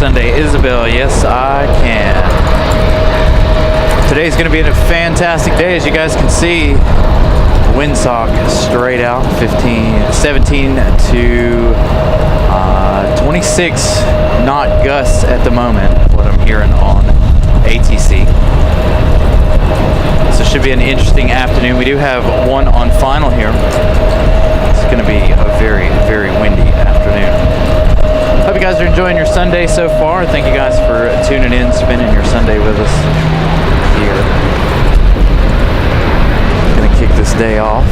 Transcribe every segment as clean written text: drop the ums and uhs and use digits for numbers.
Sunday, Isabel? Yes, I can. Today's going to be a fantastic day, as you guys can see. Windsock straight out, 17 to 26 knot gusts at the moment, what I'm hearing on ATC. So it should be an interesting afternoon. We do have one on final here. It's going to be a very, very windy afternoon. Hope you guys are enjoying your Sunday so far. Thank you guys for tuning in, spending your Sunday with us here. Gonna kick this day off.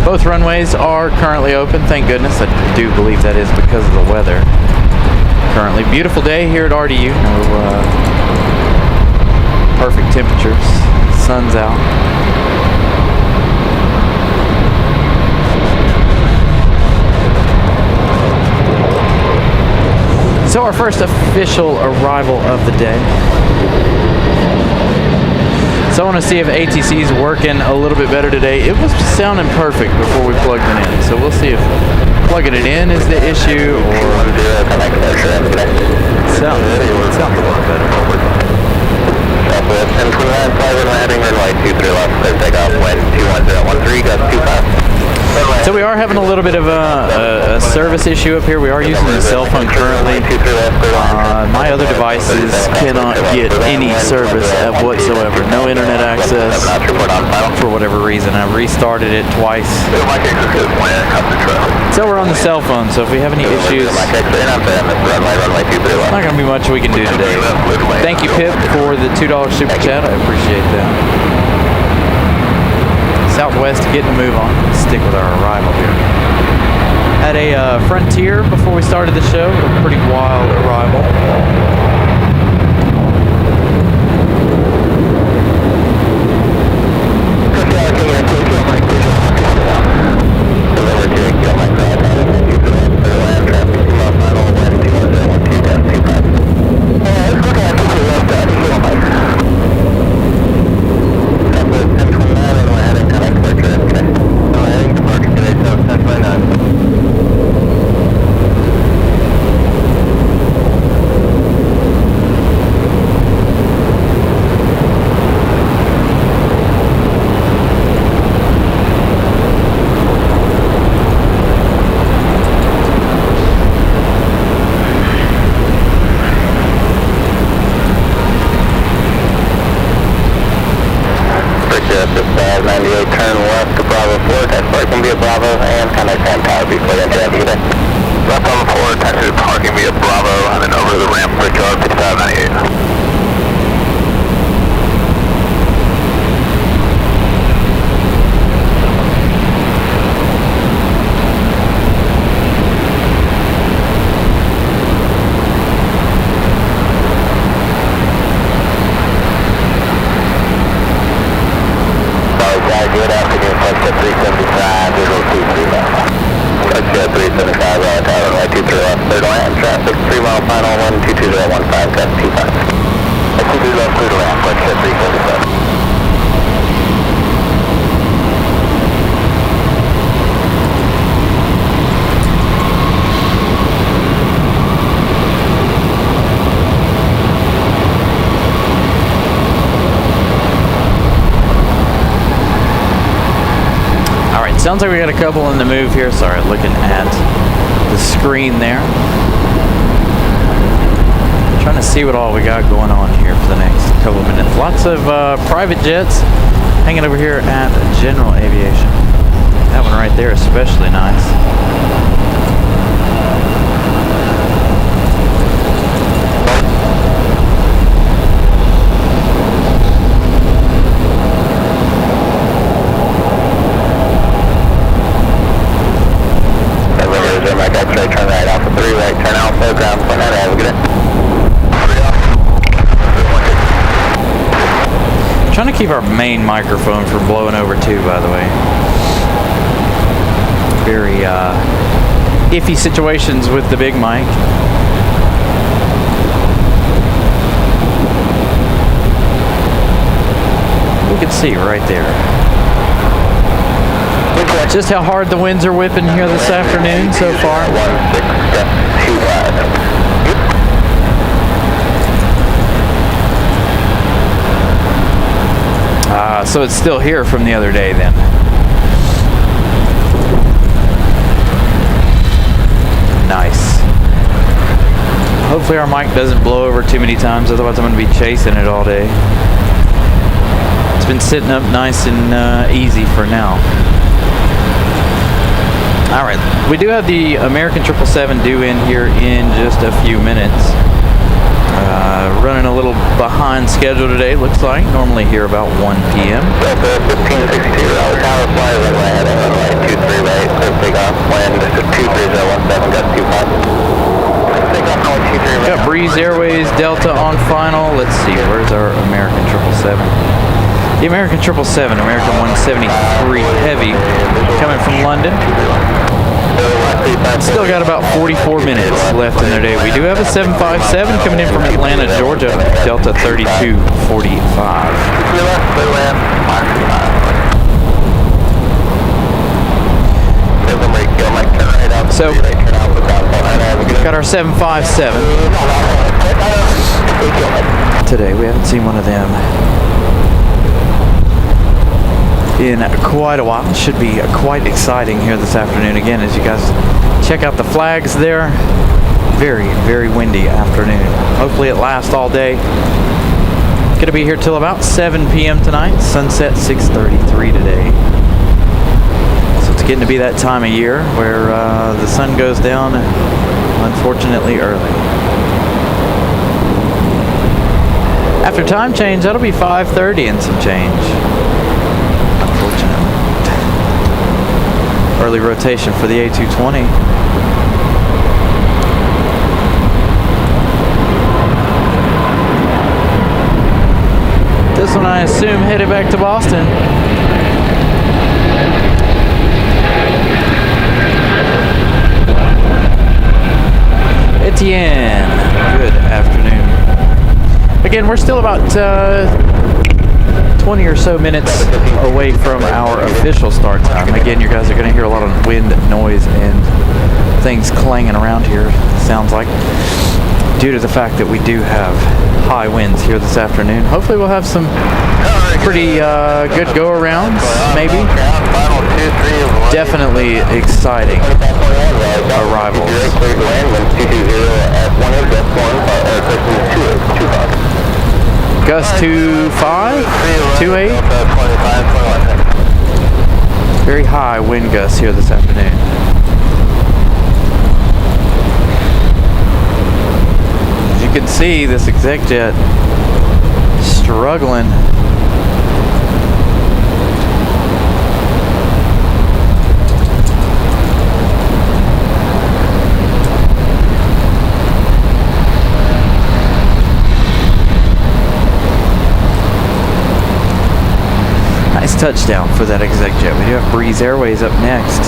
Both runways are currently open, thank goodness. I do believe that is because of the weather. Currently, beautiful day here at RDU. No, perfect temperatures. Sun's out. So our first official arrival of the day. So I want to see if ATC is working a little bit better today. It was sounding perfect before we plugged it in. So we'll see if plugging it in is the issue or sounds a lot better. So we are having a little bit of a service issue up here. We are using the cell phone currently. My other devices cannot get any service whatsoever. No internet access for whatever reason. I've restarted it twice. So we're on the cell phone, so if we have any issues, not going to be much we can do today. Thank you, Pip, for the $2 super chat. I appreciate that. Southwest getting a move on. Stick with our arrival here. Had a Frontier before we started the show. A pretty wild arrival. Sounds like we got a couple in the move here. Sorry, looking at the screen there. Trying to see what all we got going on here for the next couple of minutes. Lots of private jets hanging over here at General Aviation. That one right there especially nice. Trying to keep our main microphone from blowing over too, by the way. Very iffy situations with the big mic. We can see right there. just how hard the winds are whipping here this afternoon so far. So it's still here from the other day then. Nice. Hopefully our mic doesn't blow over too many times, otherwise I'm going to be chasing it all day. It's been sitting up nice and easy for now. Alright, we do have the American 777 due in here in just a few minutes. Running a little behind schedule today, looks like. Normally here about 1 p.m. Delta 1562, tower flight runway at runway 23 right, clear takeoff, land 23017, got 25. Takeoff, runway 23 right. Got Breeze Airways Delta on final. Let's see, where's our American 777? The American 777, American 173 Heavy, coming from London. Still got about 44 minutes left in their day. We do have a 757 coming in from Atlanta, Georgia, Delta 3245. So, got our 757 today. We haven't seen one of them in quite a while. It should be quite exciting here this afternoon again as you guys check out the flags there. Very, very windy afternoon. Hopefully it lasts all day. Gonna be here till about 7 p.m. tonight. Sunset 6:33 today. So it's getting to be that time of year where the sun goes down unfortunately early. After time change, that'll be 5:30 and some change. Early rotation for the A220. This one I assume headed back to Boston. Etienne, good afternoon. Again, we're still about 20 or so minutes away from our official start time. Again, you guys are going to hear a lot of wind noise and things clanging around here, sounds like, due to the fact that we do have high winds here this afternoon. Hopefully we'll have some pretty good go-arounds, maybe. Definitely exciting arrivals. Gust 2.5, 2.8. Very high wind gusts here this afternoon. As you can see, this exec jet struggling. Touchdown for that exec jet. We do have Breeze Airways up next.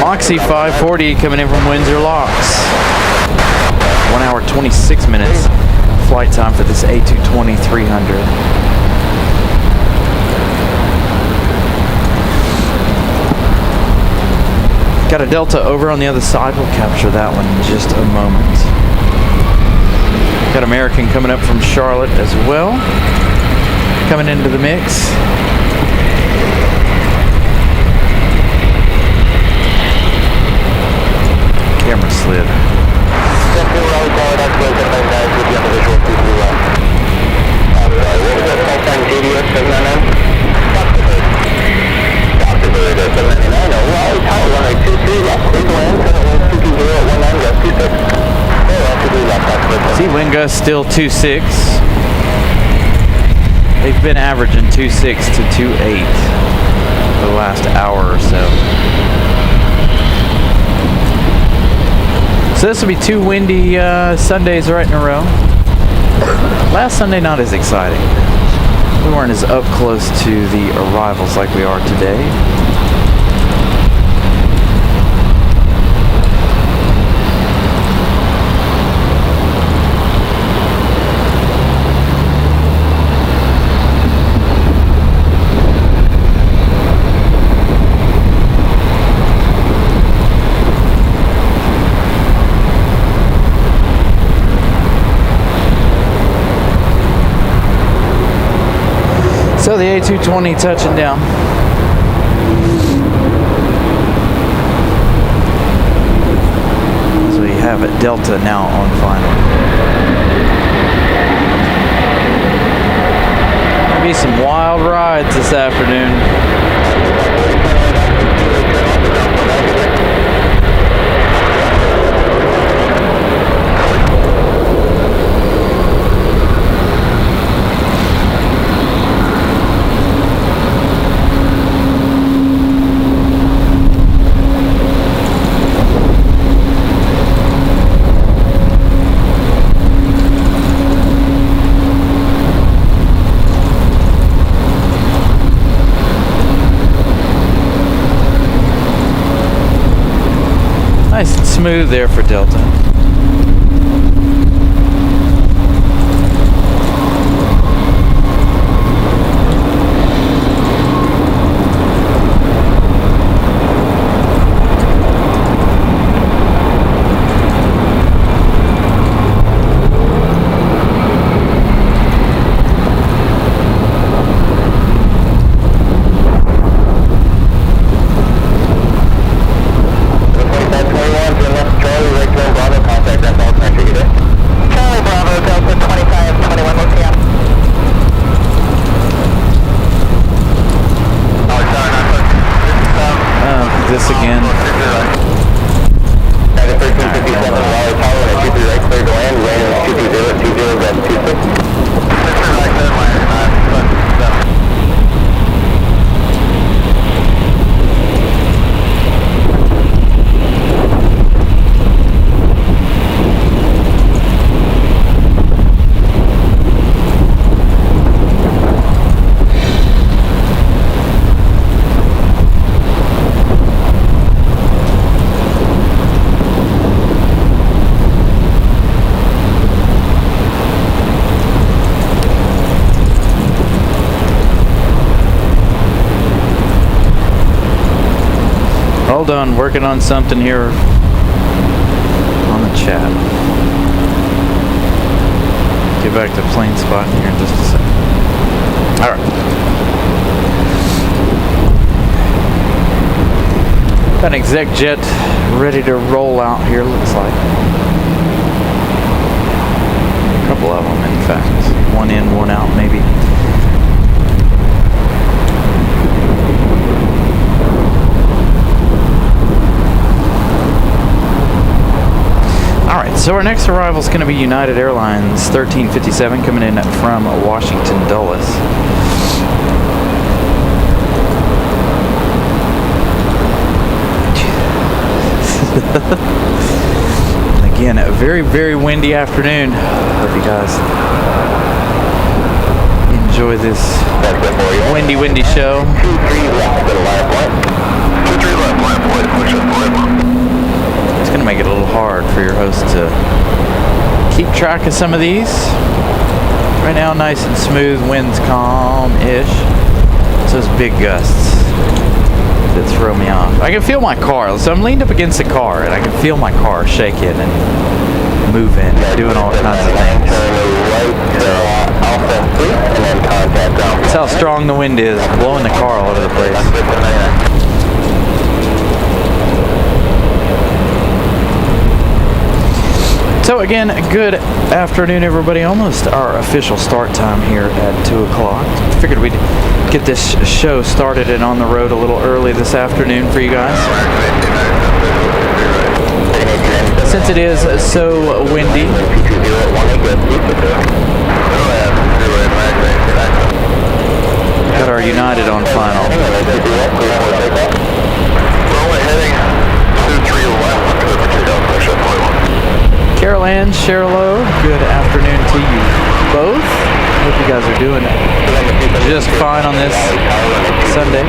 Moxie 540 coming in from Windsor Locks. 1 hour 26 minutes flight time for this A220-300. Got a Delta over on the other side. We'll capture that one in just a moment. Got American coming up from Charlotte as well. Coming into the mix. Camera slid. See, wind gust still 2.6. They've been averaging 2.6 to 2.8 for the last hour or so. So this will be 2 windy Sundays right in a row. Last Sunday not as exciting. We weren't as up close to the arrivals like we are today. So the A220 touching down. So we have it Delta now on final. Gonna be some wild rides this afternoon. Nice and smooth there for Delta. This again. Hold on, working on something here on the chat. Get back to plane spot here in just a second. Alright. Got an exec jet ready to roll out here, looks like. A couple of them, in fact. One in, one out, maybe. Alright, so our next arrival is going to be United Airlines 1357 coming in from Washington Dulles. Again, a very, very windy afternoon. Hope you guys enjoy this windy show. 23 left, It's going to make it a little hard for your host to keep track of some of these. Right now, nice and smooth, winds calm-ish. It's those big gusts that throw me off. I can feel my car, so I'm leaned up against the car, and I can feel my car shaking and moving and doing all kinds of things. That's how strong the wind is, blowing the car all over the place. So again, good afternoon, everybody. Almost our official start time here at 2 o'clock. Figured we'd get this show started and on the road a little early this afternoon for you guys. Since it is so windy. Got our United on final. We're only heading 2-3 left to the 2000 Carol Ann, Cheryl, good afternoon to you both. Hope you guys are doing just fine on this Sunday.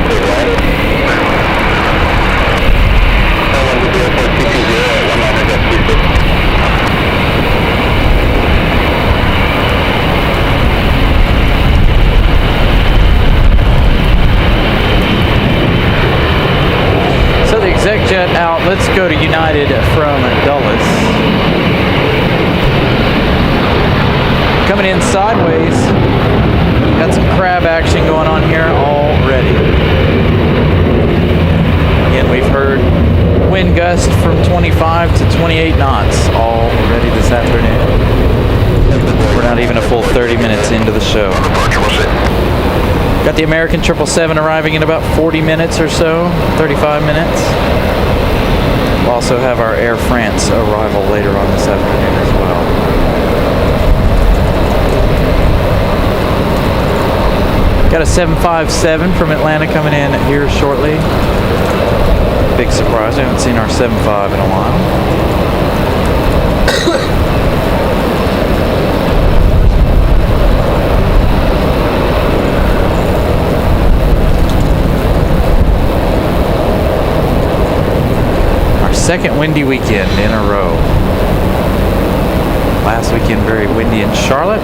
So the exec jet out. Let's go to United from Dulles. Coming in sideways. Got some crab action going on wind gust from 25 to 28 knots already this afternoon. We're not even a full 30 minutes into the show. Got the American 777 arriving in about 40 minutes or so, 35 minutes. We'll also have our Air France arrival later on this afternoon as well. Got a 757 from Atlanta coming in here shortly. Big surprise, I haven't seen our 75 in a while. Second windy weekend in a row. Last weekend very windy in Charlotte.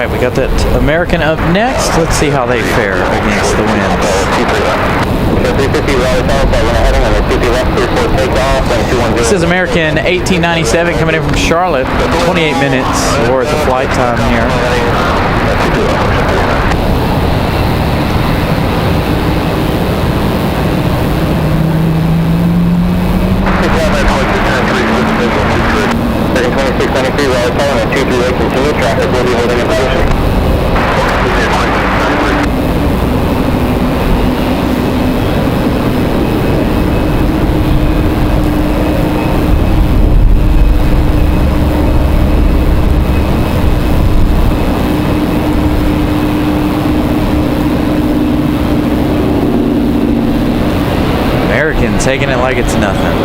We got that American up next. Let's see how they fare against the winds. This is American 1897 coming in from Charlotte. 28 minutes worth of flight time here. Traffic will be holding in position. American taking it like it's nothing.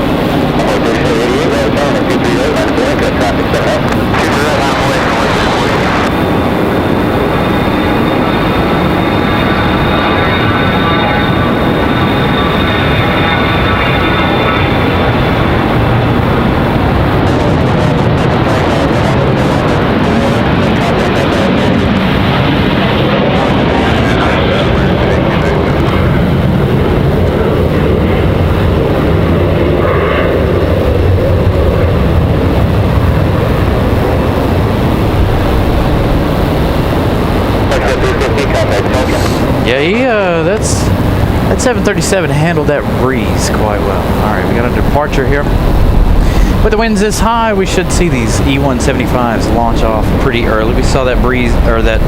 Yeah, that 737 handled that breeze quite well. All right, we got a departure here. With the winds this high, we should see these E-175s launch off pretty early. We saw that breeze, or that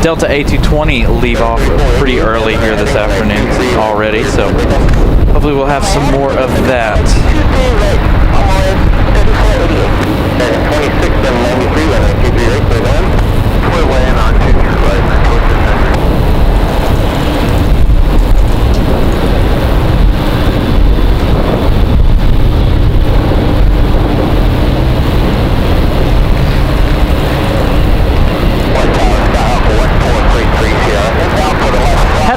Delta A220 leave off pretty early here this afternoon already. So hopefully we'll have some more of that. 26 and 93 on 238. We're weighing on 225.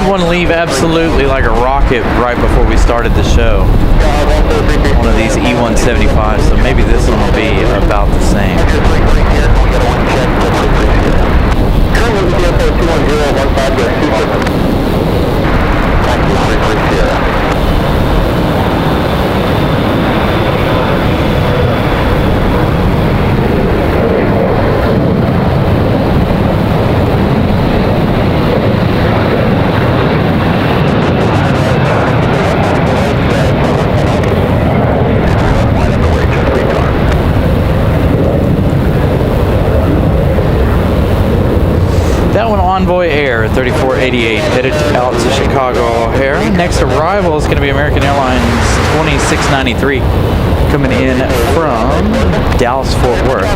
One leave absolutely like a rocket right before we started the show. One of these E-175s, so maybe this one will be about the same. Convoy Air 3488 headed out to Chicago O'Hare. Next arrival is going to be American Airlines 2693 coming in from Dallas Fort Worth.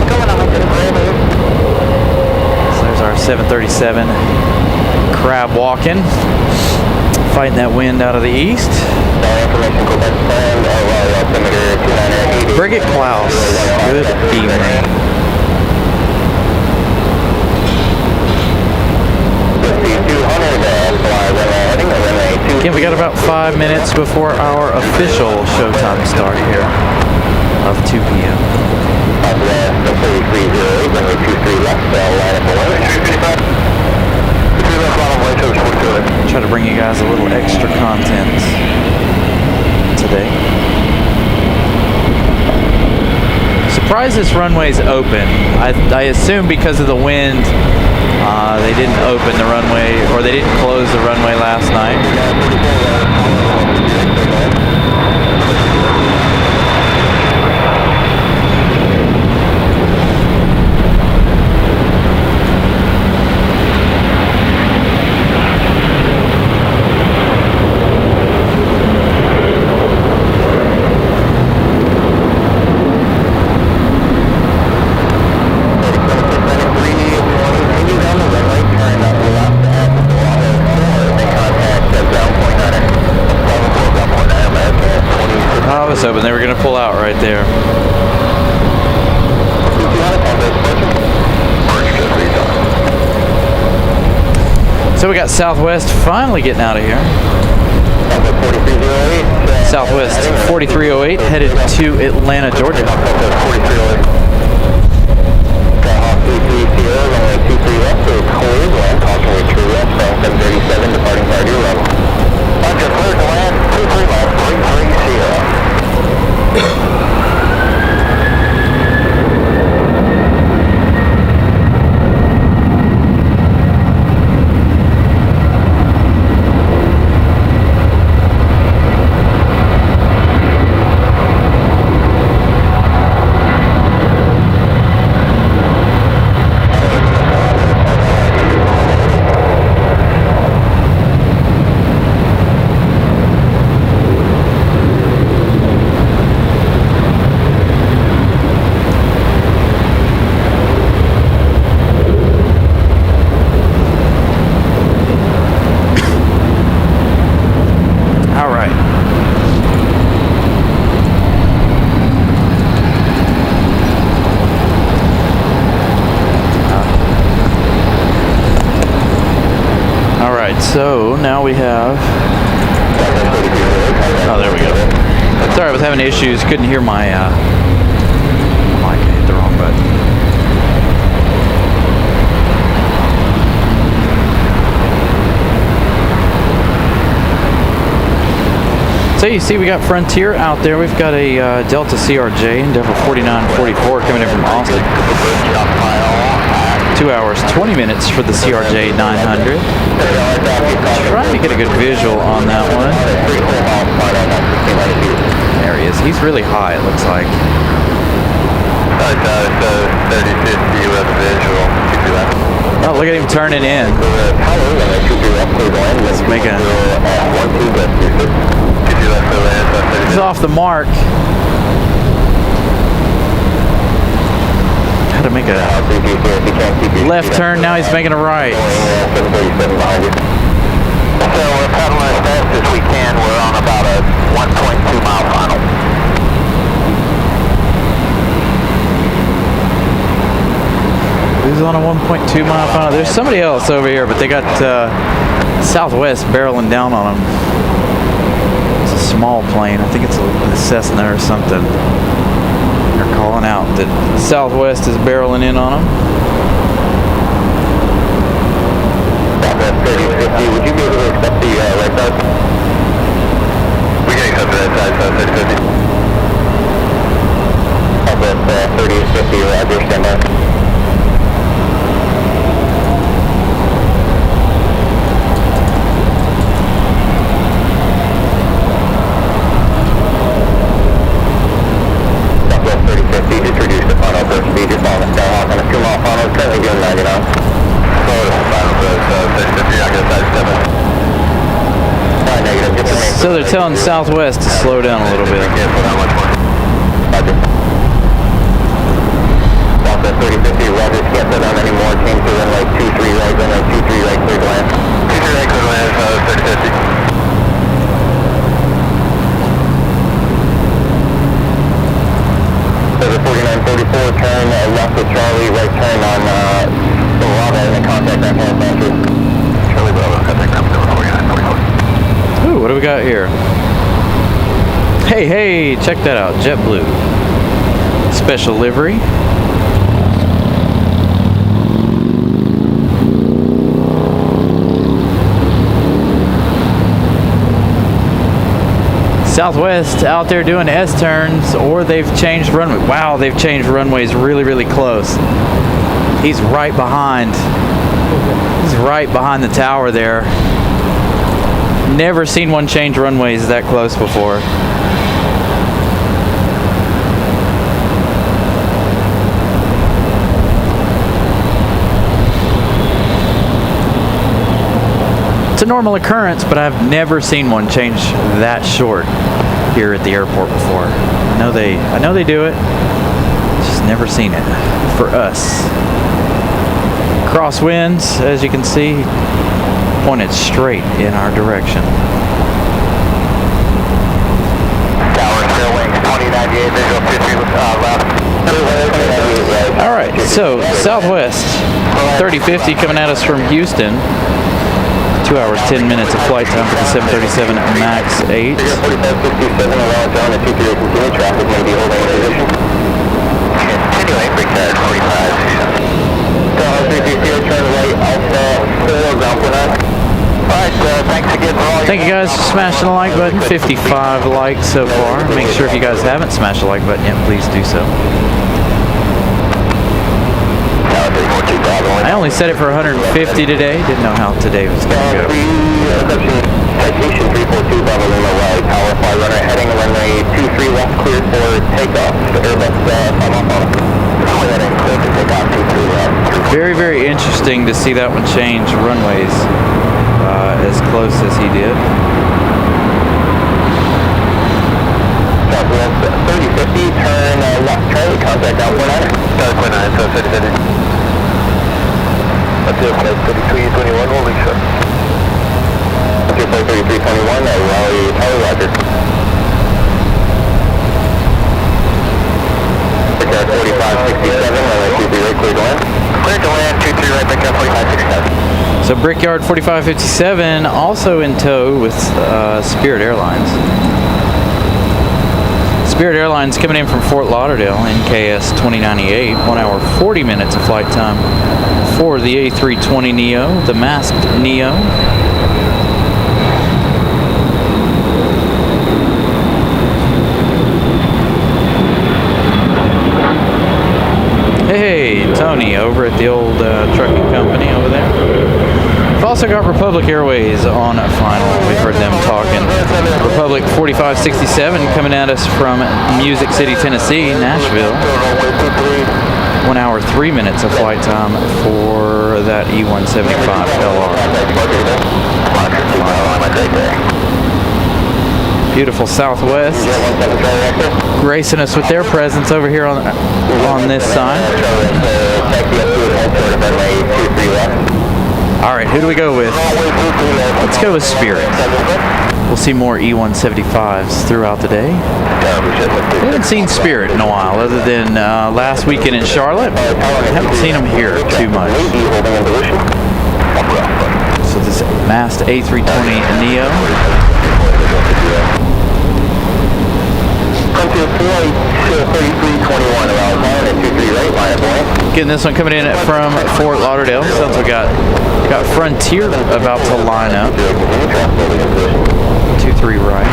So there's our 737 crab walking, fighting that wind out of the east. Frigate Klaus, good evening. Again, we got about 5 minutes before our official showtime start here of 2 p.m. Try to bring you guys a little extra content today. Surprised this runway's open. I assume because of the wind, they didn't open the runway, or they didn't close the runway last night. Open. They were going to pull out right there. So we got Southwest finally getting out of here. Southwest 4308 headed to Atlanta, Georgia. So now we have, oh, there we go. Sorry, I was having issues, couldn't hear my mic. I hit the wrong button. So you see we got Frontier out there. We've got a Delta CRJ, Endeavor 4944 coming in from Austin. 2 hours, 20 minutes for the CRJ 900. Trying to get a good visual on that one. There he is. He's really high, it looks like. Oh, look at him turning in. He's making. He's off the mark. Had to make a left turn, now he's making a right. So we're pedaling as fast as we can. We're on about a 1.2 mile final. Who's on a 1.2 mile final? There's somebody else over here, but they got Southwest barreling down on them. It's a small plane. I think it's a Cessna or something. They're calling out that Southwest is barreling in on them. Southwest 3050, would you be able to accept the right side? We can accept the right side, Southwest 3050. Southwest 3050, Roger, stand by. So they're telling Southwest to slow down a little bit. Southwest 3050, Roger, can't slow down anymore. Change to runway 23 right, runway 23 right, clear to land. 23 right, clear to land, 3050. Over 4944, turn left with Charlie, right turn on Bravo, and contact that hand, thank you. Charlie Bravo, contact number 4944. Ooh, Ooh, what do we got here? Hey, check that out. JetBlue. Special livery. Southwest out there doing S-turns, or they've changed runway. Wow, they've changed runways really, really close. He's right behind. He's right behind the tower there. Never seen one change runways that close before. It's a normal occurrence, but I've never seen one change that short here at the airport before. I know they do it. Just never seen it for us. Crosswinds, as you can see, pointed straight in our direction. Tower, still wings, 2098, visual 53 left. All right, so Southwest 3050 coming at us from Houston. 2 hours, 10 minutes of flight time for the 737 MAX 8. 4567, allow down to 23 continue, traffic may be holding in position. Continuing, break that 45. Tower 330, turn right, Alpha 4, ground for that. Alright, thanks again for all your... Thank you guys for smashing the like button. 55 likes so far. Make sure if you guys haven't smashed the like button yet, please do so. I only set it for 150 today. Didn't know how today was going to go. Citation 342, Bravo Lima right, Tower 5 runner heading runway 23 left, clear for takeoff. Airbus, go ahead and clear for takeoff, 23 left. Very, very interesting to see that one change runways as close as he did. Southwest 3050, turn left Charlie, contact out 49. Start 49, so 30. Until flight 3321, holding short. Until flight 3321, Raleigh, Tower, roger. Brickyard 4567, runway 23 right, clear to land. Clear to land, 23 right, Brickyard 4567. So Brickyard 4557 also in tow with Spirit Airlines. Spirit Airlines coming in from Fort Lauderdale, NKS 2098, 1 hour 40 minutes of flight time for the A320neo, the masked Neo. Hey, Tony over at the old trucking company over there. We've also got Republic Airways on a final. We've heard them talking. Republic 4567 coming at us from Music City, Tennessee, Nashville. 1 hour 3 minutes of flight time for that E175 LR. Beautiful Southwest gracing us with their presence over here on this side. All right, who do we go with? Let's go with Spirit. We'll see more E175s throughout the day. We haven't seen Spirit in a while, other than last weekend in Charlotte. I haven't seen them here too much. So this masked A320neo. Getting this one coming in from Fort Lauderdale. Sounds like we got Frontier about to line up. 23 right.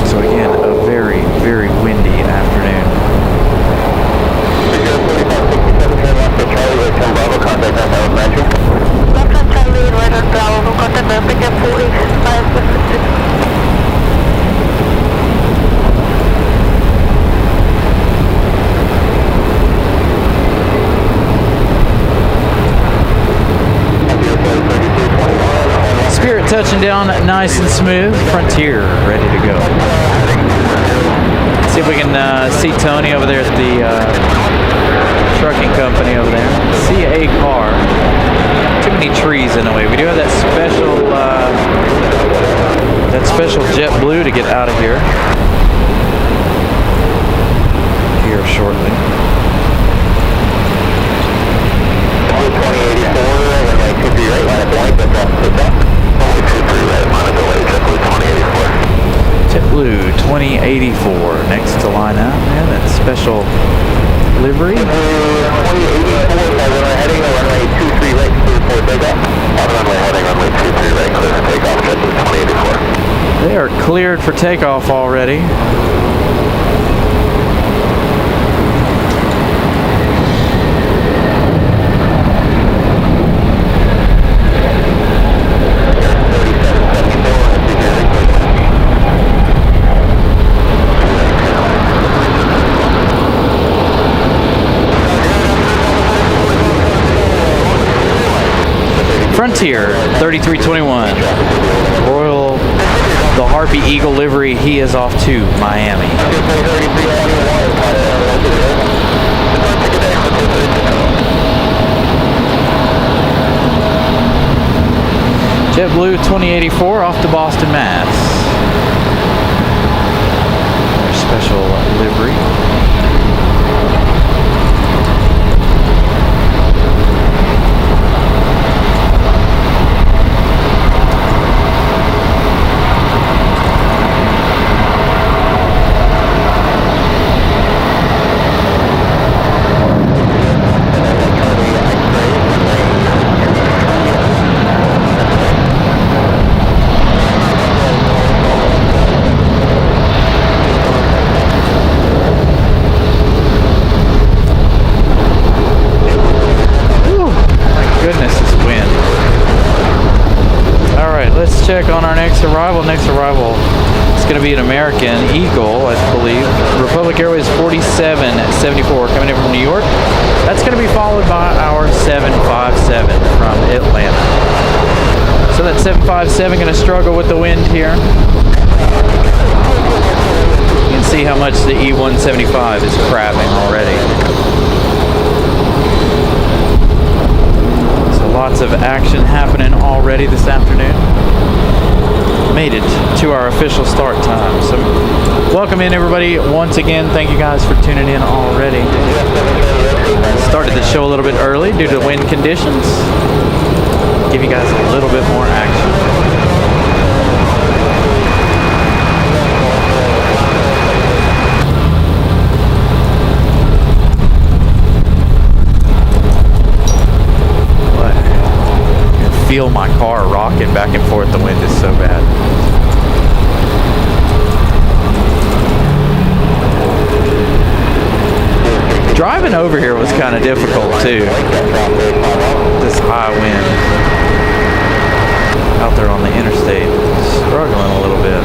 So again, a very, very windy afternoon. Spirit touching down nice and smooth. Frontier ready to go. See if we can see Tony over there at the trucking company over there. See a car. Too many trees in the way. We do have that special JetBlue to get out of here shortly. JetBlue 2084 next to line out. Man, that special livery. JetBlue 2084, heading to runway 23 right, clear for takeoff. On runway heading runway 23 right, clear for takeoff, JetBlue 2084. They are cleared for takeoff already. Frontier 3321 Royal, the Harpy Eagle livery. He is off to Miami. JetBlue 2084 off to Boston, Mass. Their special livery. Check on our next arrival. Next arrival, it's going to be an American Eagle, I believe. Republic Airways 4774 coming in from New York. That's going to be followed by our 757 from Atlanta. So that 757 going to struggle with the wind here. You can see how much the E175 is crabbing already. So lots of action happening already this afternoon. Made it to our official start time. So welcome in everybody once again. Thank you guys for tuning in already. Started the show a little bit early due to wind conditions. Give you guys a little bit more action. Feel my car rocking back and forth. The wind is so bad. Driving over here was kind of difficult too. This high wind out there on the interstate, struggling a little bit.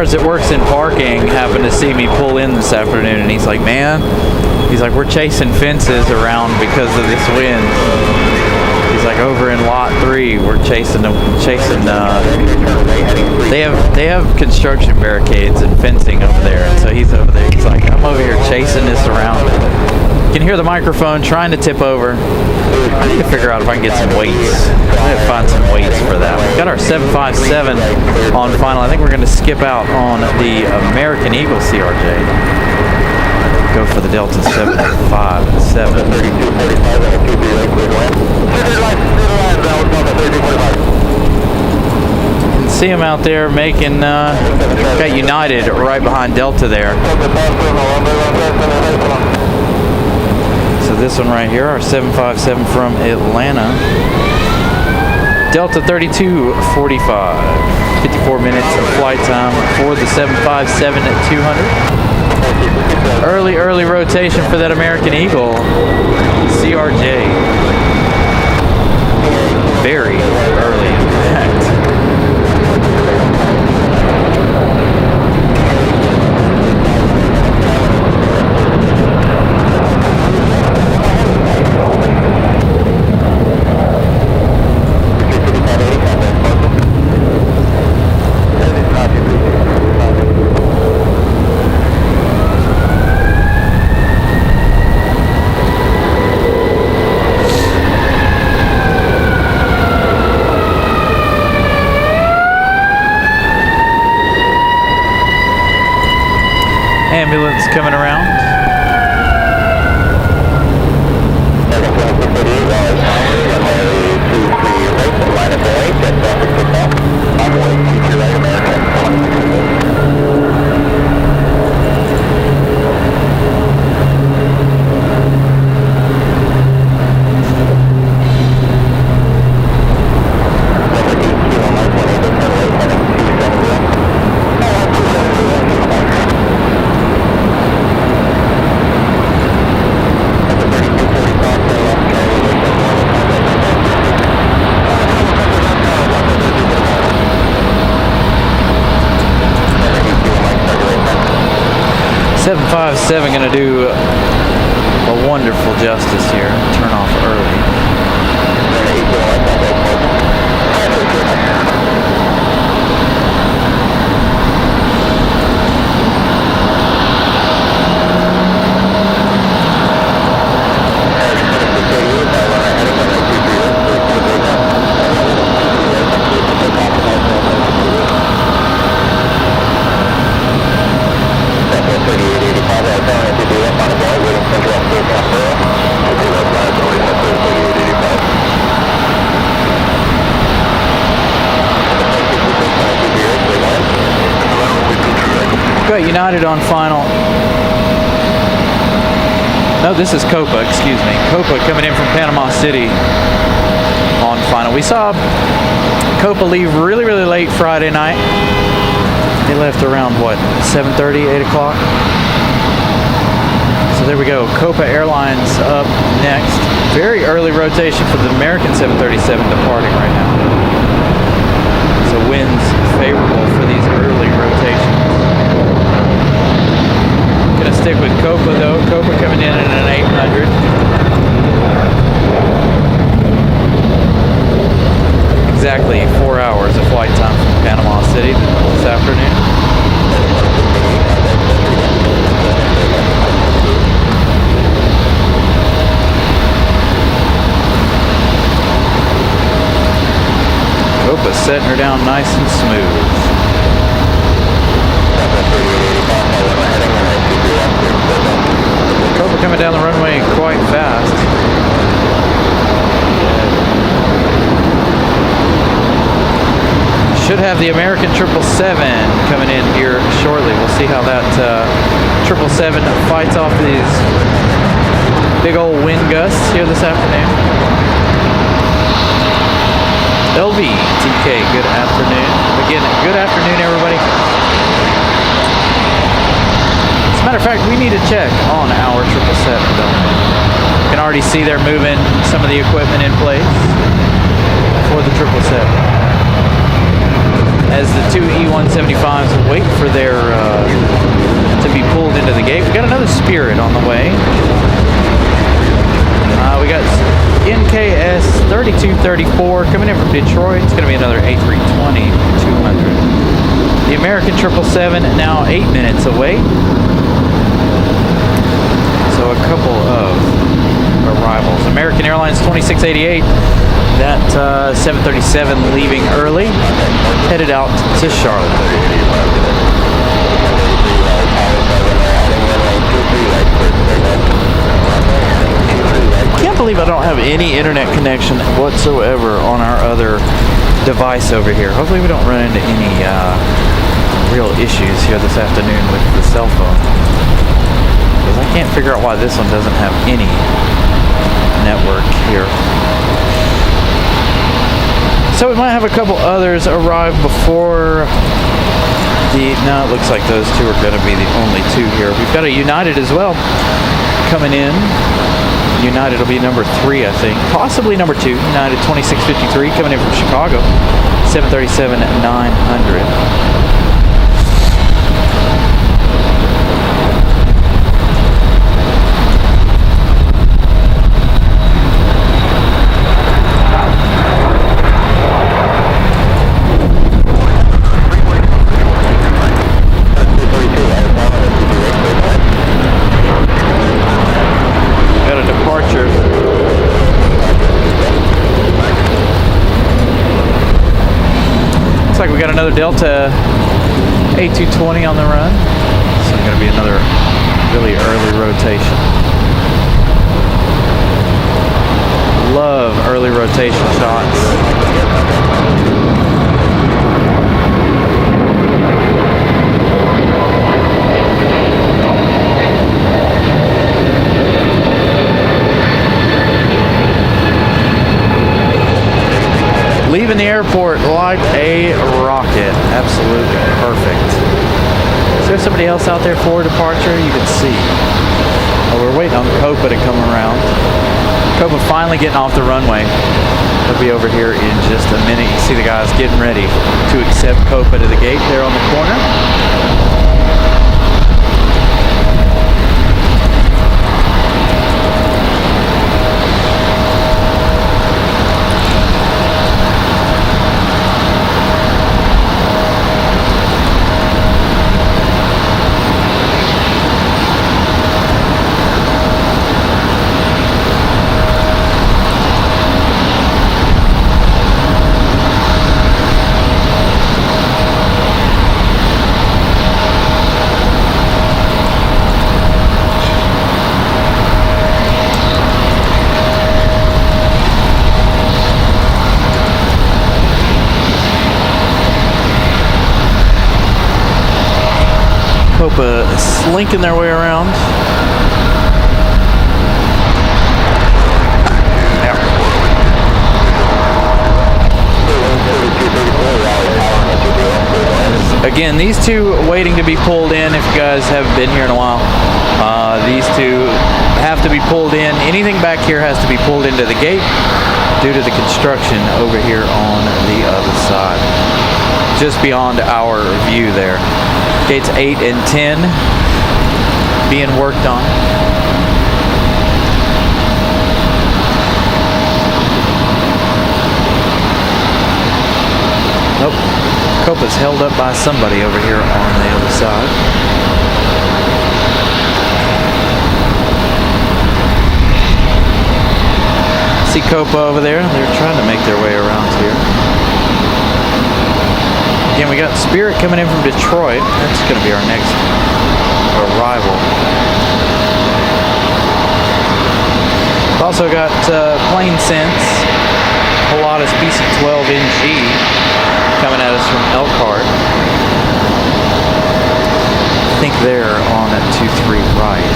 That works in parking happened to see me pull in this afternoon, and he's like, man, we're chasing fences around because of this wind. He's like, over in lot 3 we're chasing they have construction barricades and fencing over there, and so he's over there, he's like, I'm over here chasing this around. You can hear the microphone trying to tip over. I need to figure out if I can get some weights. I need to find some weights for that. We've got our 757 on final. I think we're going to skip out on the American Eagle CRJ. Go for the Delta 757. You can see him out there making, got United right behind Delta there. So this one right here, our 757 from Atlanta. Delta 3245. 54 minutes of flight time for the 757 at 200. Early rotation for that American Eagle CRJ. Very early, in fact. ambulance coming around. Seven going to do a wonderful justice here. Turn off early. United on final. No, this is Copa, excuse me. Copa coming in from Panama City on final. We saw Copa leave really, really late Friday night. They left around, what, 7:30, 8 o'clock? So there we go. Copa Airlines up next. Very early rotation for the American 737 departing right now. So winds favorable for these early rotations. Gonna stick with Copa though. Copa coming in at an 800. Exactly 4 hours of flight time from Panama City this afternoon. Copa setting her down nice and smooth. Copa coming down the runway quite fast. Should have the American 777 coming in here shortly. We'll see how that 777 fights off these big old wind gusts here this afternoon. LV TK, good afternoon. Again, good afternoon, everybody. As a matter of fact, we need to check on our 777, don't we? You can already see they're moving some of the equipment in place for the 777. As the two E-175s wait for their to be pulled into the gate. We got another Spirit on the way. We got NKS 3234 coming in from Detroit. It's going to be another A320-200. The American 777 now 8 minutes away. So a couple of arrivals. American Airlines 2688. That 737 leaving early, headed out to Charlotte. Can't believe I don't have any internet connection whatsoever on our other device over here. Hopefully we don't run into any real issues here this afternoon with the cell phone. Because I can't figure out why this one doesn't have any network here. So we might have a couple others arrive before no, it looks like those two are going to be the only two here. We've got a United as well coming in. United will be number 3, I think. Possibly number 2. United 2653 coming in from Chicago. 737-900. We got another Delta A220 on the run. Some going to be another really early rotation. Love early rotation shots. Leaving the airport like a rocket. Absolutely perfect. Is there somebody else out there for departure? You can see. Oh, we're waiting on Copa to come around. Copa finally getting off the runway. He'll be over here in just a minute. You see the guys getting ready to accept Copa to the gate there on the corner. Copa slinking their way around. Again, these two waiting to be pulled in. If you guys haven't been here in a while, these two have to be pulled in. Anything back here has to be pulled into the gate due to the construction over here on the other side, just beyond our view there. Gates 8 and 10 being worked on. Nope. Copa's held up by somebody over here on the other side. See Copa over there? They're trying to make their way around here. Again, we got Spirit coming in from Detroit. That's going to be our next arrival. We've also got Plane Sense, Pilatus PC-12NG coming at us from Elkhart. I think they're on at 2-3 right.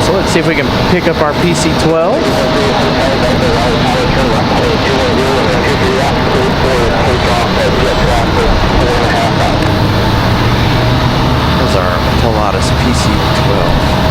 So let's see if we can pick up our PC-12. Those are Pilatus PC-12.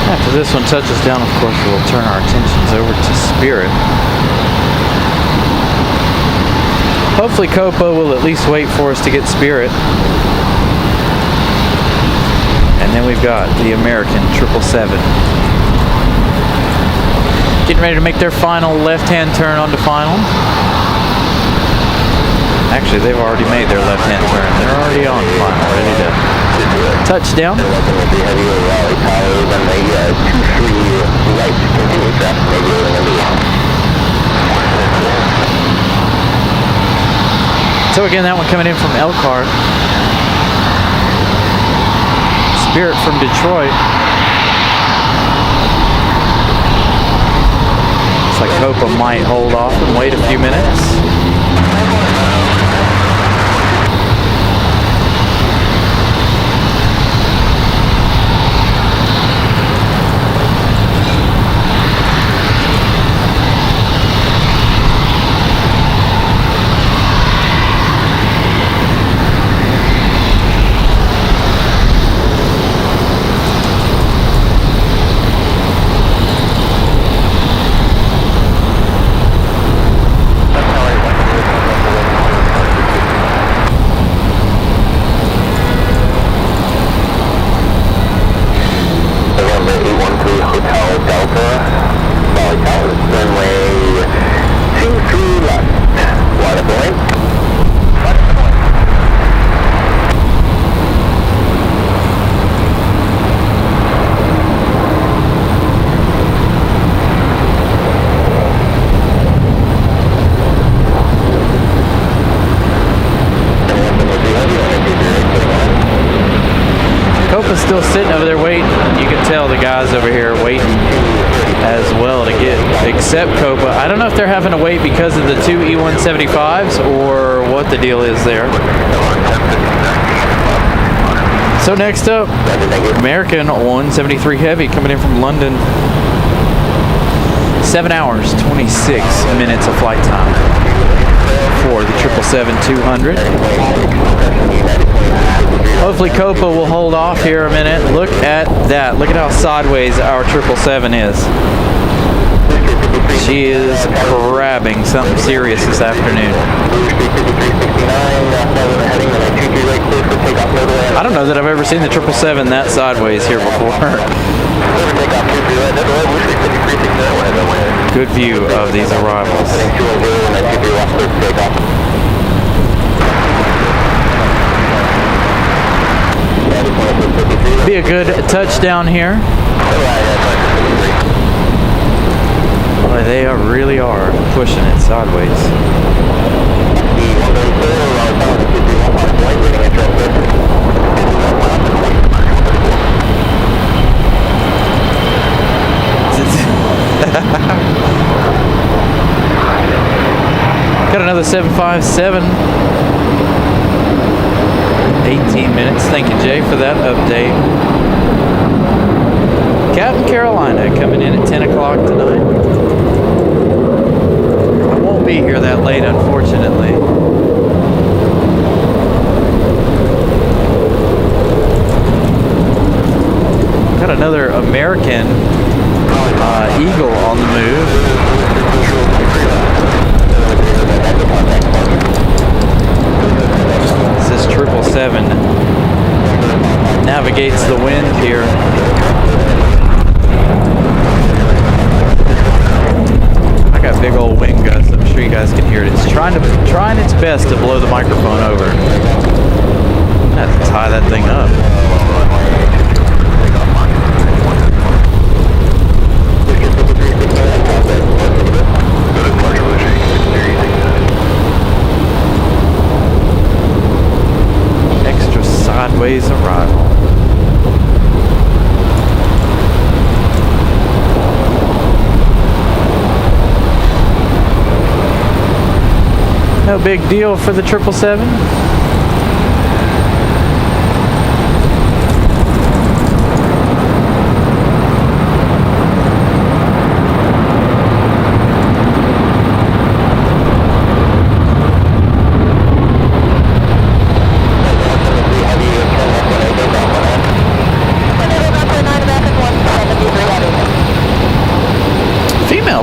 After this one touches down, of course, we'll turn our attentions over to Spirit. Hopefully Copa will at least wait for us to get Spirit. And then we've got the American 777. Getting ready to make their final left-hand turn onto final. Actually, they've already made their left-hand turn. They're already on final, ready to touchdown. So again, that one coming in from Elkhart. Spirit from Detroit. Looks like Copa might hold off and wait a few minutes. still sitting over there waiting. You can tell the guys over here waiting as well to accept Copa. I don't know if they're having to wait because of the two E175s or what the deal is there. So next up, American 173 Heavy coming in from London. 7 hours, 26 minutes of flight time for the 777-200. Hopefully Copa will hold off here a minute. Look at that. Look at how sideways our 777 is. She is grabbing something serious this afternoon. I don't know that I've ever seen the 777 that sideways here before. Good view of these arrivals. Be a good touchdown here. Boy, they really are pushing it sideways. Got another 757. 18 minutes. Thank you, Jay, for that update. Captain Carolina coming in at 10 o'clock tonight. I won't be here that late, unfortunately. Got another American Eagle on the move. This 777 navigates the wind here. I got big old wind gusts. I'm sure you guys can hear it. It's trying its best to blow the microphone over. I have to tie that thing up. Extra sideways arrival. No big deal for the 777.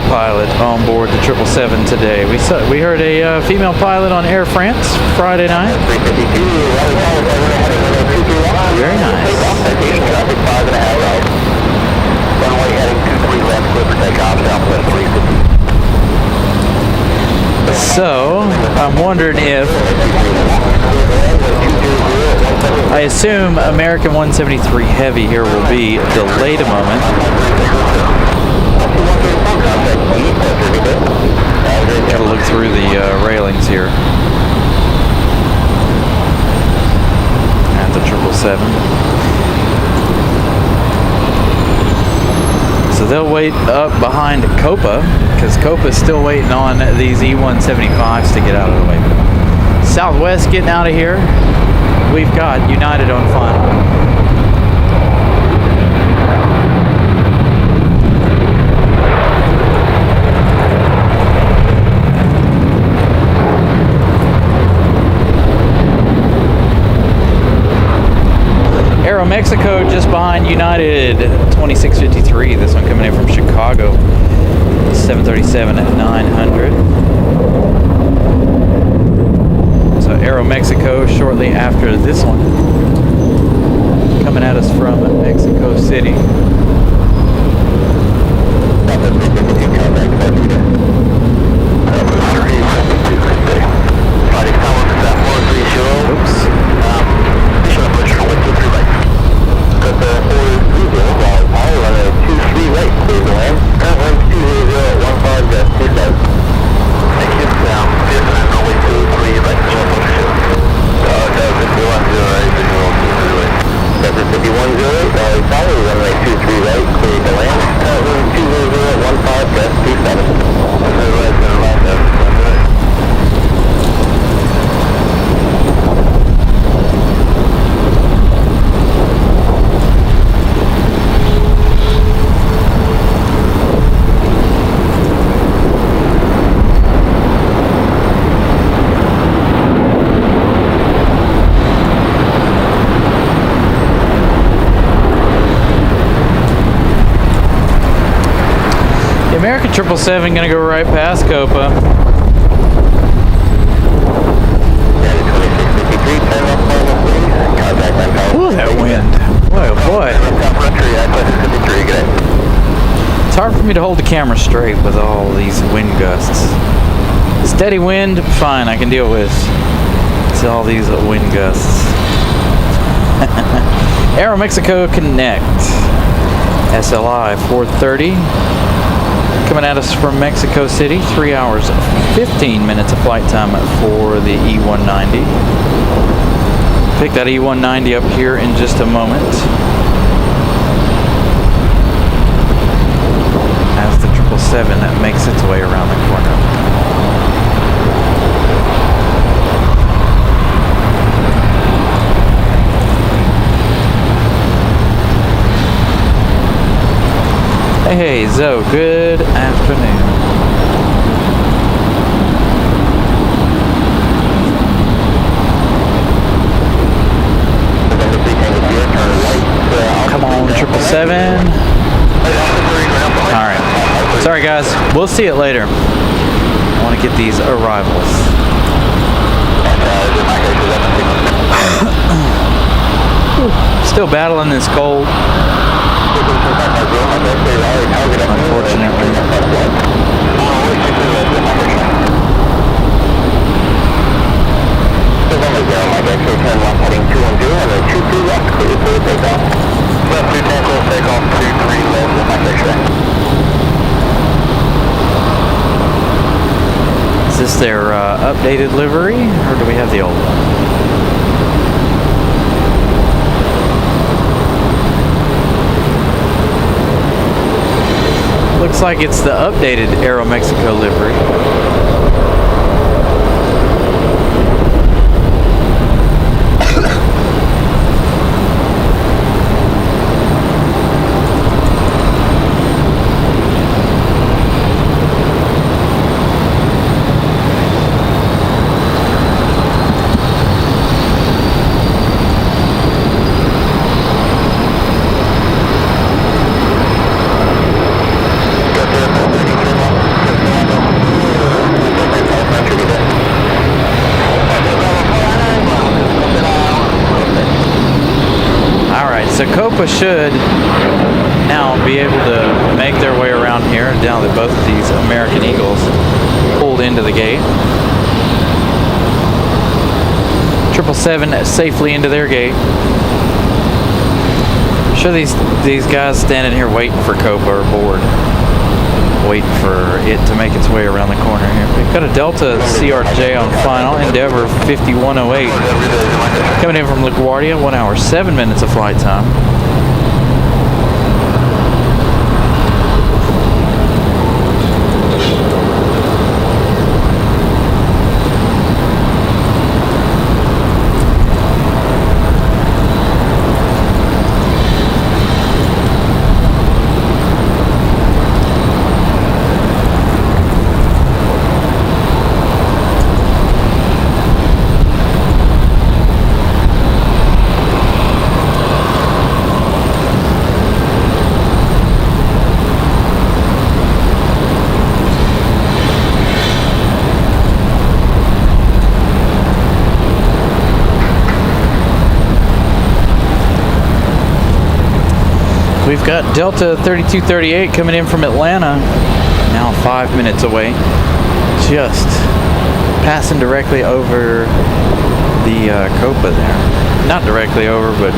Pilot on board the 777 today. We heard a female pilot on Air France Friday night. Very nice. So I'm wondering if I assume American 173 Heavy here will be delayed a moment. Gotta look through the railings here at the 777. So they'll wait up behind Copa because Copa's still waiting on these E175s to get out of the way. Southwest getting out of here. We've got United on final. Mexico just behind United 2653. This one coming in from Chicago. 737 at 900. So Aero Mexico shortly after this one. Coming at us from Mexico City. Oops. That's 51 0. 777 gonna go right past Copa. Ooh, that wind. Boy, oh boy. It's hard for me to hold the camera straight with all these wind gusts. Steady wind, fine, I can deal with. It's all these wind gusts. Aero Mexico Connect. SLI 430. Coming at us from Mexico City. 3 hours, 15 minutes of flight time for the E190. Pick that E190 up here in just a moment. As the 777 that makes its way around the corner. Hey, Zoe, good afternoon. Come on, 777. Alright. Sorry, guys. We'll see it later. I want to get these arrivals. Still battling this cold. Unfortunately. Is this their updated livery, or do we have the old one? Looks like it's the updated Aero Mexico livery. So Copa should now be able to make their way around here now that both of these American Eagles pulled into the gate. 777 safely into their gate. I'm sure these guys standing here waiting for Copa are bored. Waiting for it to make its way around the corner here. We've got a Delta CRJ on final, Endeavor 5108. Coming in from LaGuardia, 1 hour, 7 minutes of flight time. We've got Delta 3238 coming in from Atlanta, now 5 minutes away, just passing directly over the Copa there. Not directly over, but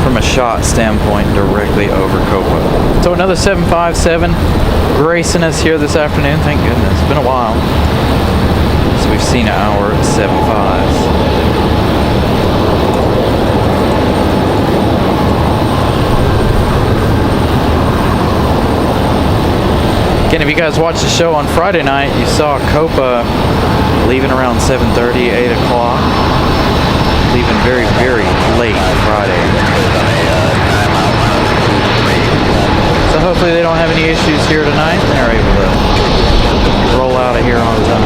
from a shot standpoint, directly over Copa. So another 757 gracing us here this afternoon, thank goodness. It's been a while since we've seen our 75s. Again, if you guys watched the show on Friday night, you saw Copa leaving around 7:30, 8 o'clock. Leaving very, very late Friday. So hopefully they don't have any issues here tonight. They're able to roll out of here on time.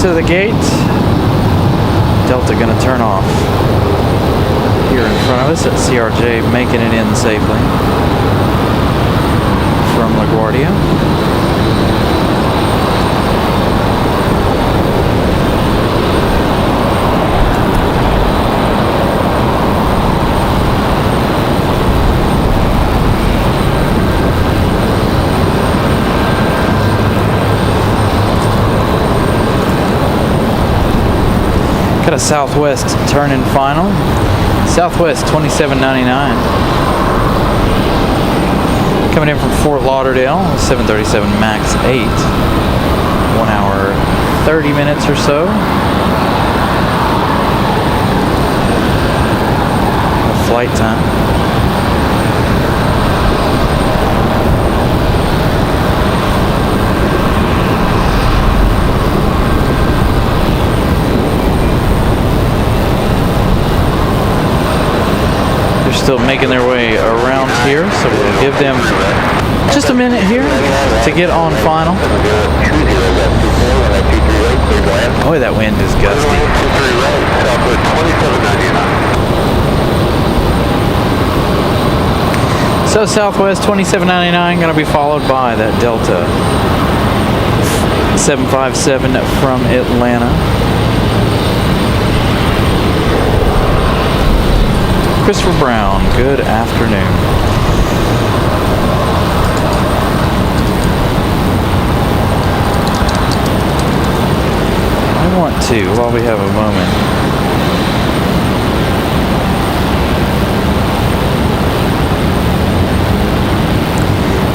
to the gate. Delta gonna turn off. Here in front of us, that's CRJ making it in safely from LaGuardia. Got a Southwest turn-in final. Southwest 2799. Coming in from Fort Lauderdale, 737 MAX 8. 1 hour 30 minutes or so. Flight time. Still making their way around here, so we'll give them just a minute here to get on final. Boy, that wind is gusty. So Southwest 2799 going to be followed by that Delta 757 from Atlanta. Christopher Brown, good afternoon. I want to, while we have a moment,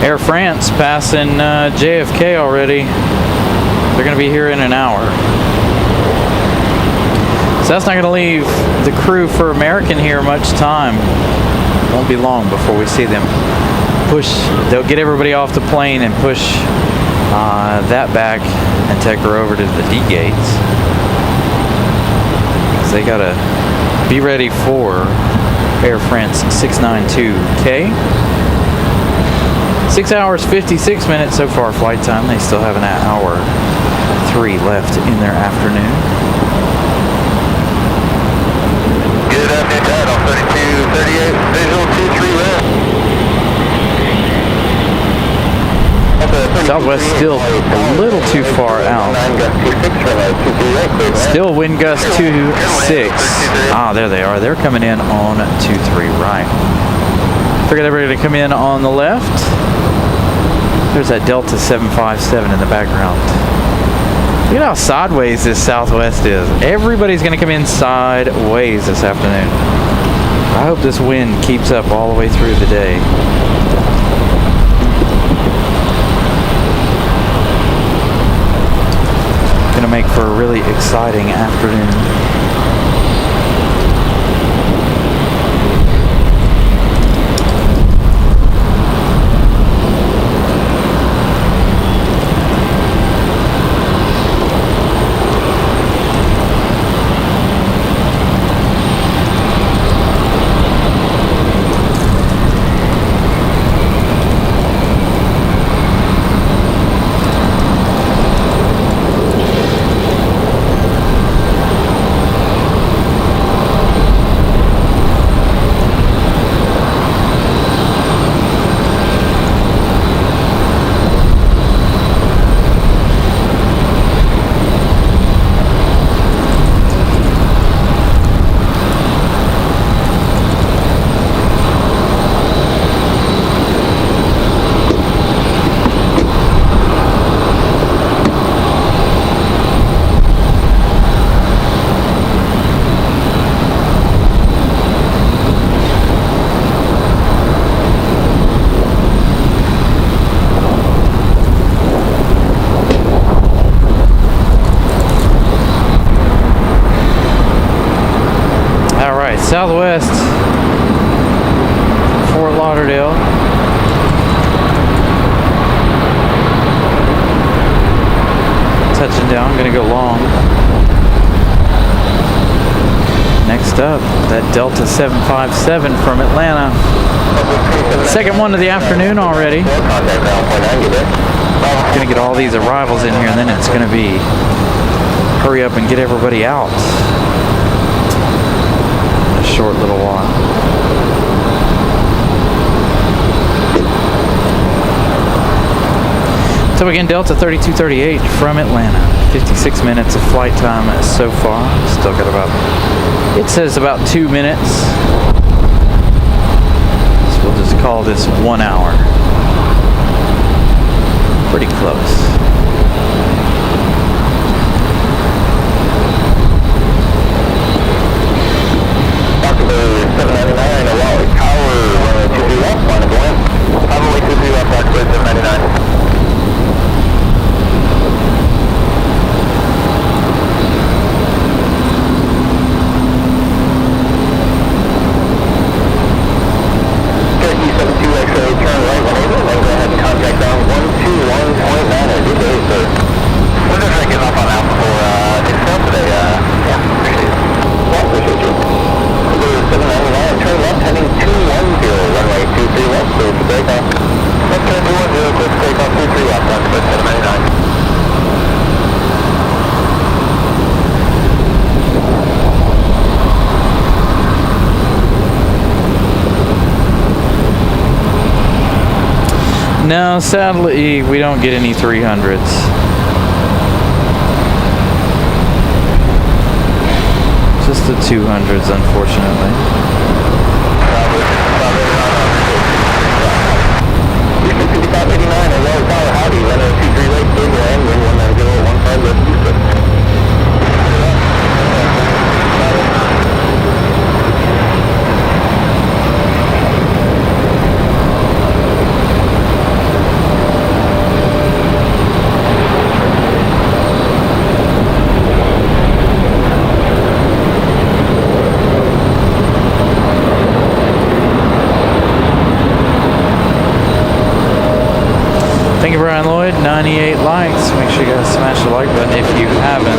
Air France passing JFK already. They're going to be here in an hour. So that's not going to leave the crew for American here much time. Won't be long before we see them push. They'll get everybody off the plane and push that back and take her over to the D gates. So they got to be ready for Air France 692K. 6 hours 56 minutes so far flight time. They still have an hour 3 left in their afternoon. Good afternoon, on 3238, visual 23 left. Southwest still a little too far out. Still wind gust 26. Ah, there they are. They're coming in on 23 right. Figured everybody to come in on the left. There's that Delta 757 in the background. Look at how sideways this Southwest is. Everybody's going to come in sideways this afternoon. I hope this wind keeps up all the way through the day. Going to make for a really exciting afternoon. Southwest, Fort Lauderdale. Touching down, gonna go long. Next up, that Delta 757 from Atlanta. Second one of the afternoon already. Gonna get all these arrivals in here, and then it's gonna be hurry up and get everybody out in a short little while. So again, Delta 3238 from Atlanta. 56 minutes of flight time so far. Still got about, it says about 2 minutes. So we'll just call this 1 hour. Pretty close. Possibly 799, Raleigh Tower, runway 23 left, line of land. Probably 23 left, Oxford 799. No, sadly, we don't get any 300s. Just the 200s, unfortunately. Thank you, Brian Lloyd. 98 likes. Make sure you guys smash the like button if you haven't.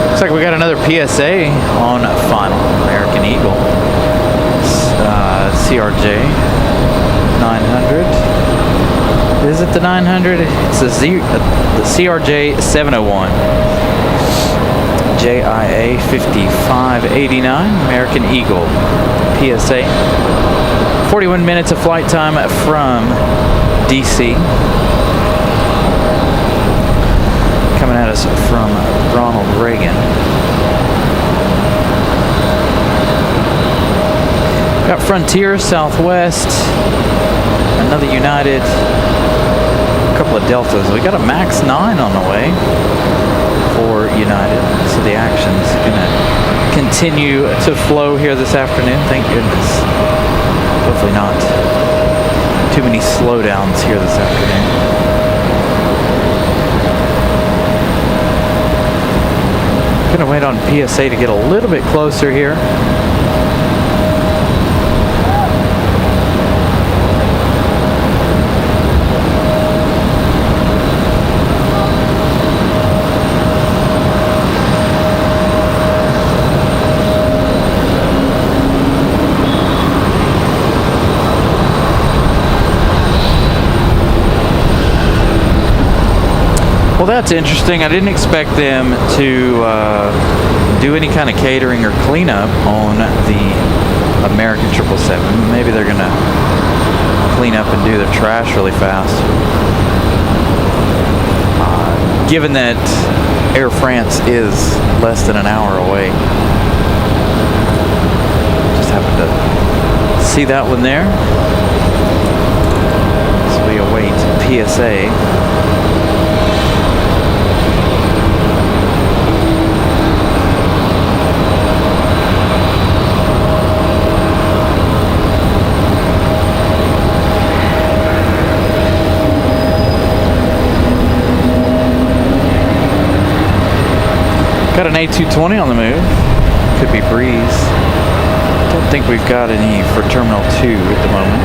Looks like we got another PSA on final American Eagle. CRJ 900. Is it the 900? It's the CRJ 701. JIA 5589 American Eagle PSA. 41 minutes of flight time from DC. Coming at us from Ronald Reagan. Got Frontier, Southwest, another United, a couple of Deltas. We got a MAX 9 on the way for United. So the action's gonna continue to flow here this afternoon. Thank goodness. Hopefully not too many slowdowns here this afternoon. Gonna wait on PSA to get a little bit closer here. Well, that's interesting. I didn't expect them to do any kind of catering or cleanup on the American 777. Maybe they're going to clean up and do their trash really fast. Given that Air France is less than an hour away. Just happened to see that one there. So we await PSA. Got an A220 on the move. Could be Breeze. Don't think we've got any for Terminal 2 at the moment.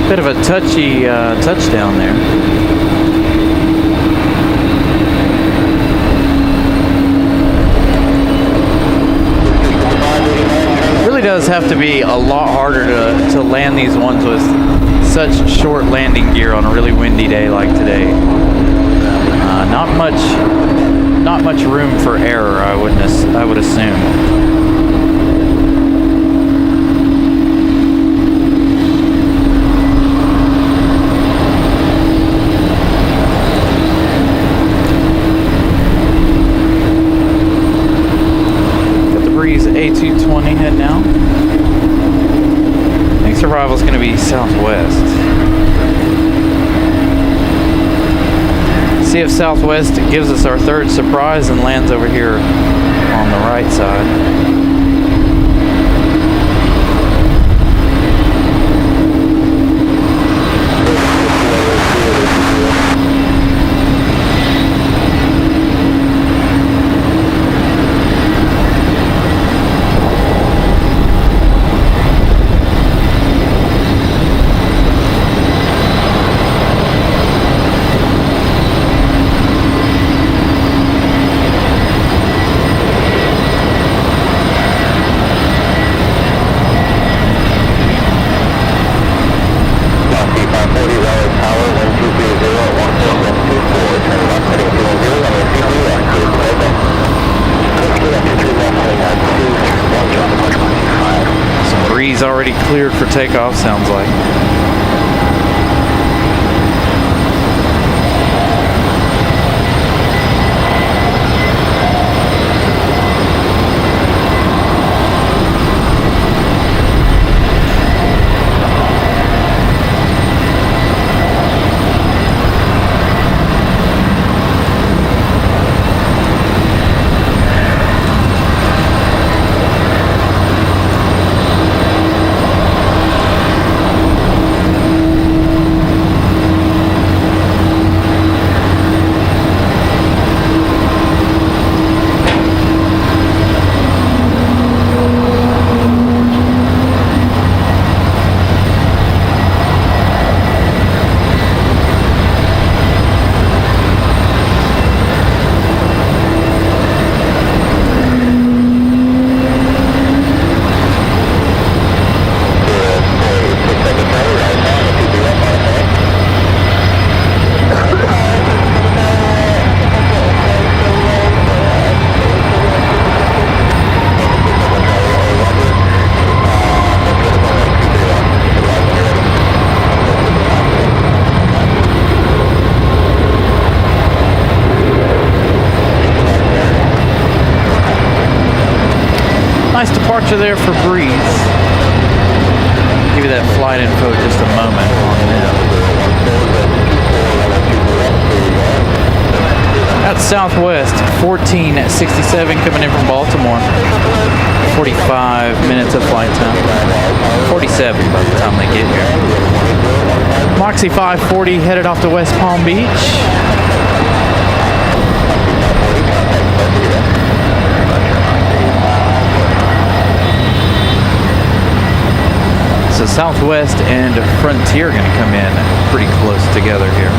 Bit of a touchy touchdown there. Really does have to be a lot harder to land these ones with such short landing gear on a really windy day like today. Not much room for error, I would assume. A220 head now. Next arrival is going to be southwest. See if southwest gives us our third surprise and lands over here on the right side. Already cleared for takeoff, sounds like. Nice departure there for Breeze. Give you that flight info in just a moment on them. That's Southwest 1467 coming in from Baltimore. 45 minutes of flight time. 47 by the time they get here. Moxie 540 headed off to West Palm Beach. So Southwest and Frontier are going to come in pretty close together here.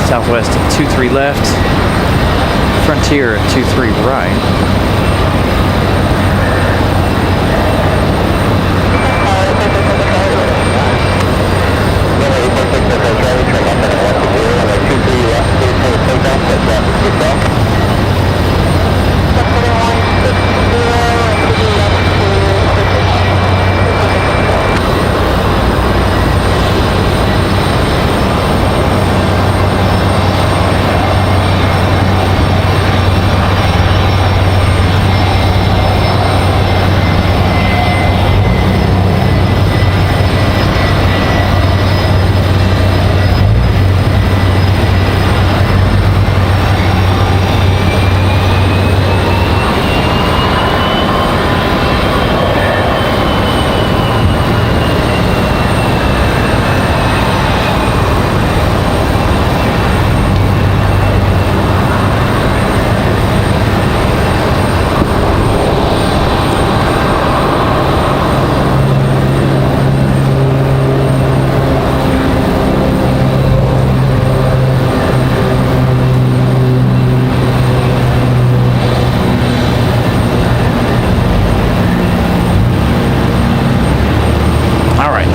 Southwest at 23 left, Frontier at 23 right.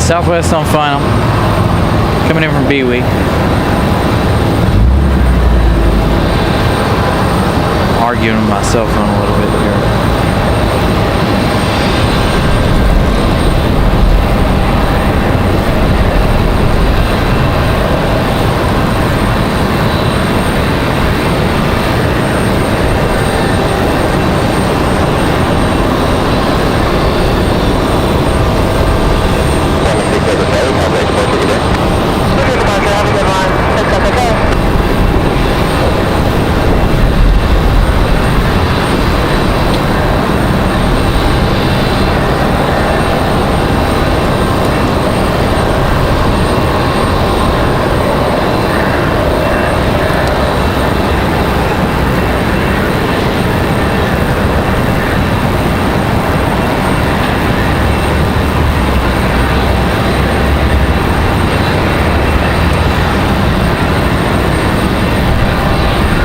Southwest on final. Coming in from B-Week. Arguing with my cell phone a little bit here.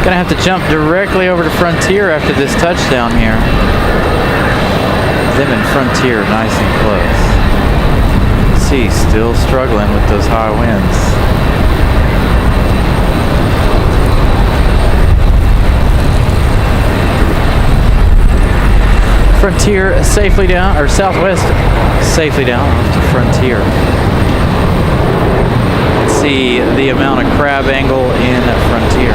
Gonna have to jump directly over to Frontier after this touchdown here. Them and Frontier nice and close. See, still struggling with those high winds. Frontier safely down, or Southwest safely down to Frontier. Let's see the amount of crab angle in Frontier.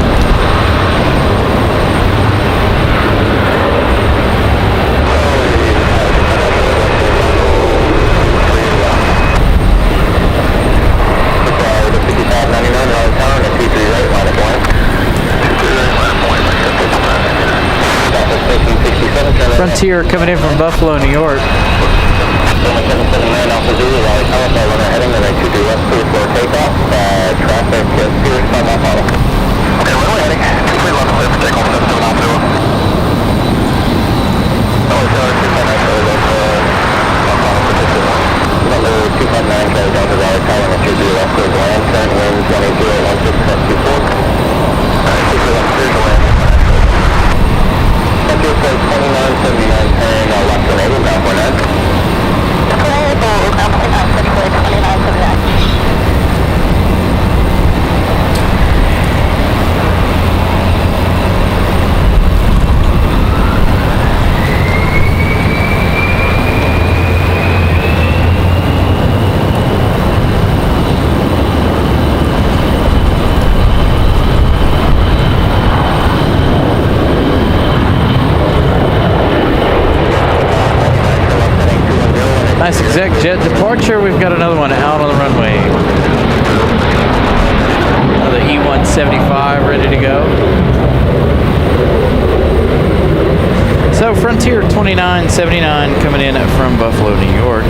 Frontier coming in from Buffalo, New York. Nice exec jet departure. We've got another one out on the runway. Another E-175 ready to go. So Frontier 2979 coming in from Buffalo, New York.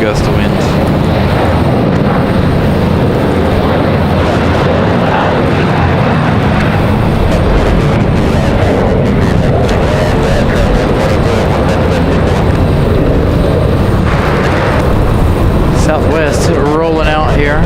Gust of wind. Southwest rolling out here.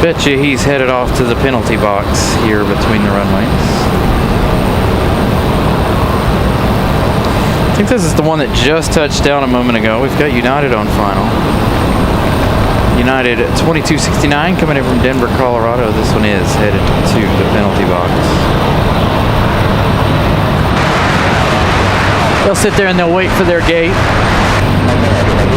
Bet you he's headed off to the penalty box here between the runways. I think this is the one that just touched down a moment ago. We've got United on final. United 2269 coming in from Denver, Colorado. This one is headed to the penalty box. They'll sit there and they'll wait for their gate.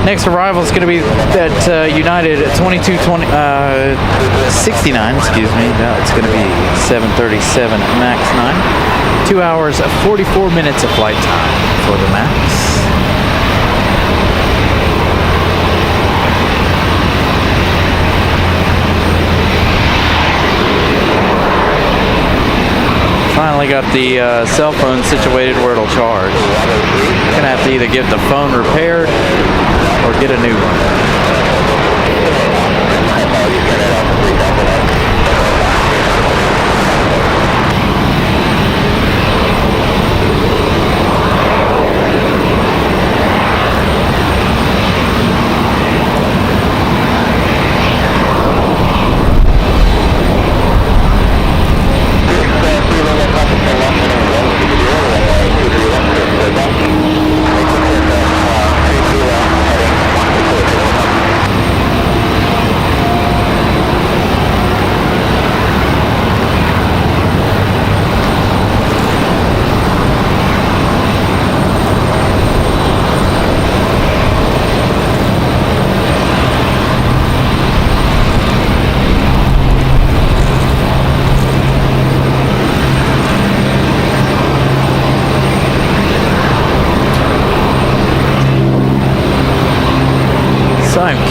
Next arrival is going to be at United 2269. Excuse me. No, it's going to be 737 MAX 9. 2 hours, 44 minutes of flight time for the MAX. Finally got the cell phone situated where it'll charge. Gonna have to either get the phone repaired or get a new one.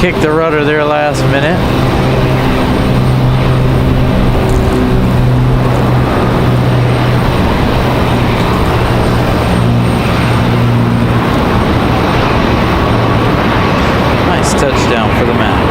Kicked the rudder there last minute. Nice touchdown for the Max.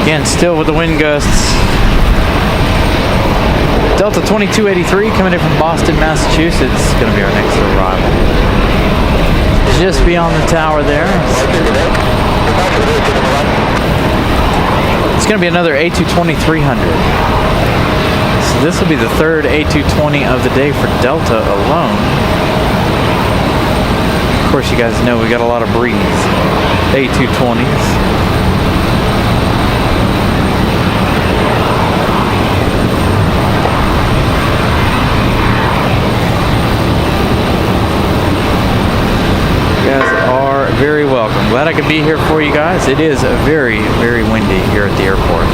Again, still with the wind gusts. Delta 2283 coming in from Boston, Massachusetts. Going to be our next arrival. Just beyond the tower there. It's going to be another A220-300. So this will be the third A220 of the day for Delta alone. Of course, you guys know we got a lot of breeze. A220s. Very welcome. Glad I could be here for you guys. It is very, very windy here at the airport.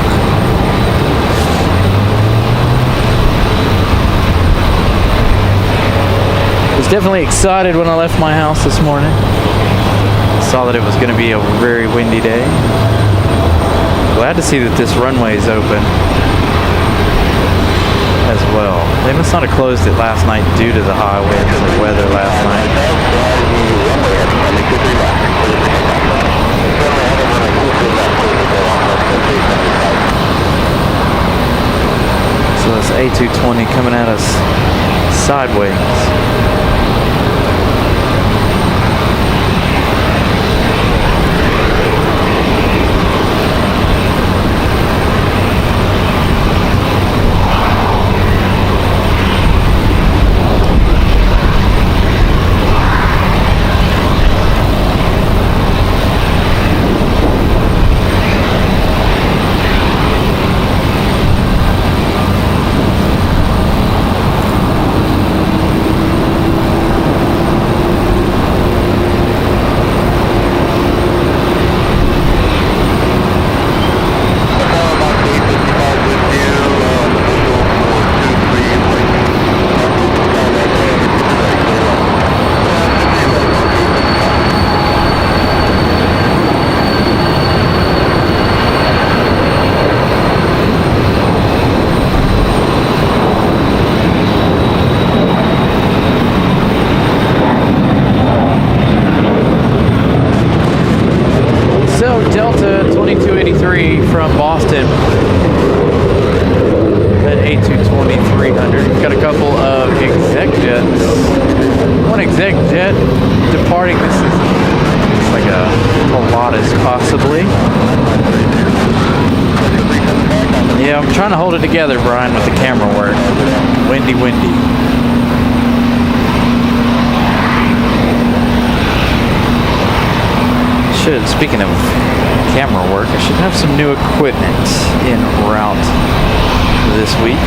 I was definitely excited when I left my house this morning. Saw that it was going to be a very windy day. Glad to see that this runway is open as well. They must not have closed it last night due to the high winds and weather last night. So this A220 coming at us sideways. Boston. That A220-300. We've got a couple of exec jets. One exec jet departing. This is like a Pilatus, possibly. Yeah, I'm trying to hold it together, Brian, with the camera work. Windy. Speaking of camera work, I should have some new equipment en route this week.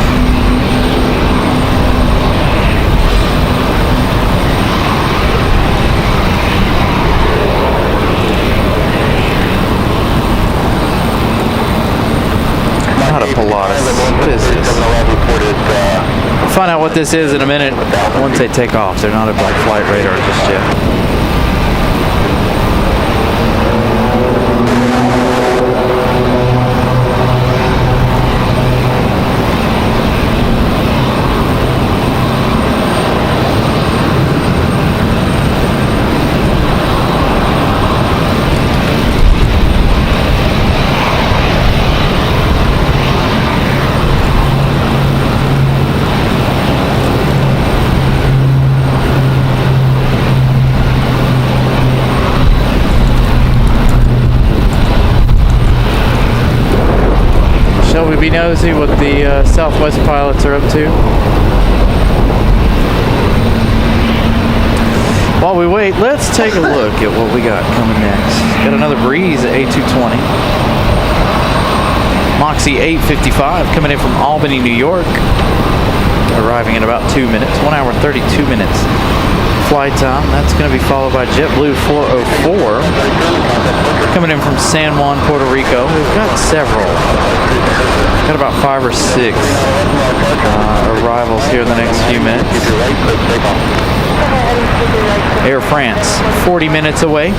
Not a Pilatus. What is this? We'll find out what this is in a minute once they take off. They're not a black flight radar just yet. Shall we be nosy what the Southwest pilots are up to? While we wait, let's take a look at what we got coming next. Got another Breeze A220. Moxie 855 coming in from Albany, New York. Arriving in about 2 minutes. 1 hour and 32 minutes flight time. That's going to be followed by JetBlue 404 coming in from San Juan, Puerto Rico. We've got several. Got about 5 or 6 arrivals here in the next few minutes. Air France, 40 minutes away.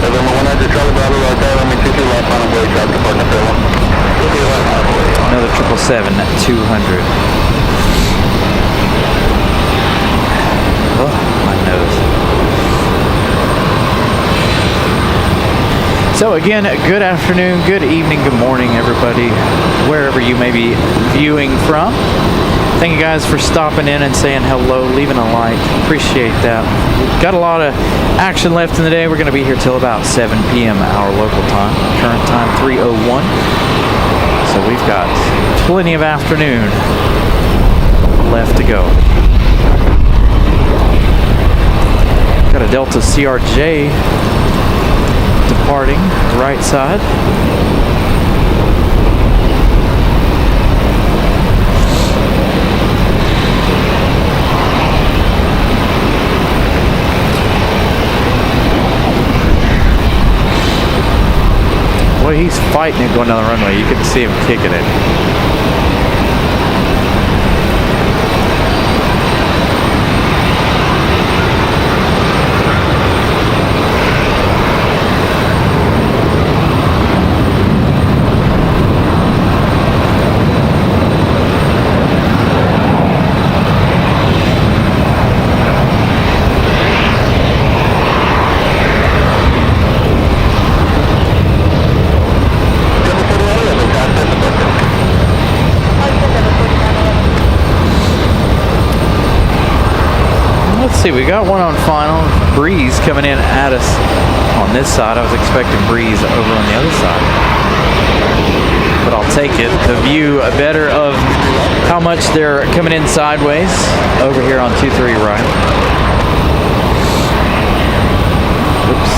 Another 777-200. Oh, my nose. So again, good afternoon, good evening, good morning, everybody, wherever you may be viewing from. Thank you guys for stopping in and saying hello, leaving a like. Appreciate that. We've got a lot of action left in the day. We're going to be here till about 7 p.m. our local time. Current time 3:01. So we've got plenty of afternoon left to go. Got a Delta CRJ departing right side. Boy, he's fighting it going down the runway. You can see him kicking it. We got one on final. Breeze coming in at us on this side. I was expecting Breeze over on the other side, but I'll take it. The view better of how much they're coming in sideways over here on 23 right. Oops.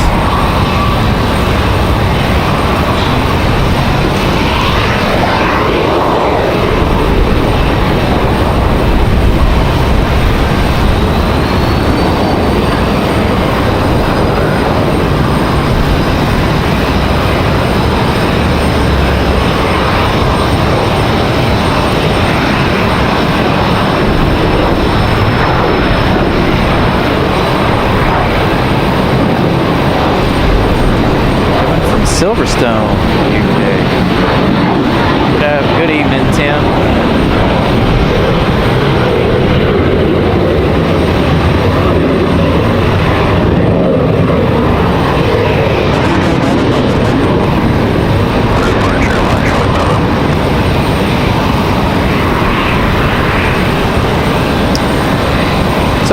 Silverstone, UK. Good evening, Tim.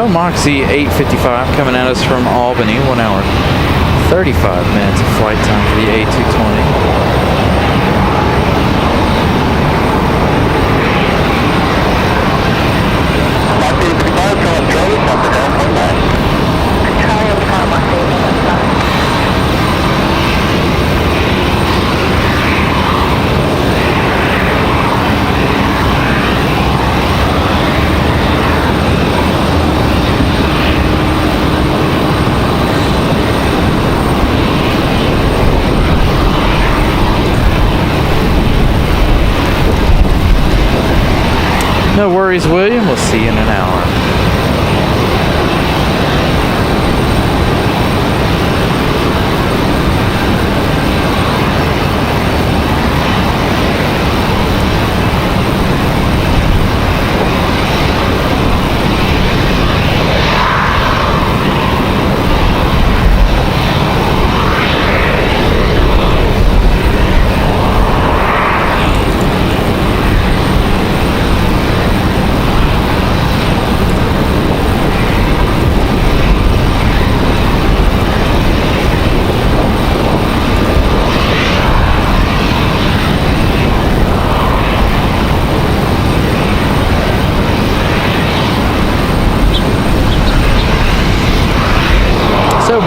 So Moxie 855 coming at us from Albany, 1 hour 35 minutes of flight time for the A220. No worries, William. We'll see you in an hour.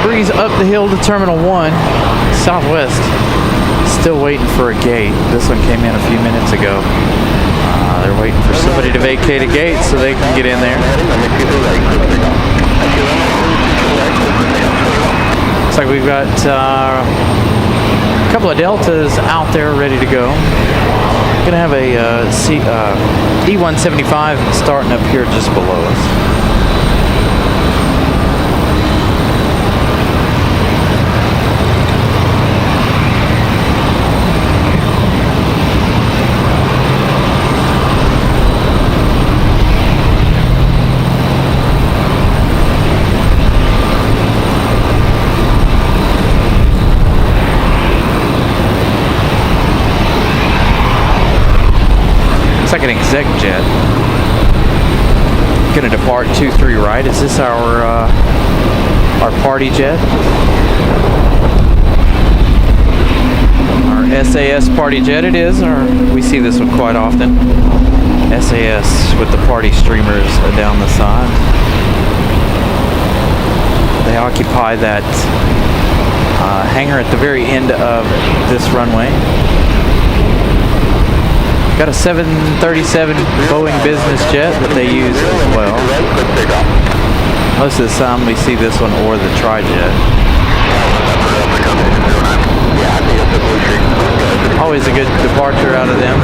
Breeze up the hill to Terminal 1, Southwest. Still waiting for a gate. This one came in a few minutes ago. They're waiting for somebody to vacate a gate so they can get in there. Looks like we've got a couple of Deltas out there ready to go. Gonna have a E175 starting up here just below us. It's like an exec jet. Gonna depart 23 right. Is this our party jet? Our SAS party jet it is, or we see this one quite often. SAS with the party streamers down the side. They occupy that hangar at the very end of this runway. Got a 737 Boeing business jet that they use as well. Most of the time we see this one or the tri-jet. Always a good departure out of them.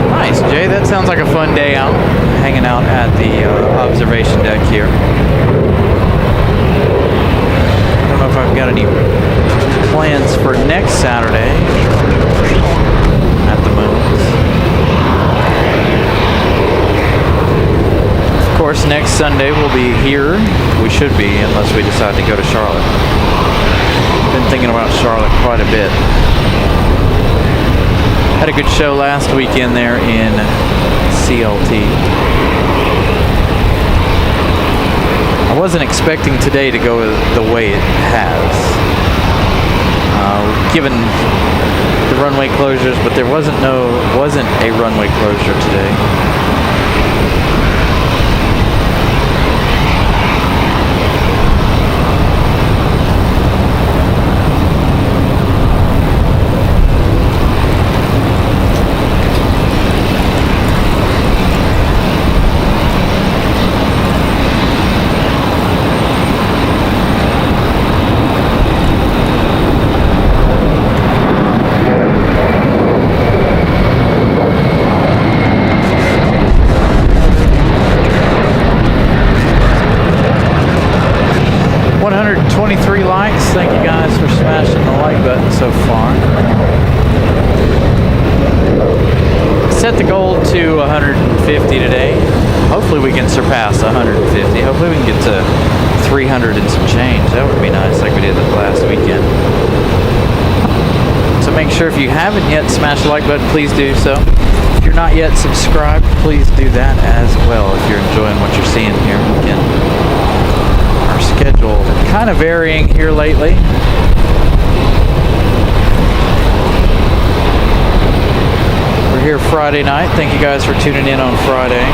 Nice, Jay. That sounds like a fun day out, hanging out at the observation deck here. I don't know if I've got any plans for next Saturday at the moment. Of course, next Sunday we'll be here. We should be, unless we decide to go to Charlotte. Been thinking about Charlotte quite a bit. Had a good show last weekend there in CLT. I wasn't expecting today to go the way it has. Given the runway closures, but there wasn't a runway closure today. Thank you guys for smashing the like button so far. Set the goal to 150 today. Hopefully we can surpass 150. Hopefully we can get to 300 and some change. That would be nice, like we did last weekend. So make sure if you haven't yet smashed the like button, please do so. If you're not yet subscribed, please do that as well if you're enjoying what you're seeing here. Again, our schedule kind of varying here lately. We're here Friday night. Thank you guys for tuning in on Friday.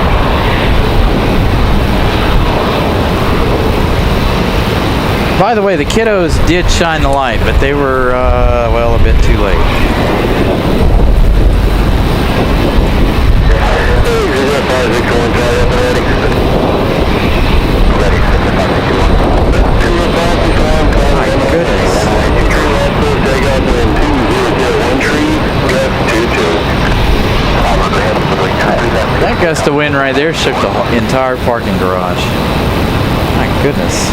By the way, the kiddos did shine the light, but they were, well, a bit too late. My goodness. That gust of wind right there shook the entire parking garage. My goodness.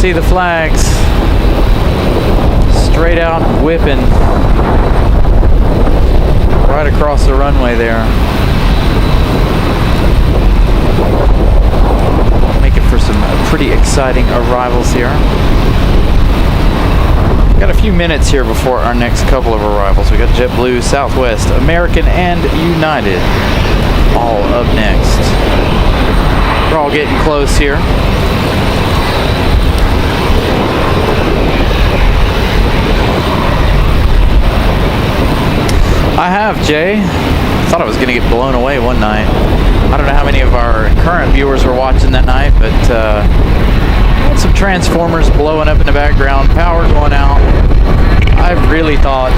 See the flags straight out whipping right across the runway there, making for some pretty exciting arrivals here. Got a few minutes here before our next couple of arrivals. We got JetBlue, Southwest, American, and United all up next. We're all getting close here. I have, Jay. Thought I was going to get blown away one night. I don't know how many of our current viewers were watching that night, but had some transformers blowing up in the background, power going out. I really thought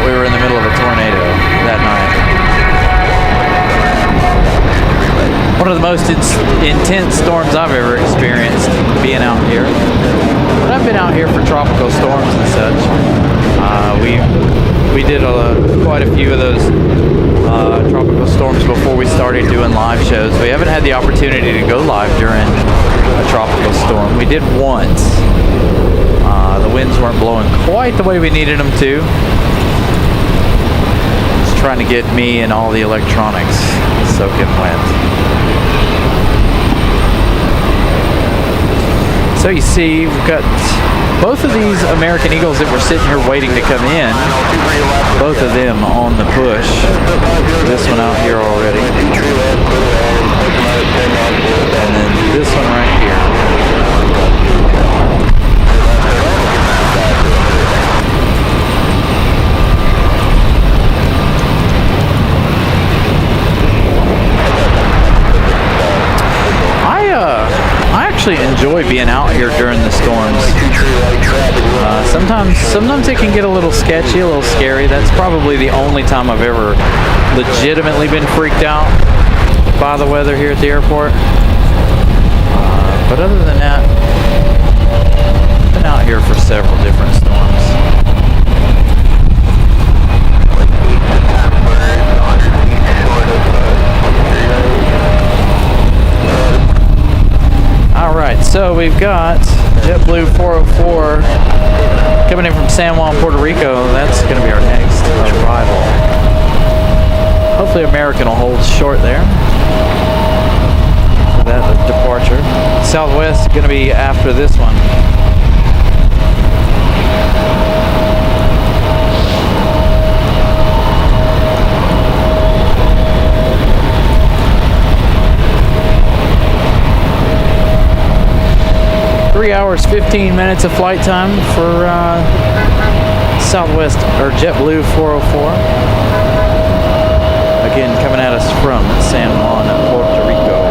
we were in the middle of a tornado that night. One of the most intense storms I've ever experienced being out here. But I've been out here for tropical storms and such. We did quite a few of those tropical storms before we started doing live shows. We haven't had the opportunity to go live during a tropical storm. We did once. The winds weren't blowing quite the way we needed them to. Just trying to get me and all the electronics soaking wet. So you see, we've got both of these American Eagles that were sitting here waiting to come in. Both of them on the push. This one out here already. And then this one right here. I actually enjoy being out here during the storms. Sometimes it can get a little sketchy, a little scary. That's probably the only time I've ever legitimately been freaked out by the weather here at the airport. But other than that, I've been out here for several different storms. Alright, so we've got JetBlue 404 coming in from San Juan, Puerto Rico. That's going to be our next arrival. Hopefully American will hold short there for that departure. Southwest is going to be after this one. Hours 15 minutes of flight time for Southwest or JetBlue 404. Again, coming at us from San Juan, Puerto Rico.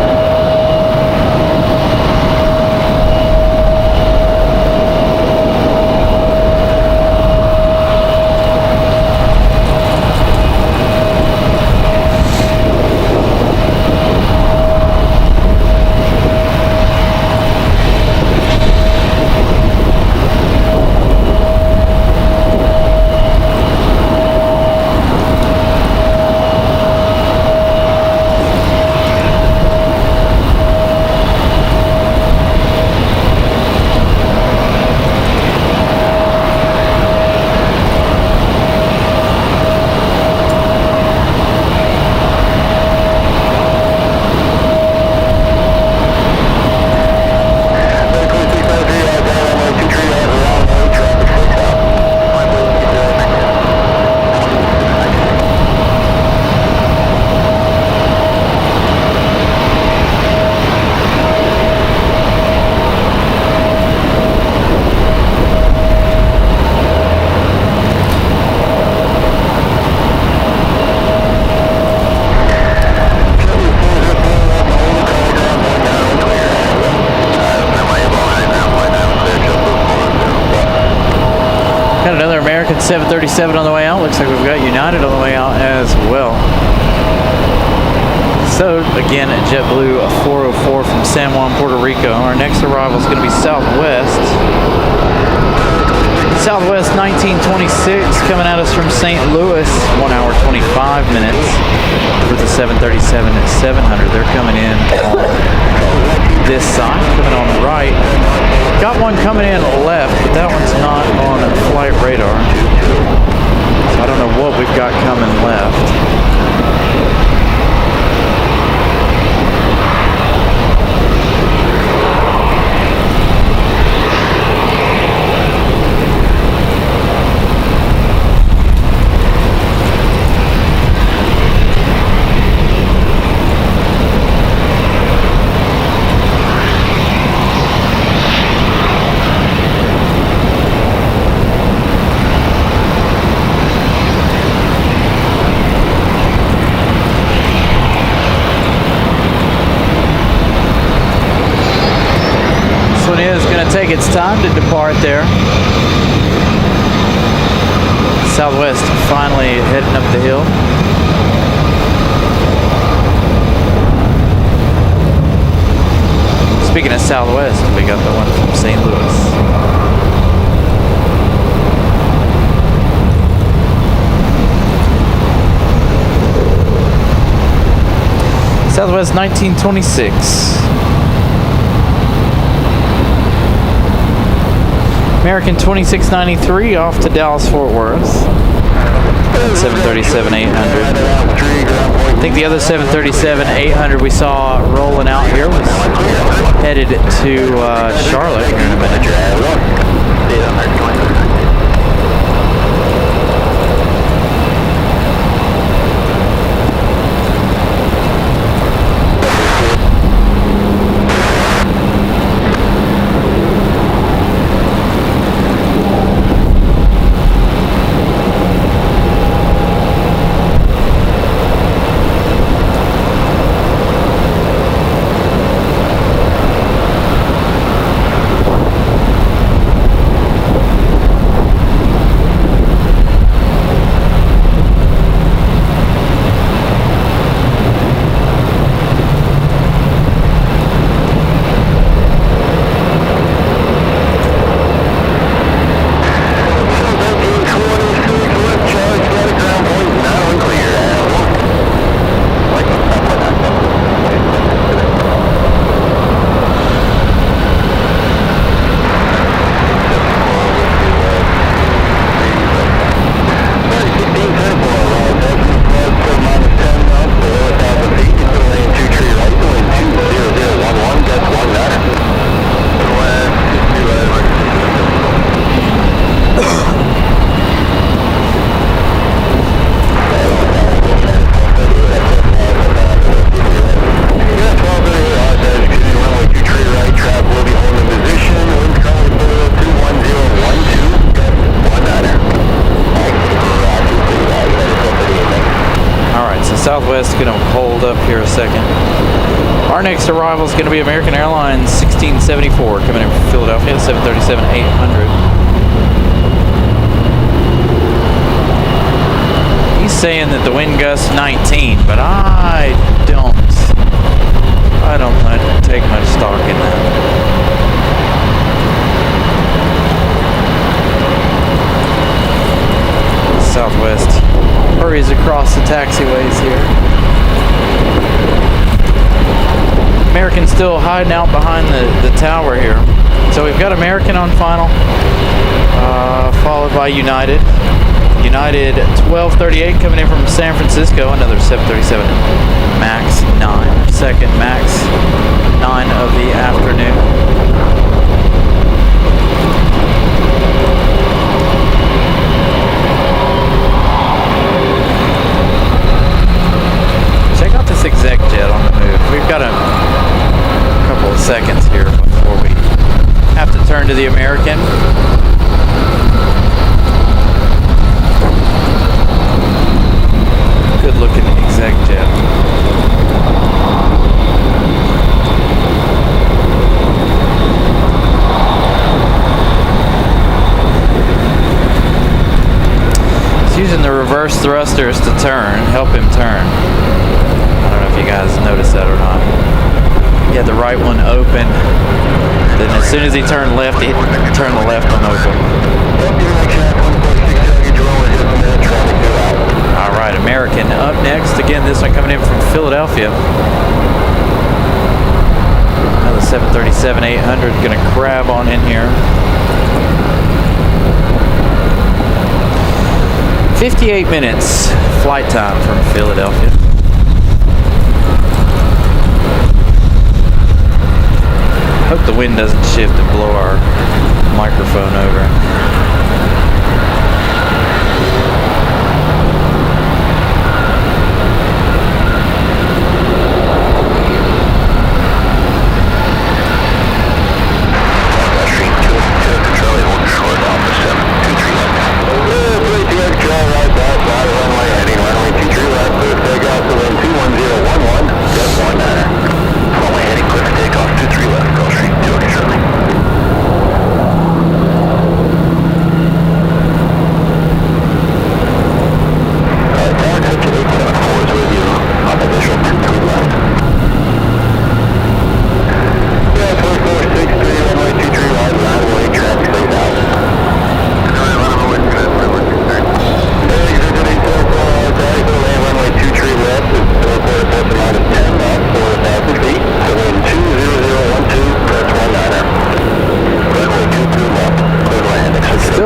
737 on the way out. Looks like we've got United on the way out as well. So again, JetBlue 404 from San Juan, Puerto Rico. Our next arrival is going to be Southwest. Southwest 1926 coming at us from St. Louis, 1 hour 25 minutes with the 737-700. They're coming in on this side, coming on the right. Got one coming in left, but that one's not on flight radar. So I don't know what we've got coming left. Take its time to depart there. Southwest finally heading up the hill. Speaking of Southwest, we got the one from St. Louis. Southwest 1926. American 2693 off to Dallas Fort Worth. 737-800. I think the other 737-800 we saw rolling out here was headed to Charlotte here in a minute. Southwest going to hold up here a second. Our next arrival is going to be American Airlines 1674 coming in from Philadelphia, 737-800. He's saying that the wind gust 19, but I don't take much stock in that. Southwest hurries across the taxiways here. American still hiding out behind the tower here. So we've got American on final, followed by United. United 1238 coming in from San Francisco, another 737 MAX 9, second MAX 9 of the afternoon. Check out this exec jet on the move. We've got a couple of seconds here before we have to turn to the American. Good looking exec jet. reverse thrusters to turn, help him turn. I don't know if you guys noticed that or not. He had the right one open. Then as soon as he turned left, he turned the left one open. All right, American up next. Again, this one coming in from Philadelphia. Another 737-800 going to grab on in here. 58 minutes flight time from Philadelphia. Hope the wind doesn't shift and blow our microphone over.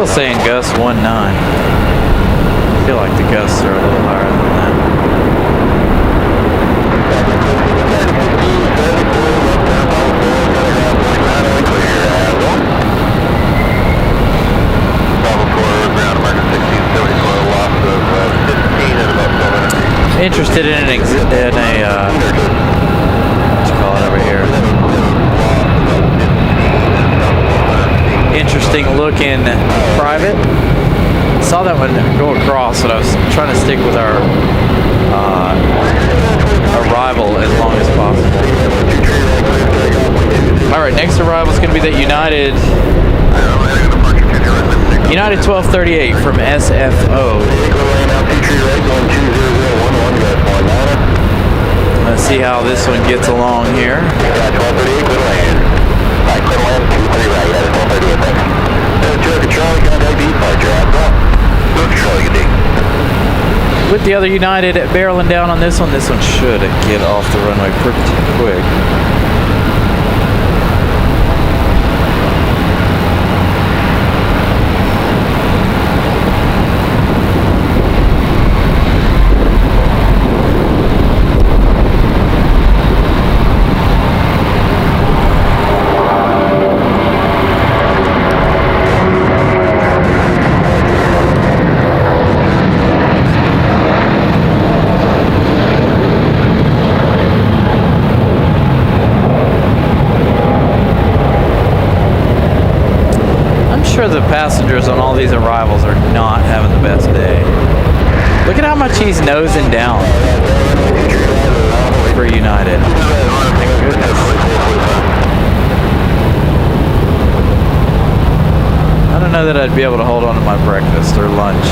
Saying gusts 1.9. I feel like the gusts are a little higher than that. Interested in a what you call it over here? Interesting looking private. Saw that one go across, and I was trying to stick with our arrival as long as possible. All right, next arrival is going to be that United 1238 from SFO. Let's see how this one gets along here. With the other United barreling down on this one should get off the runway pretty quick. Sure the passengers on all these arrivals are not having the best day. Look at how much he's nosing down for United. Thank goodness. I don't know that I'd be able to hold on to my breakfast or lunch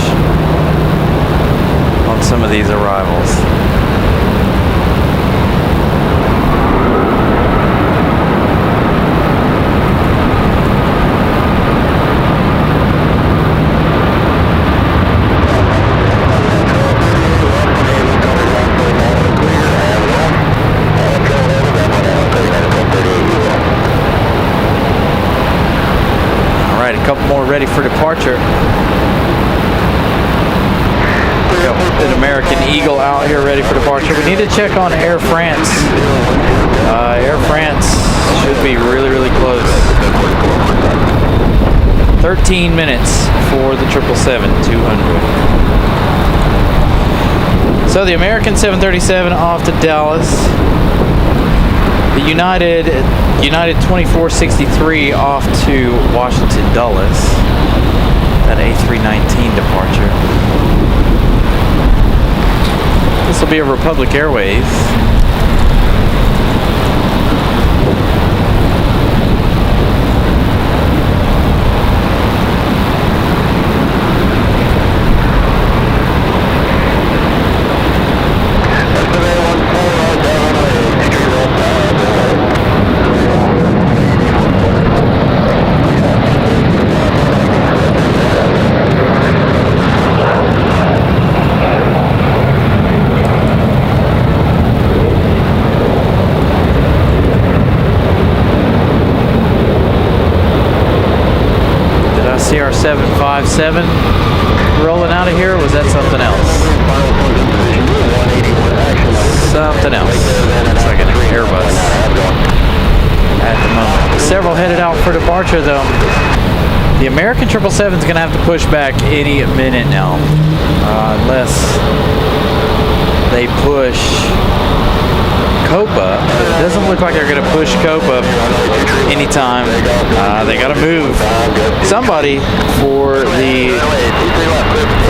on some of these arrivals. Ready for departure. We got an American Eagle out here ready for departure. We need to check on Air France. Air France should be really, really close. 13 minutes for the 777-200. So the American 737 off to Dallas. The United 2463 off to Washington Dulles. That A319 departure. This will be a Republic Airways. CR757 rolling out of here, or was that something else? Something else. Looks like an Airbus at the moment. Several headed out for departure, though. The American 777 is going to have to push back any minute now, unless they push Copa. It doesn't look like they're going to push Copa anytime. They got to move somebody for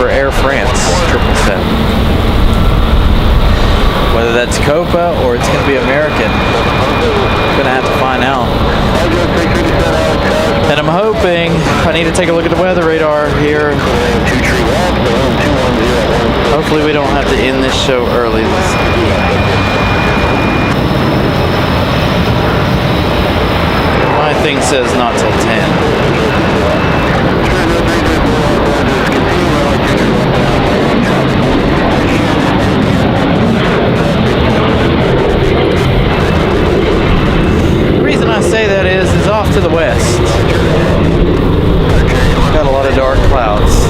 Air France 777. Whether that's Copa or it's going to be American, I'm going to have to find out. And I'm hoping, I need to take a look at the weather radar here. Hopefully we don't have to end this show early. My thing says not till 10. The reason I say that is off to the west. Got a lot of dark clouds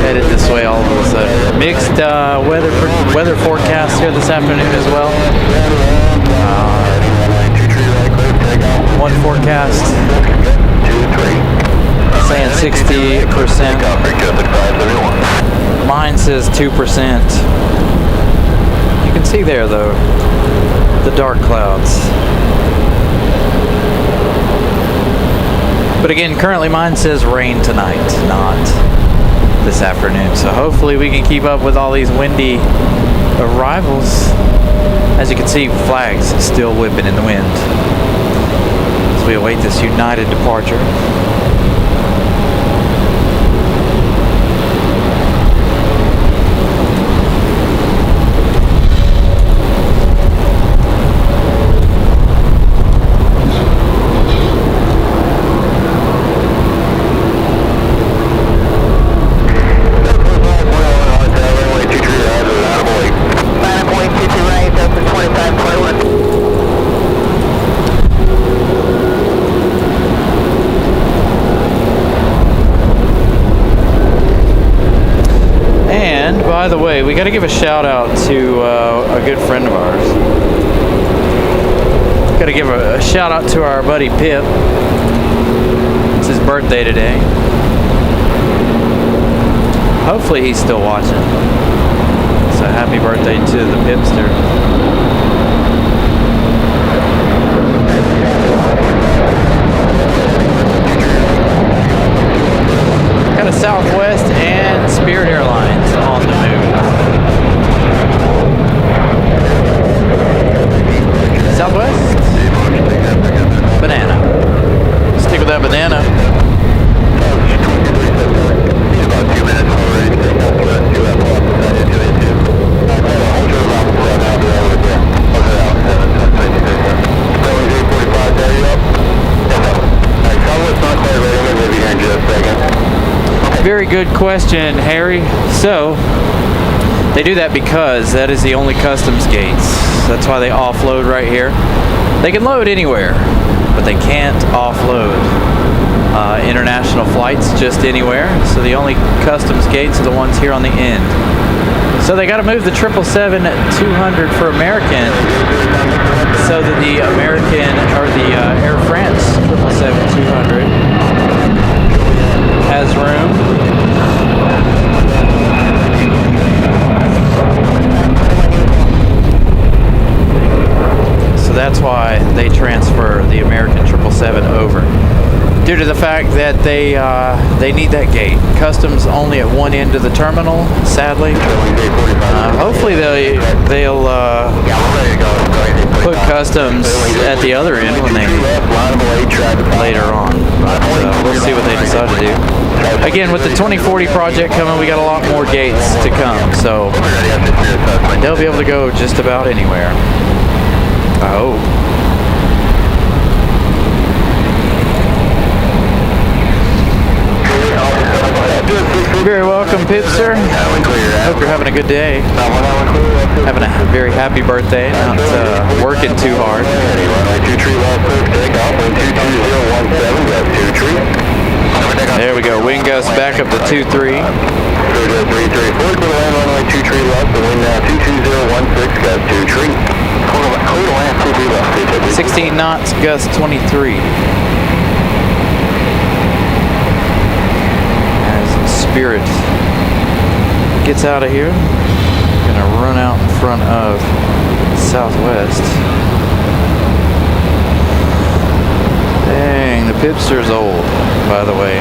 headed this way all of a sudden. Mixed weather forecast here this afternoon as well. One forecast saying 60%. Mine says 2%. You can see there though the dark clouds. But again, currently mine says rain tonight, not this afternoon. So hopefully we can keep up with all these windy arrivals. As you can see, flags still whipping in the wind as we await this United departure. By the way, we got to give a shout out to a good friend of ours. Got to give a shout out to our buddy Pip. It's his birthday today. Hopefully he's still watching. So happy birthday to the Pipster. Got a Southwest and Spirit Airlines on the move. Southwest? Banana. Stick with that banana. Very good question, Harry. So, they do that because that is the only customs gates. That's why they offload right here. They can load anywhere, but they can't offload international flights just anywhere. So the only customs gates are the ones here on the end. So they got to move the 777-200 for American, so that the American or the Air France 777-200 has room. So that's why they transfer the American 777 over, due to the fact that they need that gate. Customs only at one end of the terminal, sadly. Hopefully they'll put customs at the other end when they later on. But we'll see what they decide to do. Again, with the 2040 project coming, we got a lot more gates to come, so they'll be able to go just about anywhere. I hope. Very welcome, Pipster. Hope you're having a good day. Having a very happy birthday, not working too hard. back up to 2-3. Georgia 334, clear to land runway 23 left, the wind now 22016, gust 23. Clear to land 23 left. 16 knots, gust 23. As Spirit gets out of here, gonna run out in front of Southwest. Dang, the Pipster's old, by the way.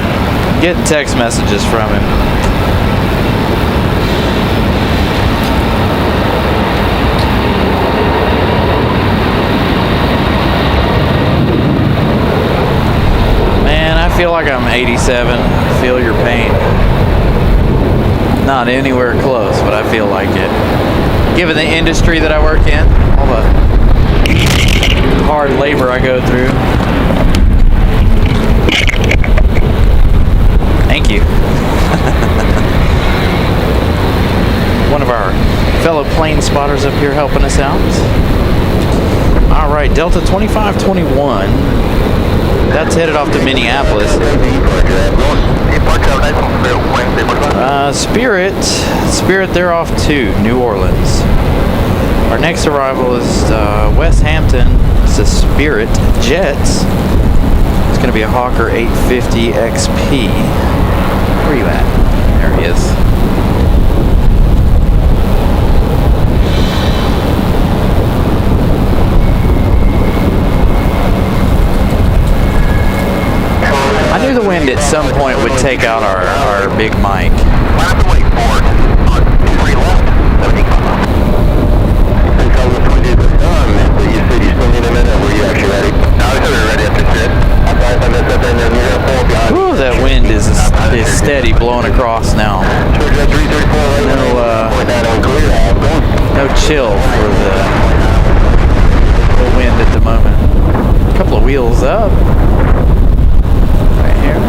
Getting text messages from him. Man, I feel like I'm 87. Feel your pain. Not anywhere close, but I feel like it. Given the industry that I work in, all the hard labor I go through. Thank you. One of our fellow plane spotters up here helping us out. All right, Delta 2521. That's headed off to Minneapolis. Spirit, they're off to New Orleans. Our next arrival is West Hampton. It's a Spirit Jets. It's going to be a Hawker 850 XP. Where are you at? There he is. I knew the wind at some point would take out our big mic. Ooh, that wind is steady blowing across now. No chill for the wind at the moment. A couple of wheels up. Right here.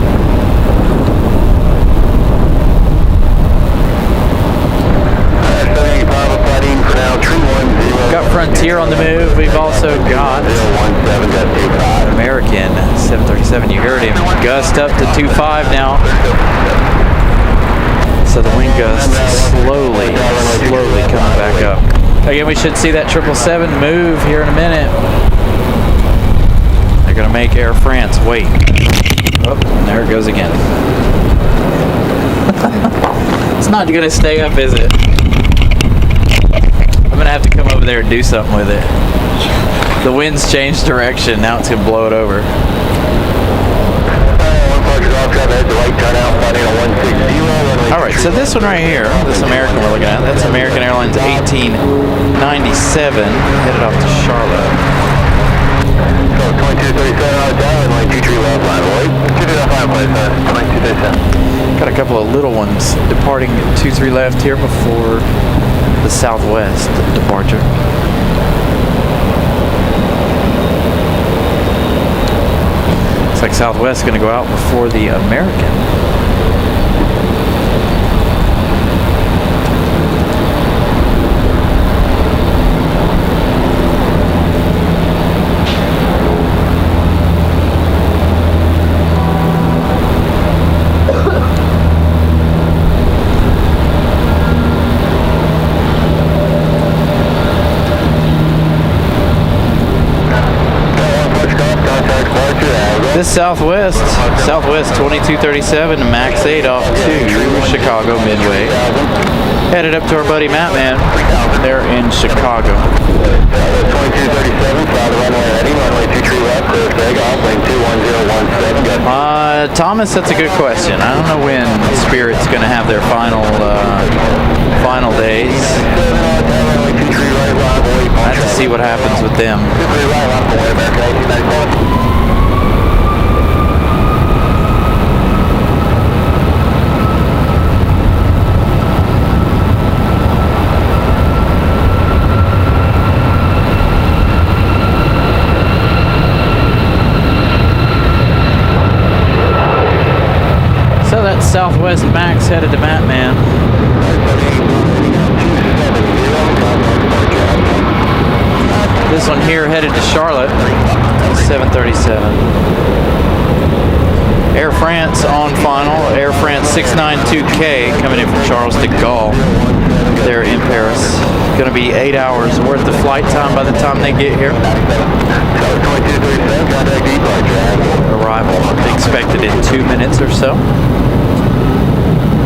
Got Frontier on the move. We've also got American 737. You heard him. Gust up to 2.5 now. So the wind gust slowly coming back up. Again, we should see that 777 move here in a minute. They're going to make Air France wait. Oh, and there it goes again. It's not going to stay up, is it? I'm going to have to come over there and do something with it. The wind's changed direction. Now it's going to blow it over. Alright, so this one right here, this American we're looking at, that's American Airlines 1897, headed off to Charlotte. So 2237 out of down, line 23 left, line away. 2237. Got a couple of little ones departing 23 left here before the Southwest departure. Looks like Southwest is going to go out before the American. This Southwest 2237 Max 8 off to Chicago Midway. Headed up to our buddy Matt Man. They're in Chicago. 2237, fly the runway ready, runway 23 left, clear takeoff, lane 21017. Thomas, that's a good question. I don't know when Spirit's going to have their final days. I have to see what happens with them. Southwest Max headed to Batman. This one here headed to Charlotte. 737. Air France on final. Air France 692K coming in from Charles de Gaulle. They're in Paris. Going to be 8 hours worth of flight time by the time they get here. Arrival expected in 2 minutes or so.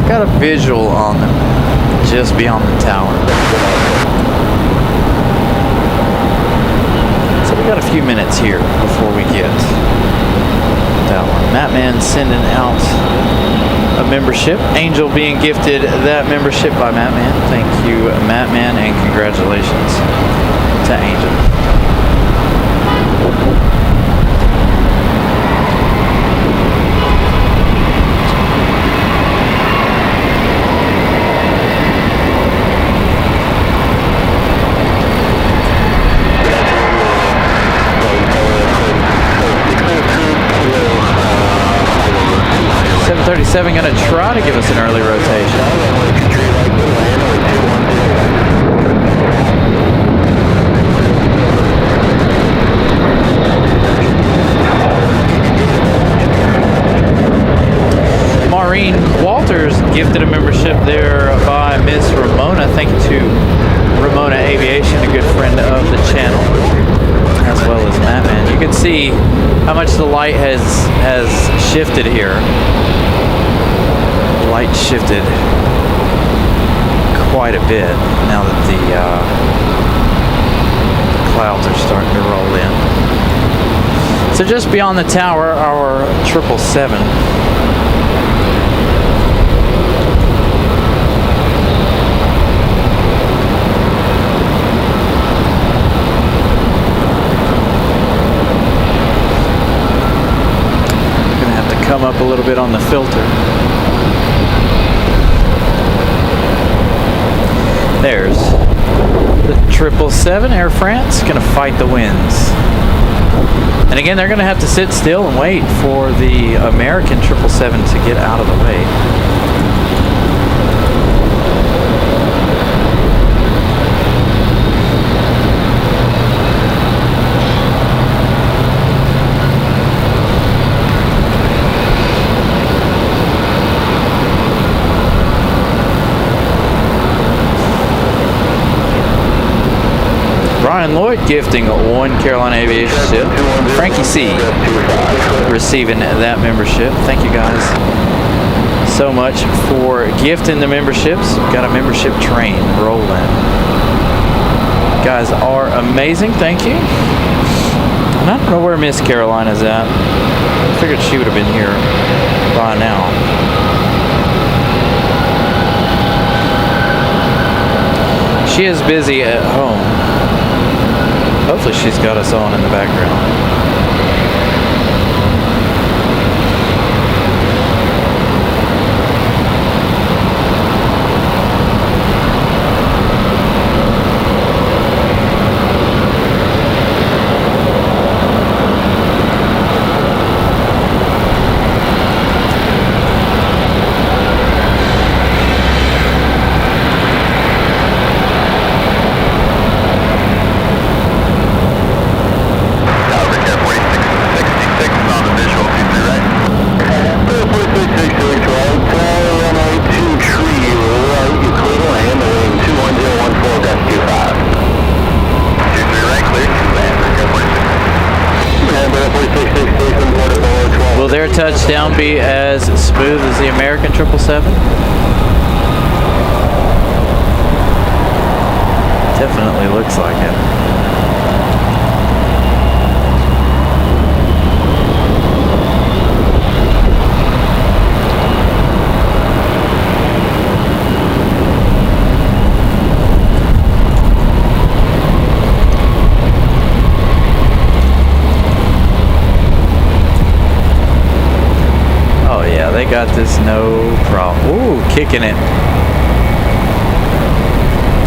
Got a visual on them just beyond the tower. So we got a few minutes here before we get that one. Mattman sending out a membership. Angel being gifted that membership by Mattman. Thank you, Mattman, and congratulations to Angel. Seven going to try to give us an early rotation. Maureen Walters gifted a membership there by Miss Ramona. Thank you to Ramona Aviation, a good friend of the channel, as well as Mattman. You can see how much the light has shifted here. Light shifted quite a bit now that the clouds are starting to roll in. So just beyond the tower, our 777. Gonna have to come up a little bit on the filter. There's the 777 Air France going to fight the winds. And again, they're going to have to sit still and wait for the American 777 to get out of the way. Brian Lloyd gifting one Carolina Aviation ship. Frankie C receiving that membership. Thank you guys so much for gifting the memberships. We've got a membership train rolling. You guys are amazing. Thank you. And I don't know where Miss Carolina's at. I figured she would have been here by now. She is busy at home. Hopefully she's got us on in the background. Touchdown be as smooth as the American 777? Definitely looks like it. They got this no problem. Ooh, kicking it.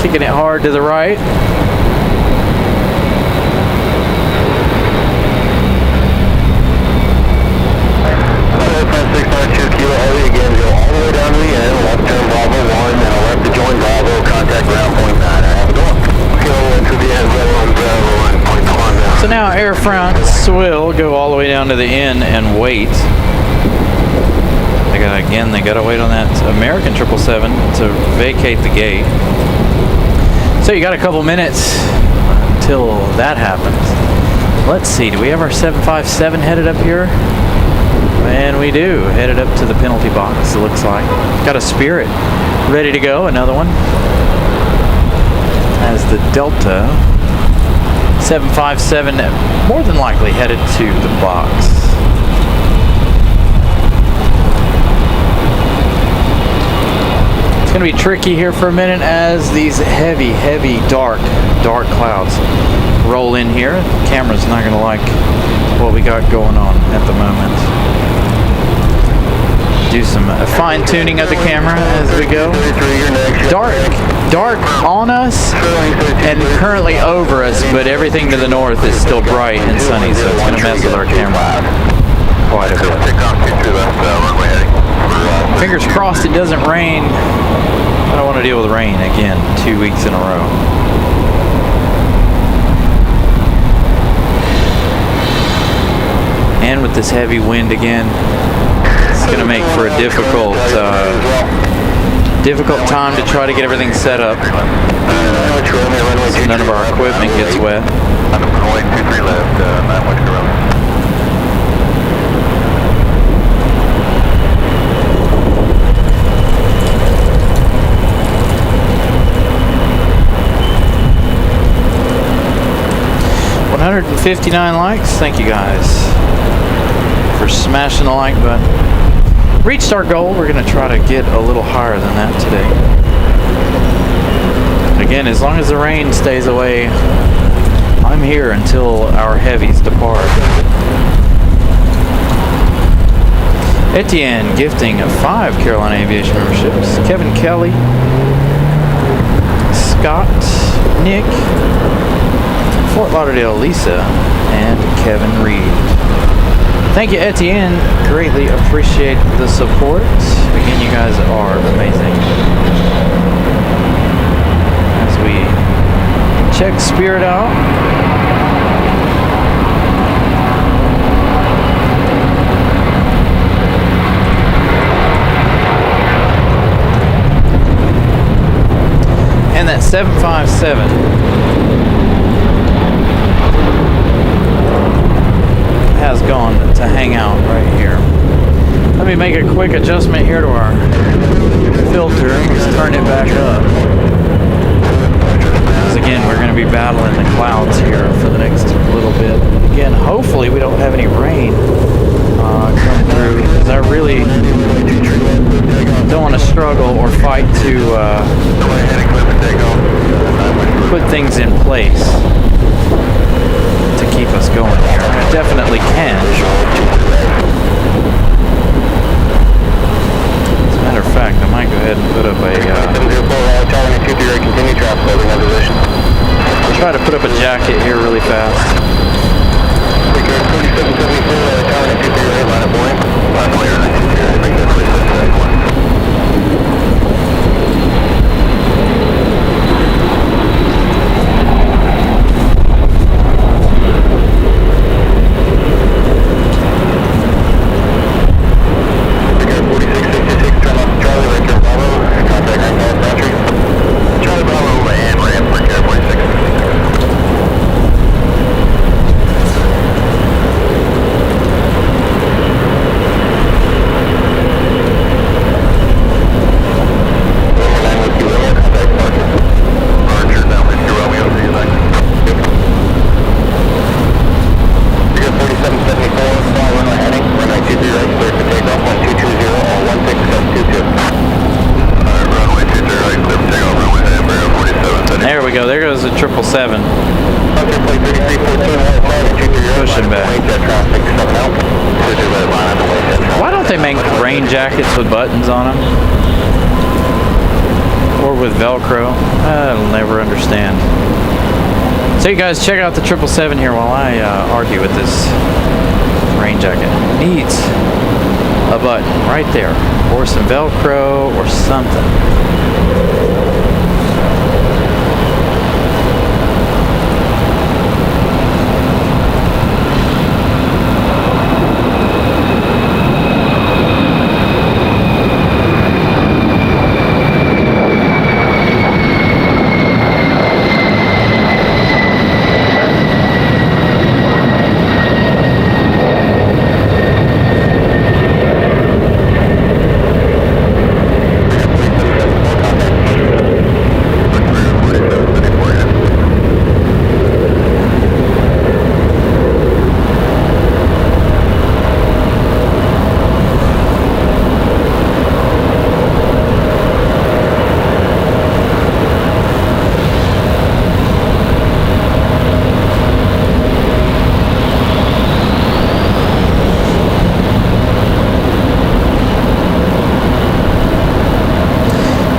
Kicking it hard to the right. So now Air France will go all the way down to the end and wait Again, they gotta wait on that American 777 to vacate the gate. So you got a couple minutes until that happens. Let's see, do we have our 757 headed up here? And we do, headed up to the penalty box, it looks like. Got a Spirit ready to go, another one. As the Delta 757 more than likely headed to the box. It's going to be tricky here for a minute as these heavy, dark clouds roll in here. The camera's not going to like what we got going on at the moment. Do some fine-tuning of the camera as we go. Dark on us and currently over us, but everything to the north is still bright and sunny, so it's going to mess with our camera quite a bit. Fingers crossed it doesn't rain. I don't want to deal with rain again 2 weeks in a row. And with this heavy wind again, it's going to make for a difficult time to try to get everything set up. So none of our equipment gets wet. $159 likes. Thank you guys for smashing the like button. Reached our goal. We're going to try to get a little higher than that today. Again, as long as the rain stays away, I'm here until our heavies depart. Etienne gifting 5 Carolina Aviation memberships. Kevin Kelly, Scott, Nick, Fort Lauderdale Lisa, and Kevin Reed. Thank you, Etienne. Greatly appreciate the support. Again, you guys are amazing. As we check Spirit out. And that 757 has gone to hang out right here. Let me make a quick adjustment here to our filter. Let's turn it back up. Because again, we're going to be battling the clouds here for the next little bit. Again, hopefully we don't have any rain come through, because I really don't want to struggle or fight to put things in place to keep us going here. I definitely can. As a matter of fact, I might go ahead and put up try to put up a jacket here really fast. There goes the 777. Pushing back. Why don't they make rain jackets with buttons on them? Or with Velcro? I'll never understand. So you guys check out the 777 here while I argue with this rain jacket. Needs a button right there. Or some Velcro or something.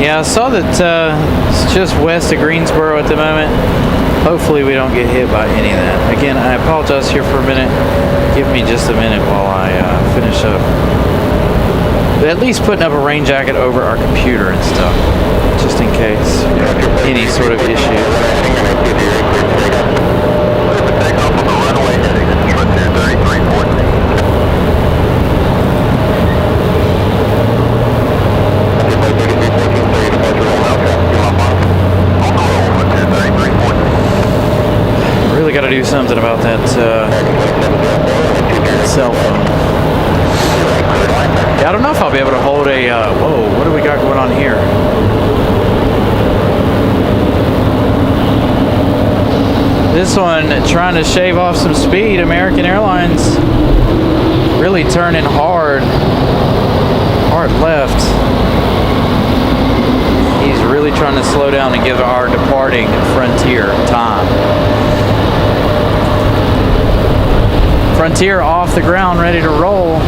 Yeah, I saw that it's just west of Greensboro at the moment. Hopefully we don't get hit by any of that. Again, I apologize here for a minute. Give me just a minute while I finish up. But at least putting up a rain jacket over our computer and stuff, just in case any sort of issue. Really got to do something about that cell phone. Yeah, I don't know if I'll be able to hold a, whoa, what do we got going on here? This one, trying to shave off some speed. American Airlines really turning hard left. He's really trying to slow down and give our departing Frontier time. Frontier off the ground, ready to roll.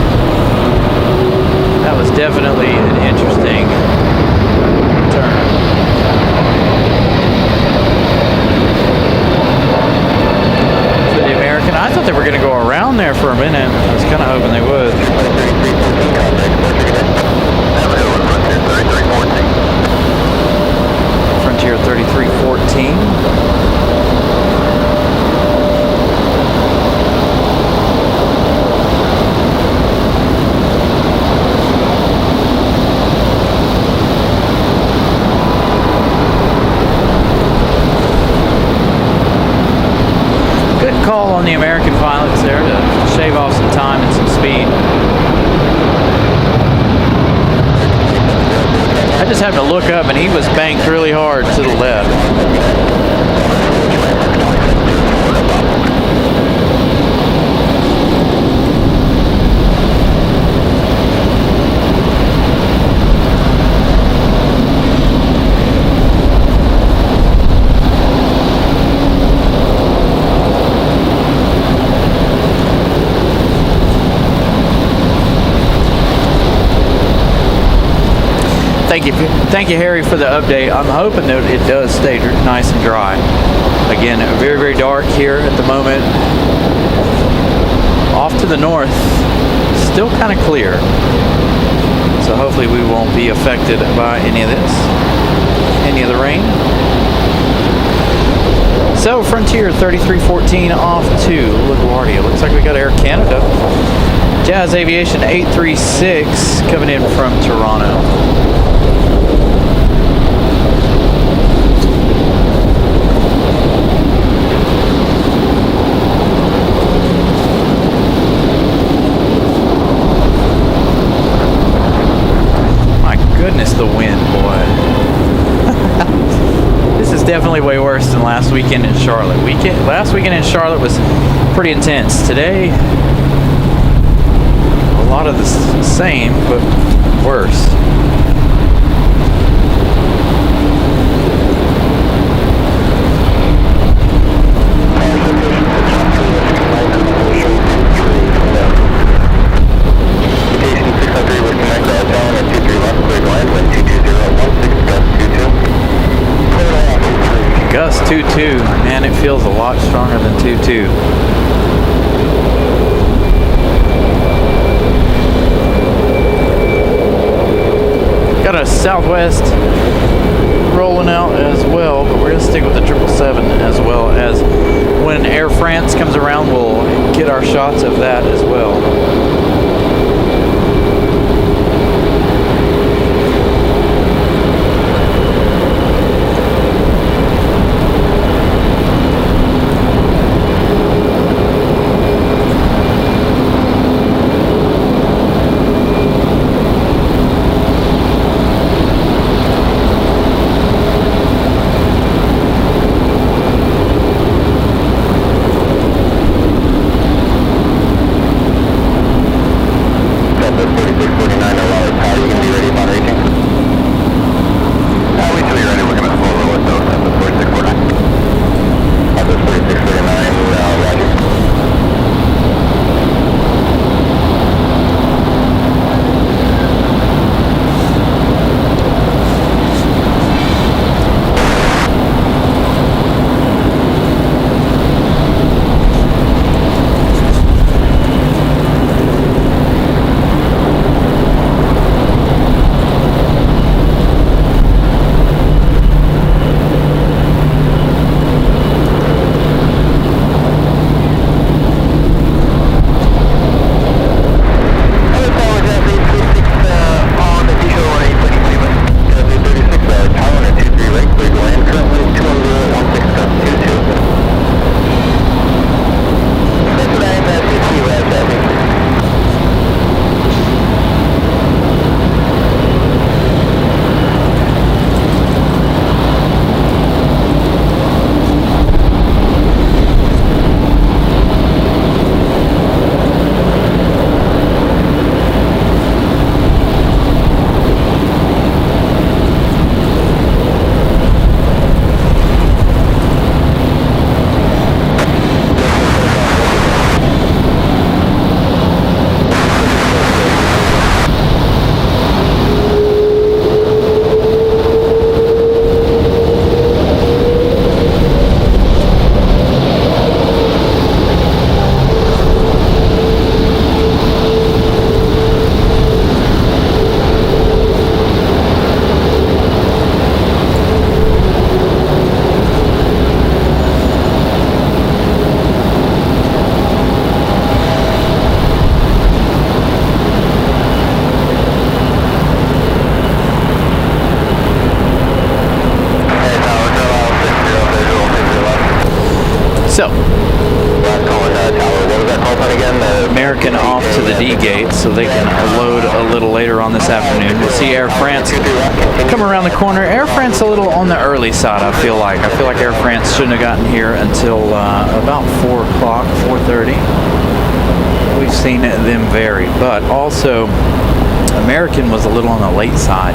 That was definitely an interesting turn. For the American, I thought they were going to go around there for a minute. I was kind of hoping they would. Frontier 3314. Call on the American pilots there to shave off some time and some speed. I just happened to look up and he was banked really hard to the left. Thank you, Harry, for the update. I'm hoping that it does stay nice and dry. Again, very, very dark here at the moment. Off to the north, still kind of clear. So hopefully we won't be affected by any of this, any of the rain. So Frontier 3314 off to LaGuardia. Looks like we got Air Canada. Jazz Aviation 836 coming in from Toronto. Goodness, the wind, boy. This is definitely way worse than last weekend in Charlotte. Last weekend in Charlotte was pretty intense. Today, a lot of the same, but worse. Gust 2-2, man, it feels a lot stronger than 2-2. Got a Southwest rolling out as well, but we're going to stick with the 777 as well as when Air France comes around, we'll get our shots of that as well. load a little later on this afternoon. We'll see Air France come around the corner. Air France a little on the early side, I feel like. I feel like Air France shouldn't have gotten here until about 4 o'clock, 4:30. We've seen them vary, but also American was a little on the late side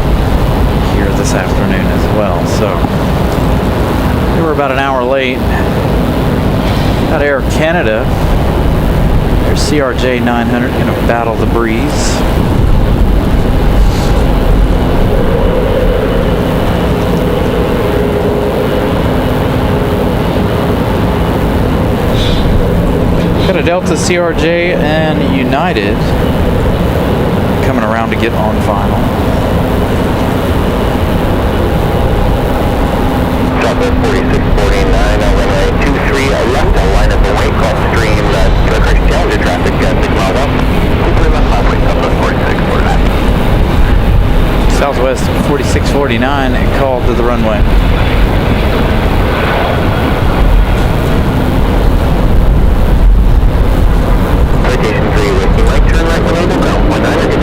here this afternoon as well. So they were about an hour late. Got Air Canada, their CRJ 900, going to battle the breeze. Got a Delta CRJ and United coming around to get on final. Southwest 4649, runway 23, left, line up away, cross stream, Turkish Challenger traffic, 6 miles up. Left highway, Southwest 4649. Southwest 4649 called to the runway. Citation 3, Whiskey Mike, turn right, enable, ground 19.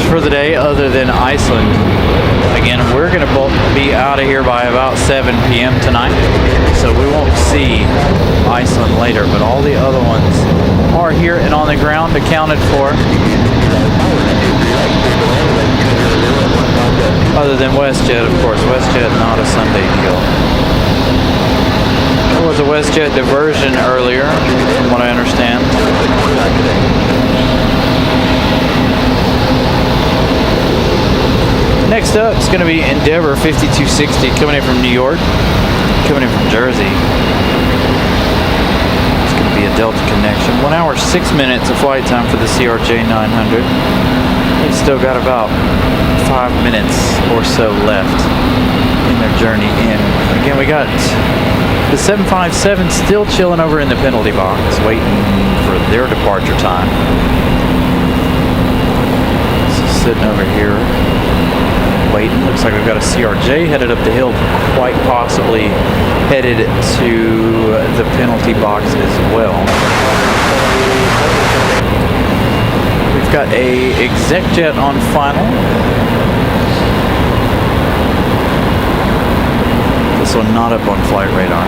For the day, other than Iceland. Again, we're going to be out of here by about 7 p.m. tonight, so we won't see Iceland later, but all the other ones are here and on the ground, accounted for. Other than WestJet, of course. WestJet, not a Sunday deal. There was a WestJet diversion earlier, from what I understand. Next up is going to be Endeavor 5260 coming in from New York, coming in from Jersey. It's going to be a Delta connection. 1 hour, 6 minutes of flight time for the CRJ 900. They've still got about 5 minutes or so left in their journey in. Again, we got the 757 still chilling over in the penalty box, waiting for their departure time. So sitting over here waiting. Looks like we've got a CRJ headed up the hill, quite possibly headed to the penalty box as well. We've got a ExecJet on final. This one not up on flight radar.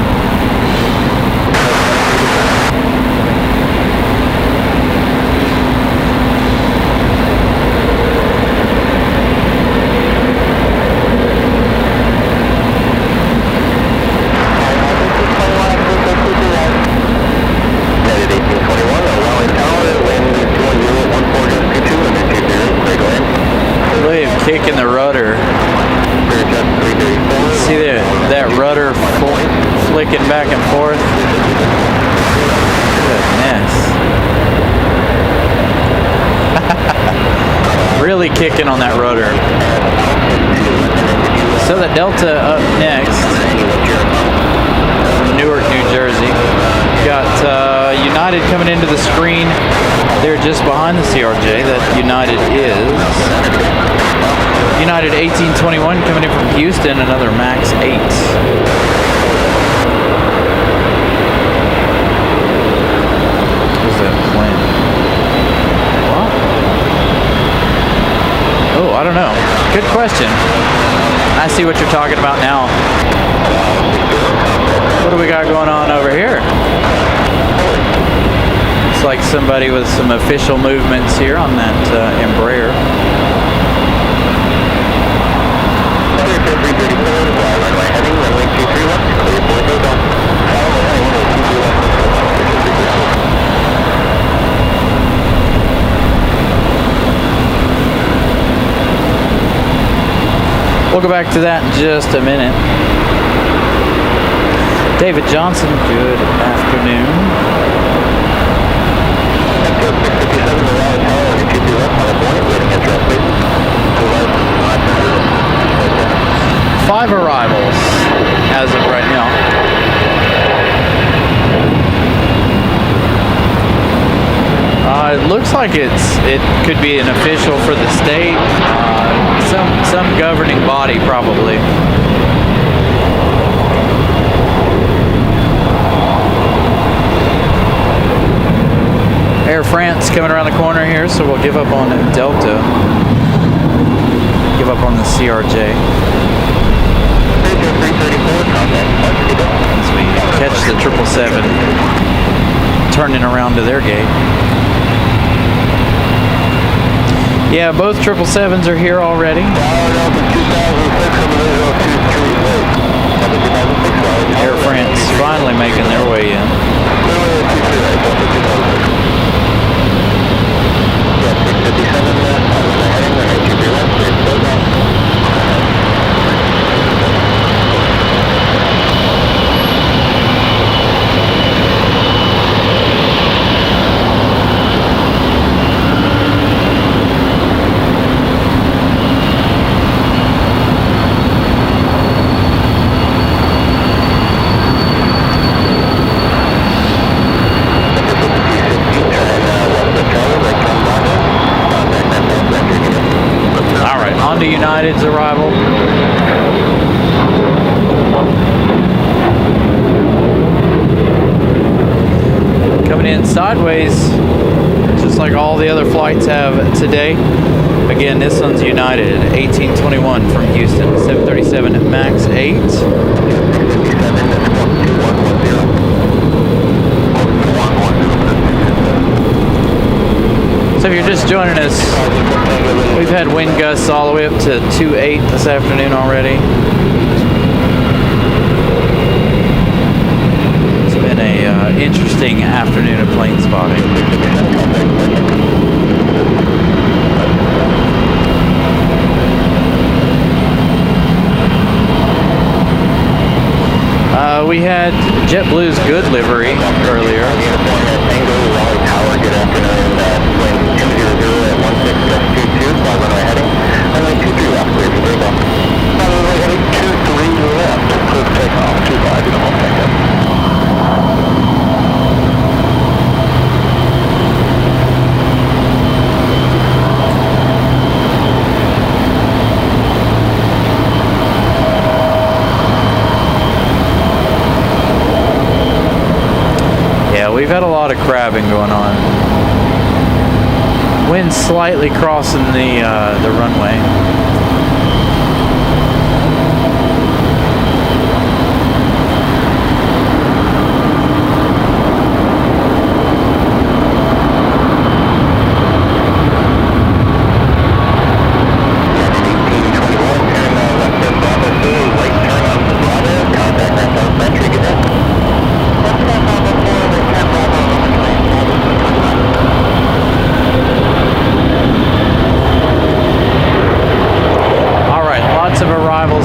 Kicking the rudder. See that rudder flicking back and forth? Goodness. Really kicking on that rudder. So the Delta up next. Newark, New Jersey. Got United coming into the screen. They're just behind the CRJ. That United is. United 1821 coming in from Houston, another MAX 8. What's that plane? What? Oh, I don't know. Good question. I see what you're talking about now. What do we got going on over here? Looks like somebody with some official movements here on that Embraer. We'll go back to that in just a minute. David Johnson, good afternoon. Five arrivals as of right now. It looks like it could be an official for the state, some governing body probably. Air France coming around the corner here, so we'll give up on Delta. Give up on the CRJ. As we catch the 777 turning around to their gate. Yeah, both 777s are here already. Air France finally making their way in. United's arrival. Coming in sideways, just like all the other flights have today. Again, this one's United at 1821 from Houston, 737 at max 8. So if you're just joining us, we've had wind gusts all the way up to 2.8 this afternoon already. It's been a interesting afternoon of plane spotting. We had JetBlue's good livery earlier. We've had a lot of crabbing going on. Wind slightly crossing the runway.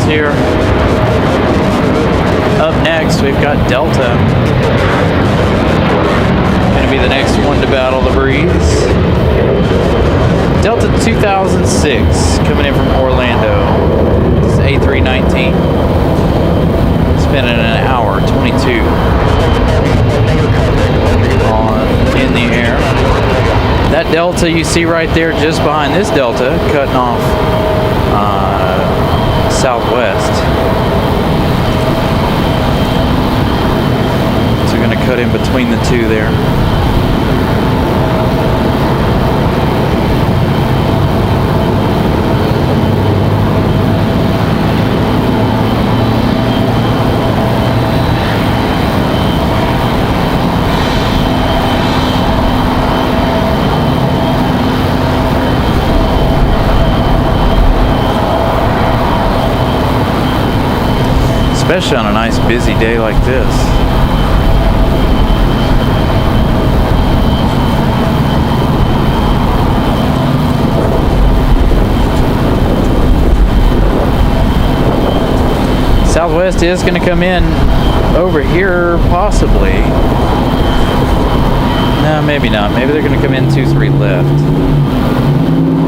Here. Up next, we've got Delta. Going to be the next one to battle the breeze. Delta 2006 coming in from Orlando. This is A319. Spending an hour 22 in the air. That Delta you see right there, just behind this Delta, cutting off southwest. So we're going to cut in between the two there. Especially on a nice busy day like this. Southwest is going to come in over here, possibly. No, maybe not. Maybe they're going to come in 2-3 left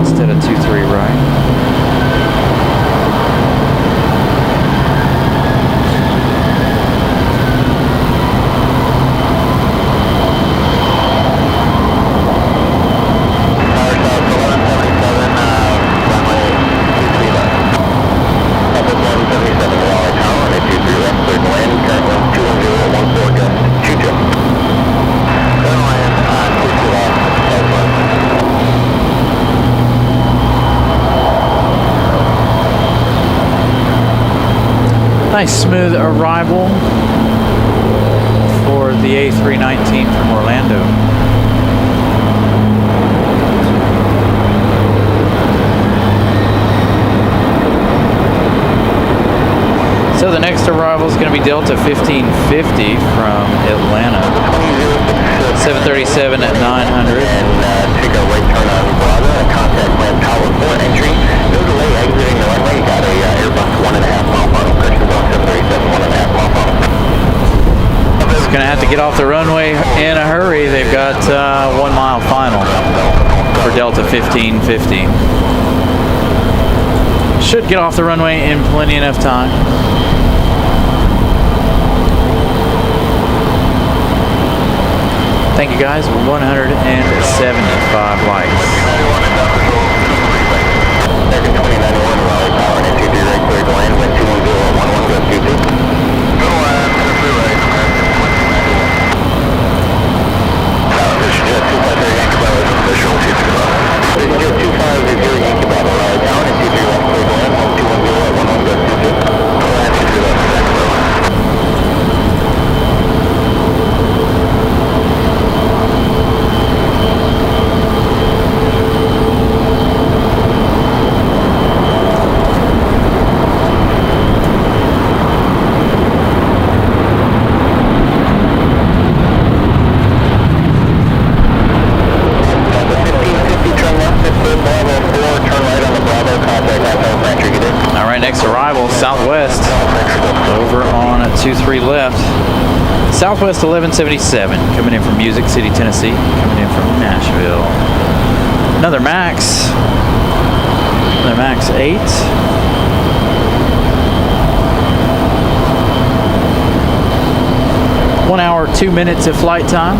instead of 2-3 right. Nice smooth arrival for the A319 from Orlando. So the next arrival is going to be Delta 1550 from Atlanta. 737 at 900. And take a right turn on Bravo and contact Land Tower 4 entry. No delay exiting the runway. You got a Airbus 1.5 mile final. Correction zone 737, 1.5 mile final. It's going to have to get off the runway in a hurry. They've got 1 mile final for Delta 1550. Should get off the runway in plenty enough time. Thank you guys. 175 likes. American 2901 Raleigh Tower and entry direct clear to land. Wind 21011 goes 22. Go land, freeway, American 2901. Vision Jet 250 Yankee Bravo, visual 220. Vision Jet 250 Yankee Bravo, Raleigh Tower and entry direct clear to land. Wind 21011 goes 22. Go land, 230 Yankee Bravo. Next arrival, Southwest, over on 2-3 left. Southwest 1177, coming in from Music City, Tennessee, coming in from Nashville. Another Max 8. One hour, 2 minutes of flight time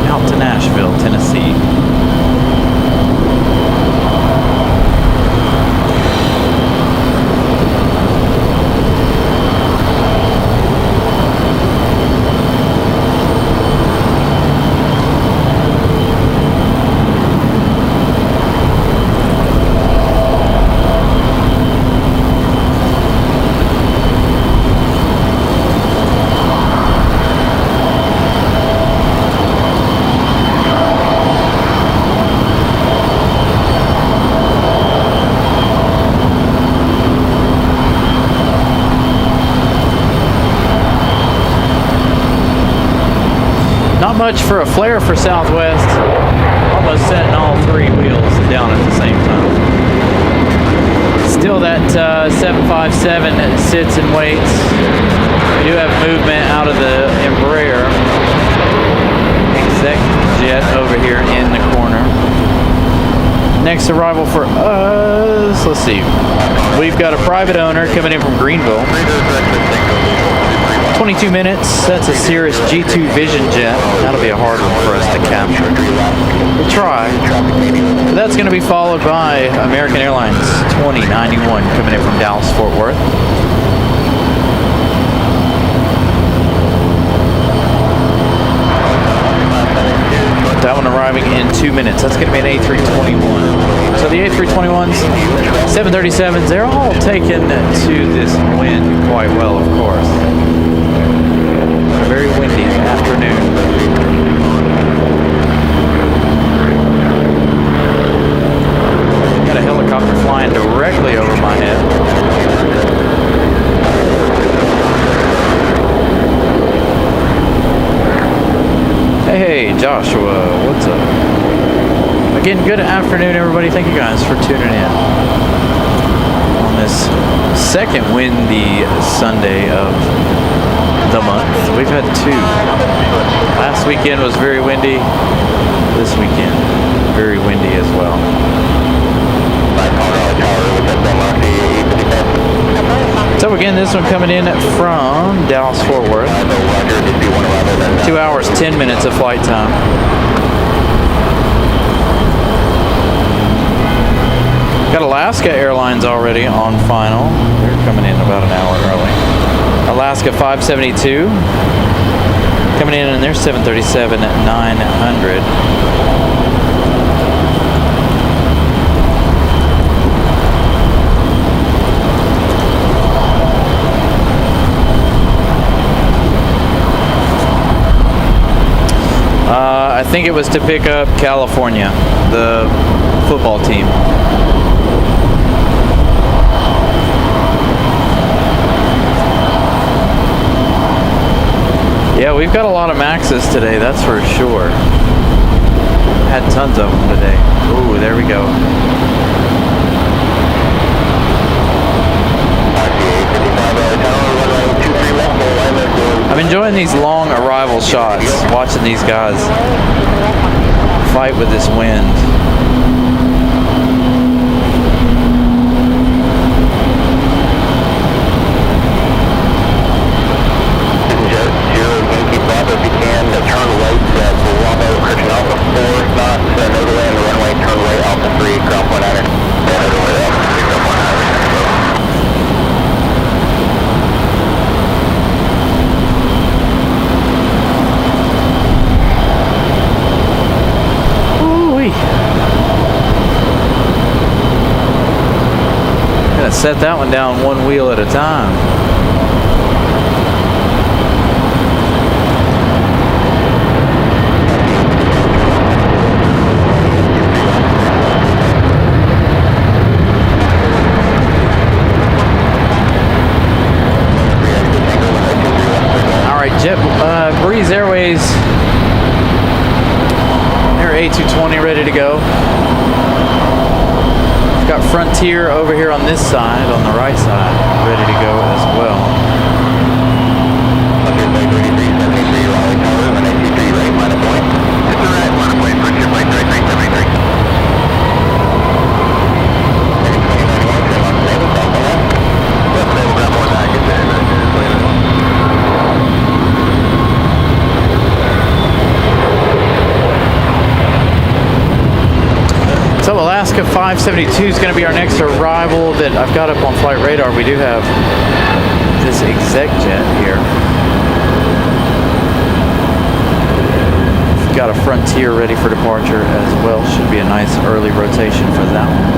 out to Nashville, Tennessee. Not much for a flare for Southwest. Almost setting all 3 wheels down at the same time. Still that 757 sits and waits. We do have movement out of the Embraer exec jet over here in the corner. Next arrival for us, let's see. We've got a private owner coming in from Greenville. 22 minutes. That's a Cirrus G2 Vision jet. That'll be a hard one for us to capture. We'll try. But that's going to be followed by American Airlines 2091 coming in from Dallas, Fort Worth. That one arriving in 2 minutes. That's going to be an A321. So the A321s, 737s, they're all taken to this wind quite well, of course. Very windy afternoon. Got a helicopter flying directly over my head. Hey, Joshua, what's up? Again, good afternoon, everybody. Thank you guys for tuning in on this second windy Sunday of the month. We've had two. Last weekend was very windy. This weekend, very windy as well. So again, this one coming in from Dallas Fort Worth. 2 hours, 10 minutes of flight time. Got Alaska Airlines already on final. They're coming in about an hour early. Alaska 572 coming in and they're 737 at 900. I think it was to pick up California, the football team. Yeah, we've got a lot of Maxes today, that's for sure. Had tons of them today. Ooh, there we go. I'm enjoying these long arrival shots, watching these guys fight with this wind. Set that one down one wheel at a time. All right, Breeze Airways, they're A220 ready to go. Got Frontier over here on this side, on the right side, ready to go as well. So Alaska 572 is going to be our next arrival that I've got up on flight radar. We do have this exec jet here. We've got a Frontier ready for departure as well. Should be a nice early rotation for that one.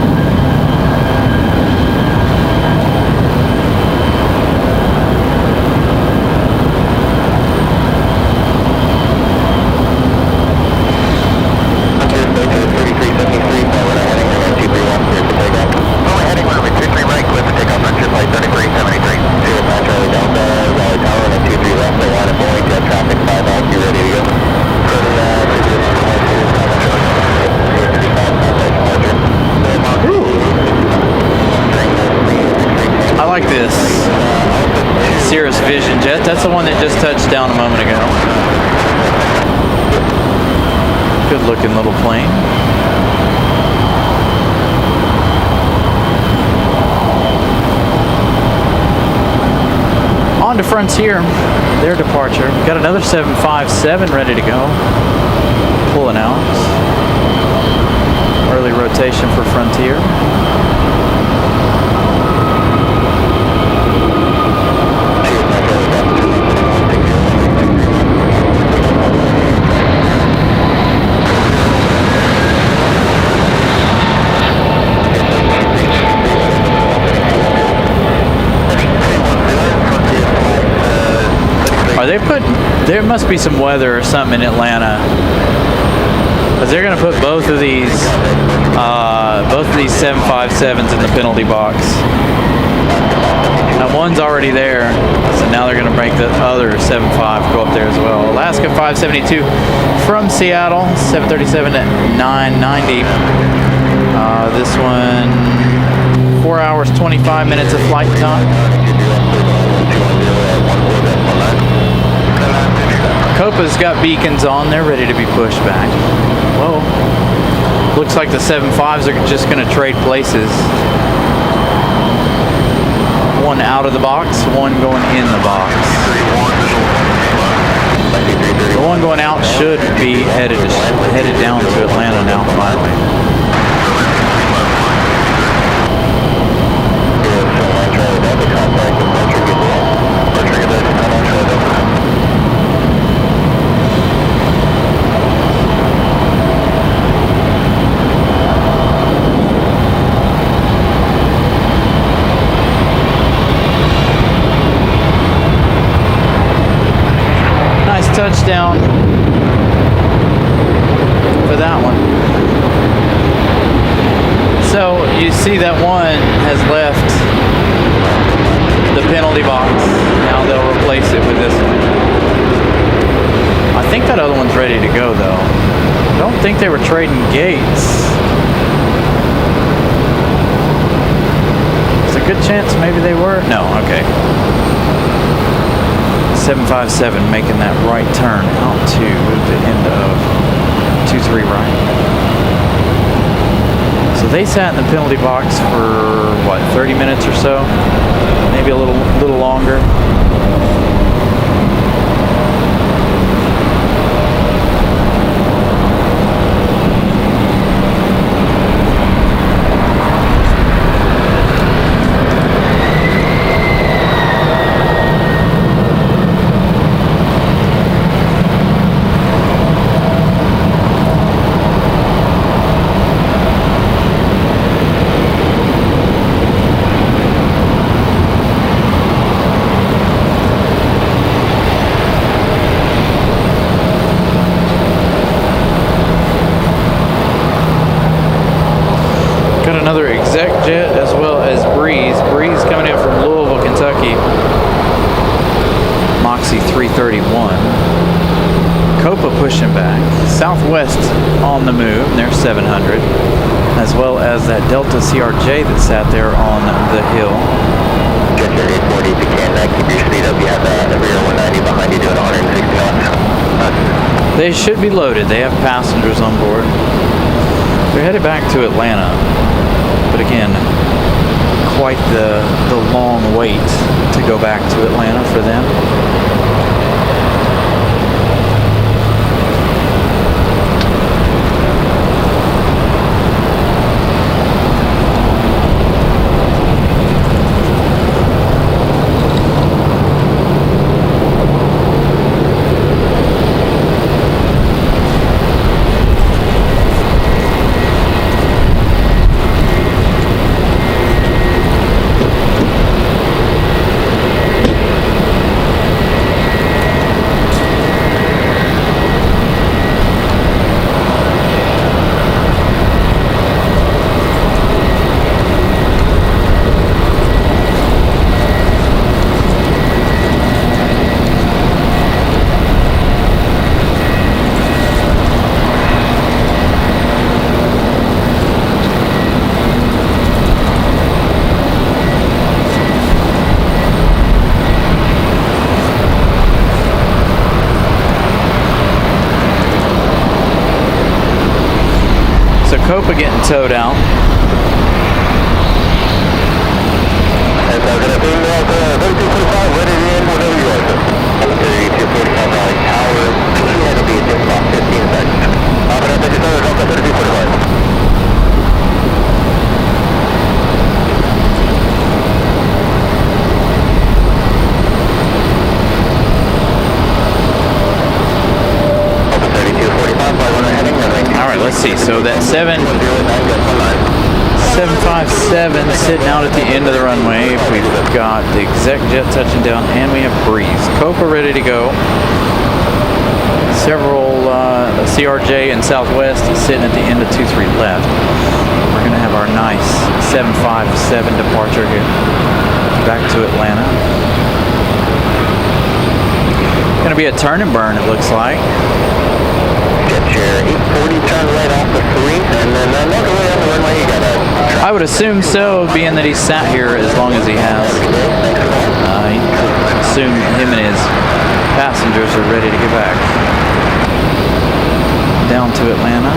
That's the one that just touched down a moment ago. Good looking little plane. On to Frontier, their departure. We've got another 757 ready to go. Pulling out. Early rotation for Frontier. There must be some weather or something in Atlanta, because they're going to put both of these 757s in the penalty box. Now one's already there, so now they're going to make the other 75 go up there as well. Alaska 572 from Seattle, 737 at 990. This one 4 hours, 25 minutes of flight time. Copa's got beacons on. They're ready to be pushed back. Whoa. Looks like the 7.5s are just going to trade places. One out of the box, one going in the box. The one going out should be headed down to Atlanta now finally. Touchdown for that one. So you see that one has left the penalty box. Now they'll replace it with this one. I think that other one's ready to go though. I don't think they were trading gates. There's a good chance maybe they were. No, okay. 757 making that right turn out to the end of 23 right. So they sat in the penalty box for what, 30 minutes or so, maybe a little longer. Another exec jet as well as Breeze. Breeze coming in from Louisville, Kentucky. Moxie 331. Copa pushing back. Southwest on the move. They're 700. As well as that Delta CRJ that sat there on the hill. Jet 840 to Canada. Keep your speed up. You have the rear 190 behind you doing 160 knots. They should be loaded. They have passengers on board. They're headed back to Atlanta. But again, quite the long wait to go back to Atlanta for them. Copa getting towed out. Let's see, so that 757 sitting out at the end of the runway. We've got the exec jet touching down, and we have Breeze. Copa ready to go. Several CRJ and Southwest sitting at the end of 23 left. We're going to have our nice 757 departure here. Back to Atlanta. Going to be a turn and burn, it looks like. Get your 840 turn right off the 3, and then another way on the runway, you got a I would assume so, being that he's sat here as long as he has. I assume him and his passengers are ready to get back down to Atlanta.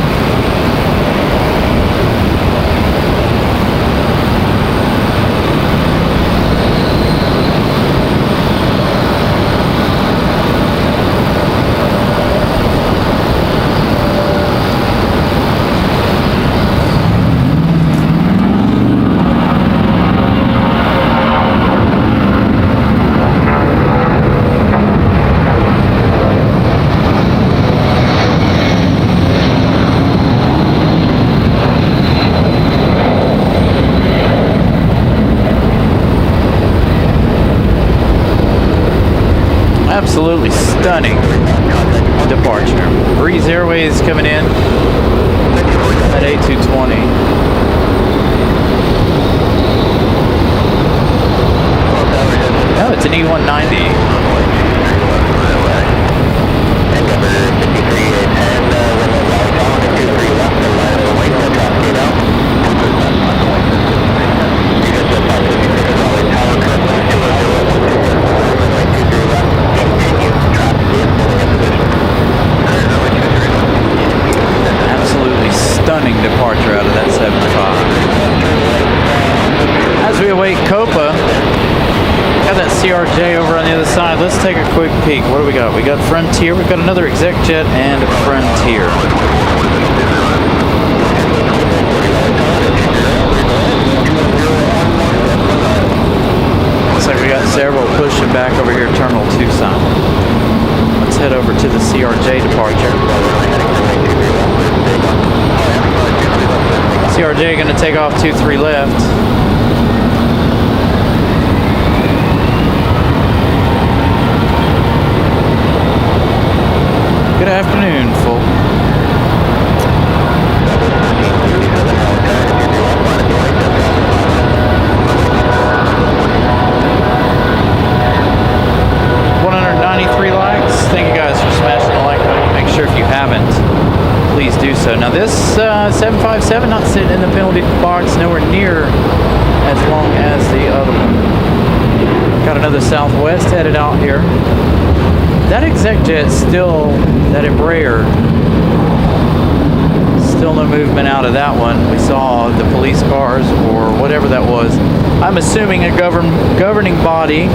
Absolutely stunning departure. Breeze Airways coming in at 8220. Oh, it's an E190. Stunning departure out of that 75. As we await Copa, got that CRJ over on the other side. Let's take a quick peek. What do we got? We got Frontier. We've got another exec jet and Frontier. Looks like we got several pushing back over here, Terminal Tucson. Let's head over to the CRJ departure. CRJ going to take off 23 left. Good afternoon, folks. Thank you guys for smashing the like button. Make sure if you haven't, please do so. Now this 757 not sitting in the penalty box, nowhere near as long as the other one. Got another Southwest headed out here. That exec jet still, that Embraer, still no movement out of that one. We saw the police cars or whatever that was. I'm assuming a governing body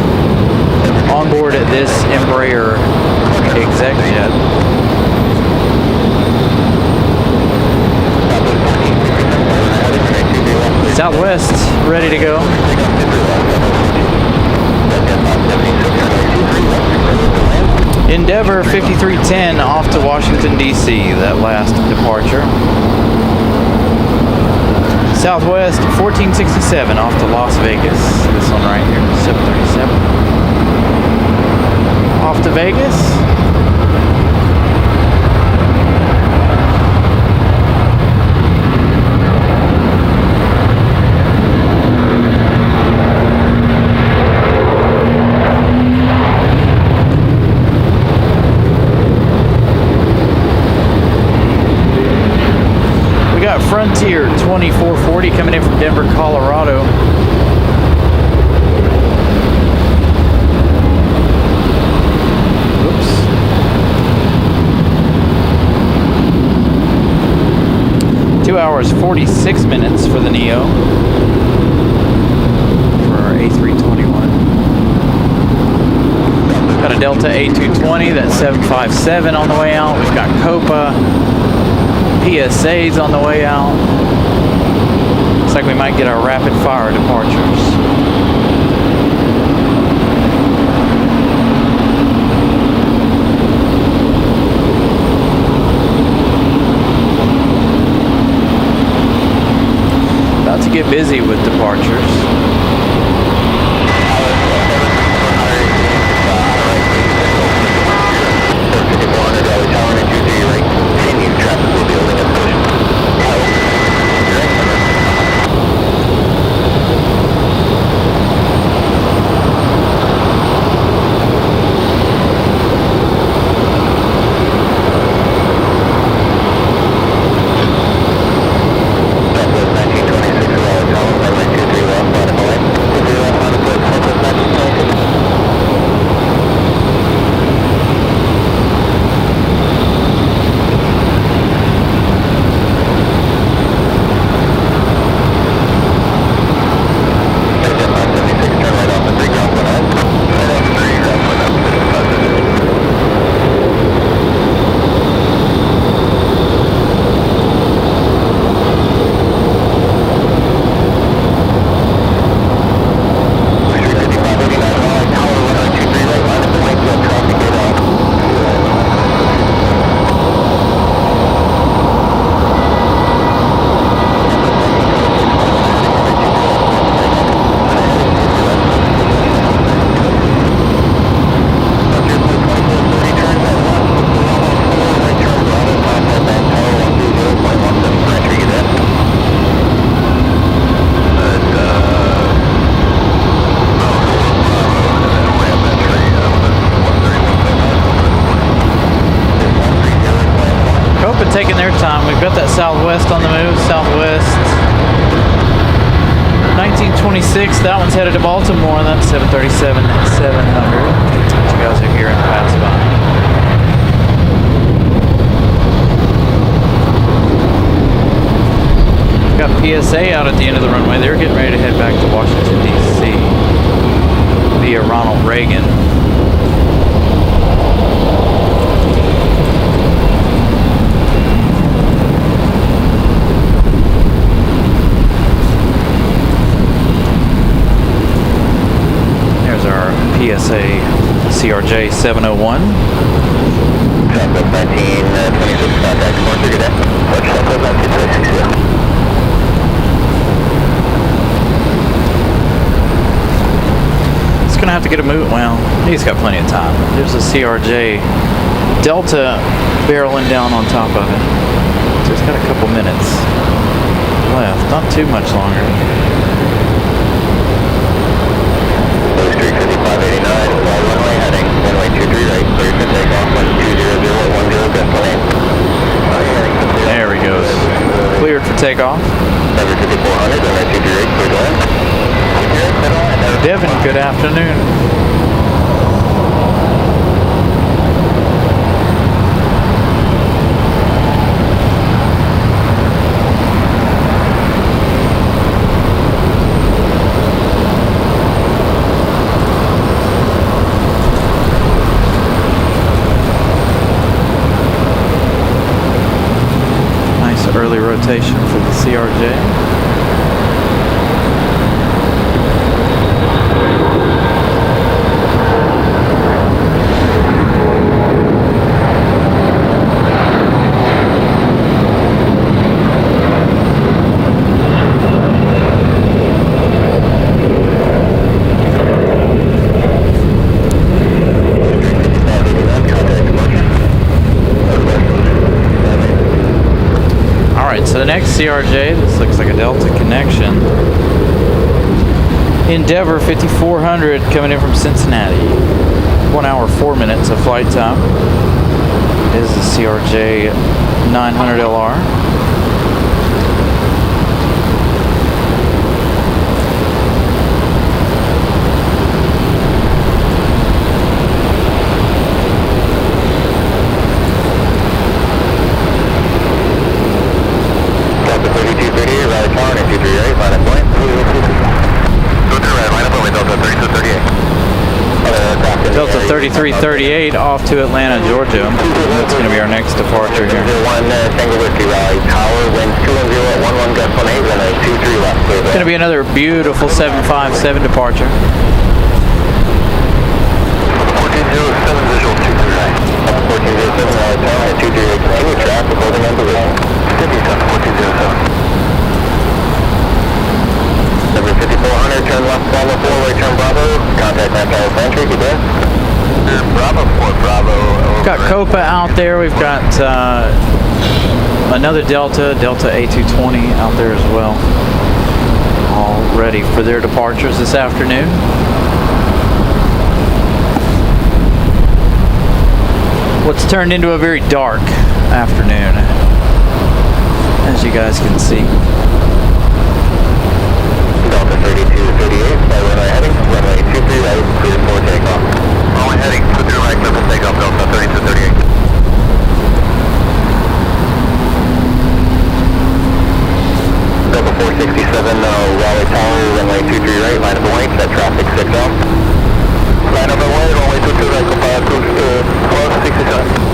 on board at this Embraer exec jet. Southwest ready to go. Endeavor 5310 off to Washington, D.C., that last departure. Southwest 1467 off to Las Vegas. This one right here, 737. Off to Vegas. We got Frontier 2440 coming in from Denver, Colorado. 2 hours 46 minutes for the Neo for our A321. Got a Delta A220, that's 757 on the way out. We've got Copa, PSAs on the way out. Looks like we might get our rapid fire departures. To get busy with departures. one more on that 737 700. You guys are hearing pass by. Got PSA out at the end of the runway. They're getting ready to head back to Washington, D.C. via Ronald Reagan. There's our PSA CRJ 701. Southwest 1926, contact Morpher, good day. Watch Southwest 1926, Gonna have to get a move. Well, he's got plenty of time. There's a CRJ Delta barreling down on top of it. So it's got a couple minutes left, not too much longer. Street 5589, wide runway heading, runway 23 right, clear for takeoff, 1200, destination. There he goes. Cleared for takeoff. Number 5400, runway 23 right, clear to land. Devin, good afternoon. Nice early rotation for the CRJ. So the next CRJ, this looks like a Delta connection. Endeavor 5400 coming in from Cincinnati. 1 hour 4 minutes of flight time. It is the CRJ 900 LR. Delta 3338 off to Atlanta, Georgia. That's going to be our next departure here. Tango Whiskey, Raleigh, tower, winds 210 at 11 gust 18, runway 23 left. It's going to be another beautiful 757 departure. 1407 visual 239. 1407 Raleigh, tower, 238, continue traffic, holding on position. 57, 1407. Number 5400, turn left, Bravo 4, right turn Bravo, contact Napa Entry, good day. Bravo 4, Bravo. We've got Copa out there, we've got another Delta A220 out there as well. All ready for their departures this afternoon. What's turned into a very dark afternoon, as you guys can see. Delta 3238, by runway heading, runway 23 right, clear for takeoff. Runway heading, 23 right, clear for takeoff, Delta 3238. Delta 467, Raleigh Tower, runway 23 right, line up and wait, set traffic 6 off. Line up and wait, runway 22 right, cruise 1267.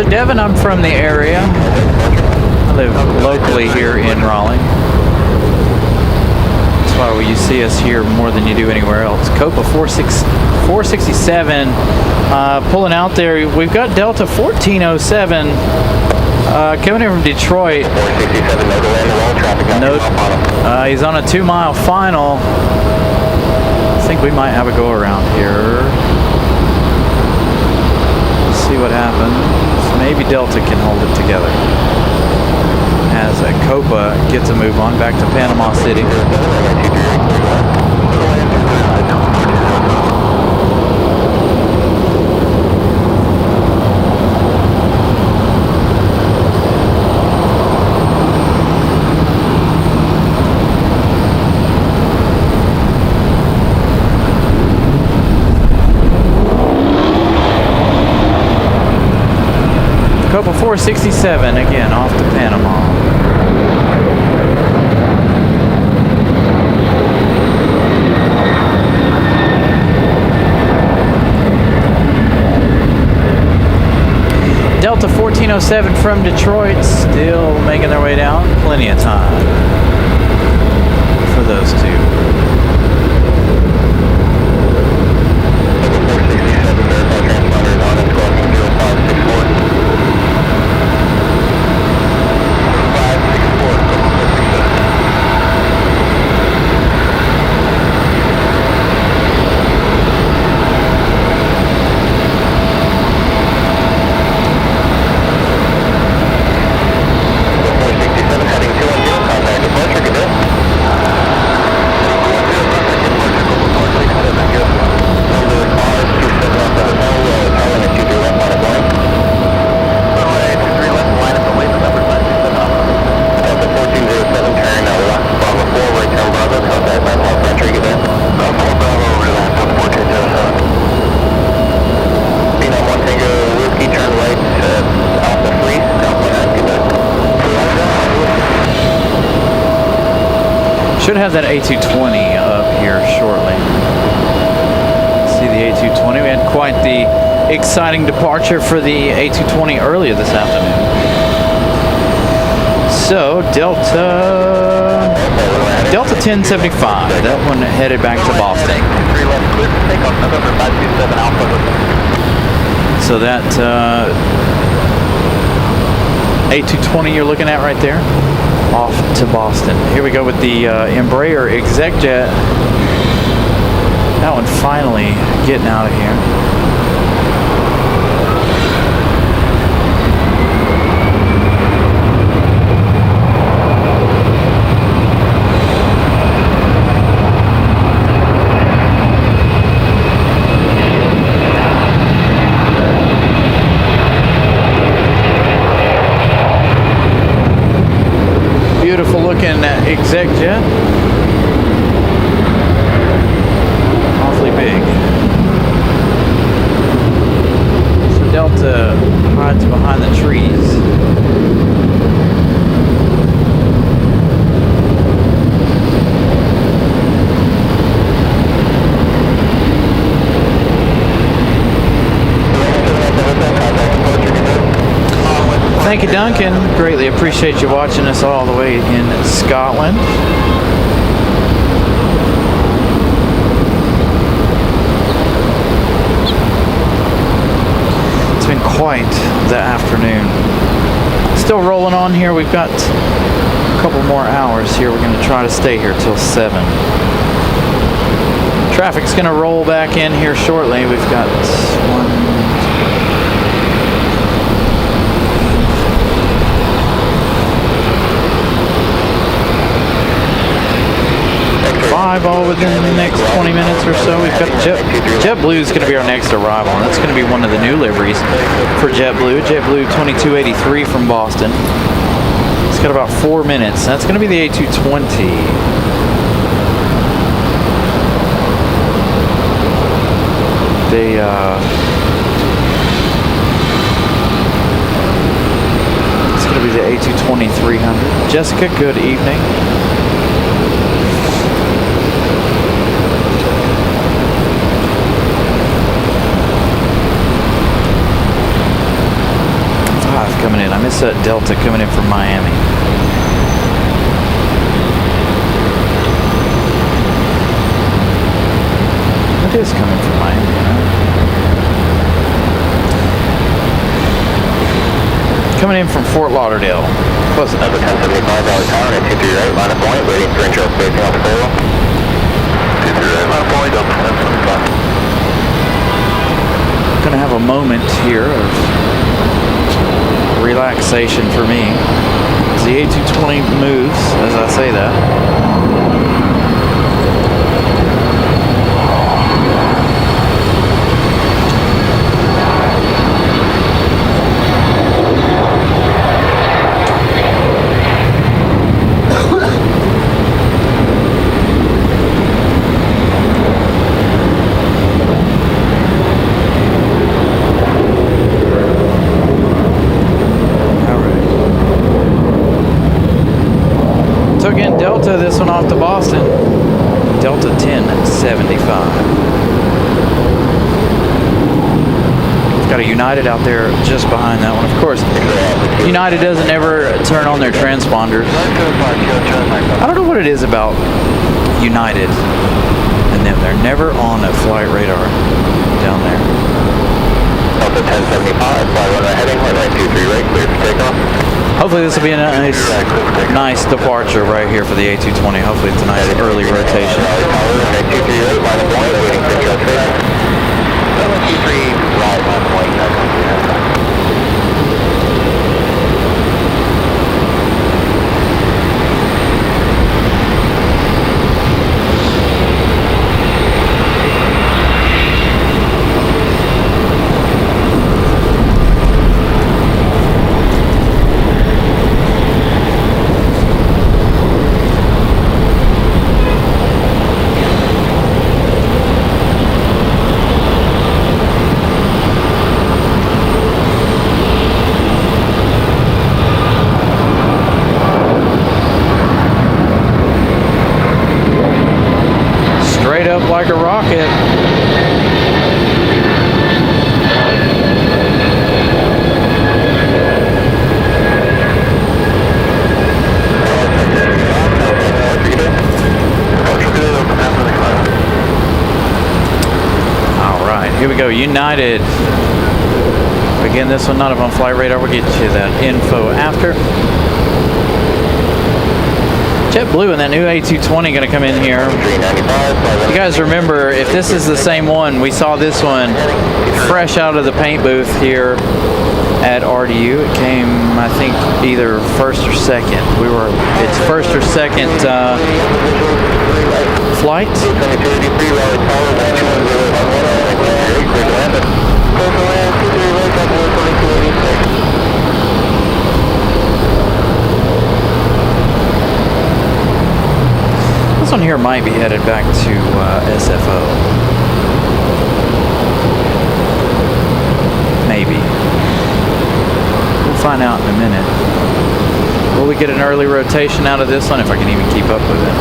Devin, I'm from the area. I live locally here in Raleigh. That's why we you see us here more than you do anywhere else. Copa 467 pulling out there. We've got Delta 1407 coming in from Detroit. 467, no delay in the roll, traffic on 2 mile final. He's on a 2-mile final. I think we might have a go around here. Let's see what happens. Maybe Delta can hold it together. As Copa gets a move on back to Panama City. Copa 467 again off to Panama. Delta 1407 from Detroit still making their way down. Plenty of time for those two. Should have that A220 up here shortly. See the A220. We had quite the exciting departure for the A220 earlier this afternoon. So Delta 1075. That one headed back to Boston. So that A220 you're looking at right there, off to Boston. Here we go with the Embraer ExecJet. That one finally getting out of here. Beautiful looking ExecJet. Awfully big. So Delta hides behind the trees. Thank you, Duncan. Greatly appreciate you watching us all the way in Scotland. It's been quite the afternoon. Still rolling on here. We've got a couple more hours here. We're going to try to stay here till 7. Traffic's going to roll back in here shortly. We've got 5 all within the next 20 minutes or so. We've got JetBlue is going to be our next arrival, and that's going to be one of the new liveries for JetBlue. JetBlue 2283 from Boston. It's got about 4 minutes. That's going to be the A220. It's going to be the A220-300. Jessica, good evening. Coming in. I miss that Delta coming in from Miami. this coming from Miami? Coming in from Fort Lauderdale. Close enough. Number 1075, Raleigh Tower, and 23 right, line of point, waiting for intro spacing off the payroll. 23 right, line of point, up 1075. Gonna have a moment here of relaxation for me as the A220 moves as I say that. Delta, this one off to Boston. Delta 1075. Got a United out there just behind that one. Of course, United doesn't ever turn on their transponders. I don't know what it is about United and them. They're never on a flight radar down there. Delta 1075, fly runway heading, runway 23 right, clear for takeoff. Hopefully this will be a nice departure right here for the A220. Hopefully it's a nice early rotation. Straight up like a rocket. All right, here we go. United. Again, this one not up on flight radar. We'll get you that info after. JetBlue and that new A220 going to come in here. You guys remember, if this is the same one, we saw this one fresh out of the paint booth here at RDU. It came, I think, either first or second. It's first or second flight. This one here might be headed back to SFO. Maybe. We'll find out in a minute. Will we get an early rotation out of this one, if I can even keep up with it?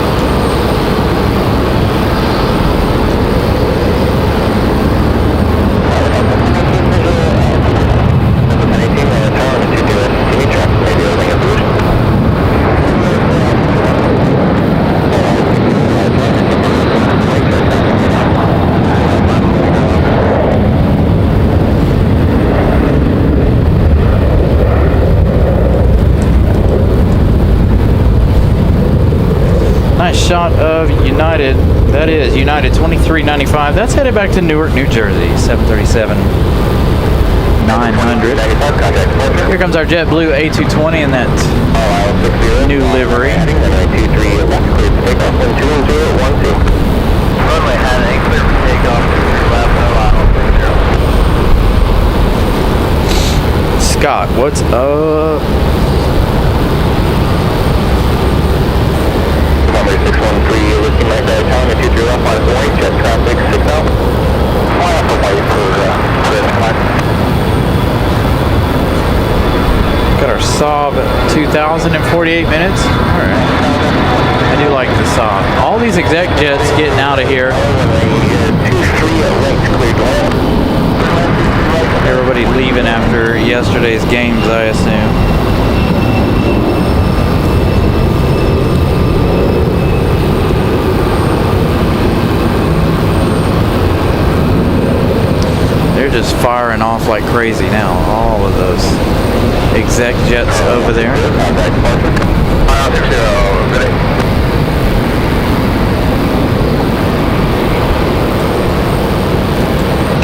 Nice shot of United. That is United 2395. That's headed back to Newark, New Jersey. 737-900. Here comes our JetBlue A220 in that new livery. Scott, what's up? 613, looking like that town, if you drew up on point, jet traffic, signal. Fly up the white for Got our Saab 2000 in 48 minutes. Alright. I do like the Saab. All these exec jets getting out of here. Everybody leaving after yesterday's games, I assume. just firing off like crazy now. All of those exec jets over there.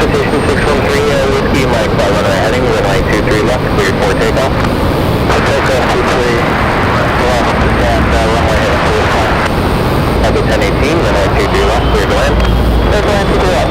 Station 613, Whiskey Mike, flight runway heading, runway 23 left, cleared for takeoff. Takeoff 23 left, and runway heading for the flight. At the 1018, runway 23 left, cleared to land. There's land to clear out,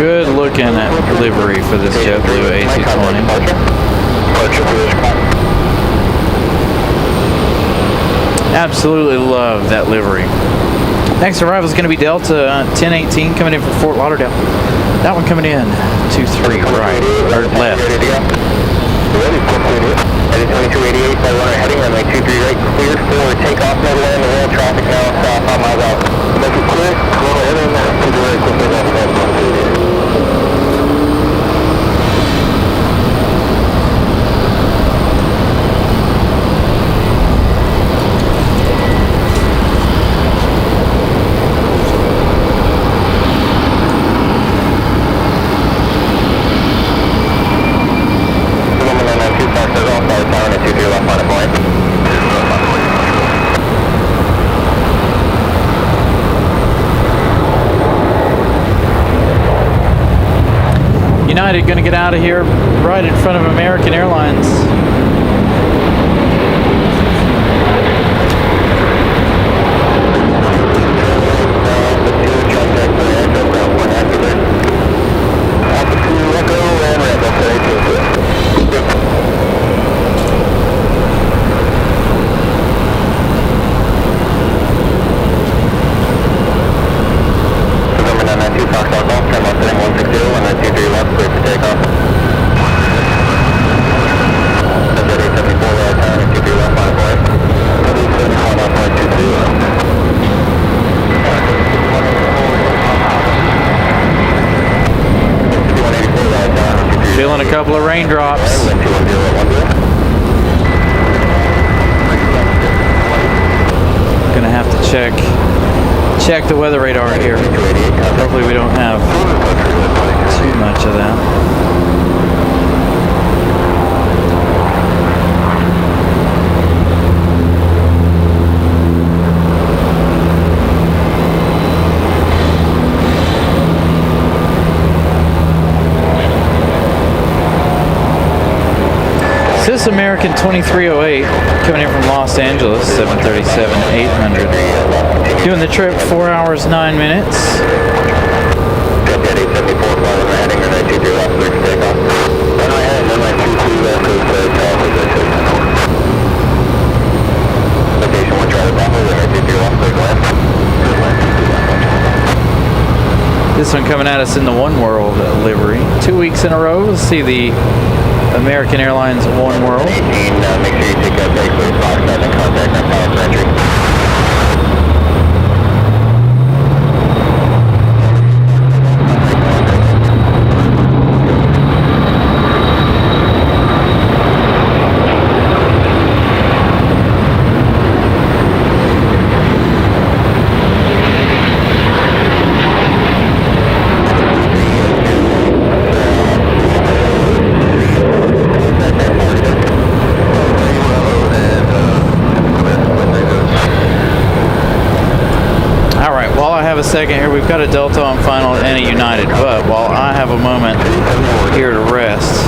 Good looking at livery for this JetBlue A220. Absolutely love that livery. Next arrival is going to be Delta 1018 coming in from Fort Lauderdale. That one coming in 23 right, or left. 2288, flight runway heading, runway 23 right, cleared for takeoff, no land, the rail traffic now, 5 miles out. Make it clear, runway heading, 23 right, quick takeoff, United going to get out of here right in front of American Airlines. Feeling a couple of raindrops. Gonna have to check the weather radar here. Hopefully we don't have too much of that. This American 2308 coming in from Los Angeles, 737-800. Doing the trip 4 hours 9 minutes. This one coming at us in the One World livery. 2 weeks in a row. Let's see the American Airlines One World. 18, make sure you take that break for the box and contact our pilot for entry. Second here, we've got a Delta on final and a United, but while I have a moment here to rest,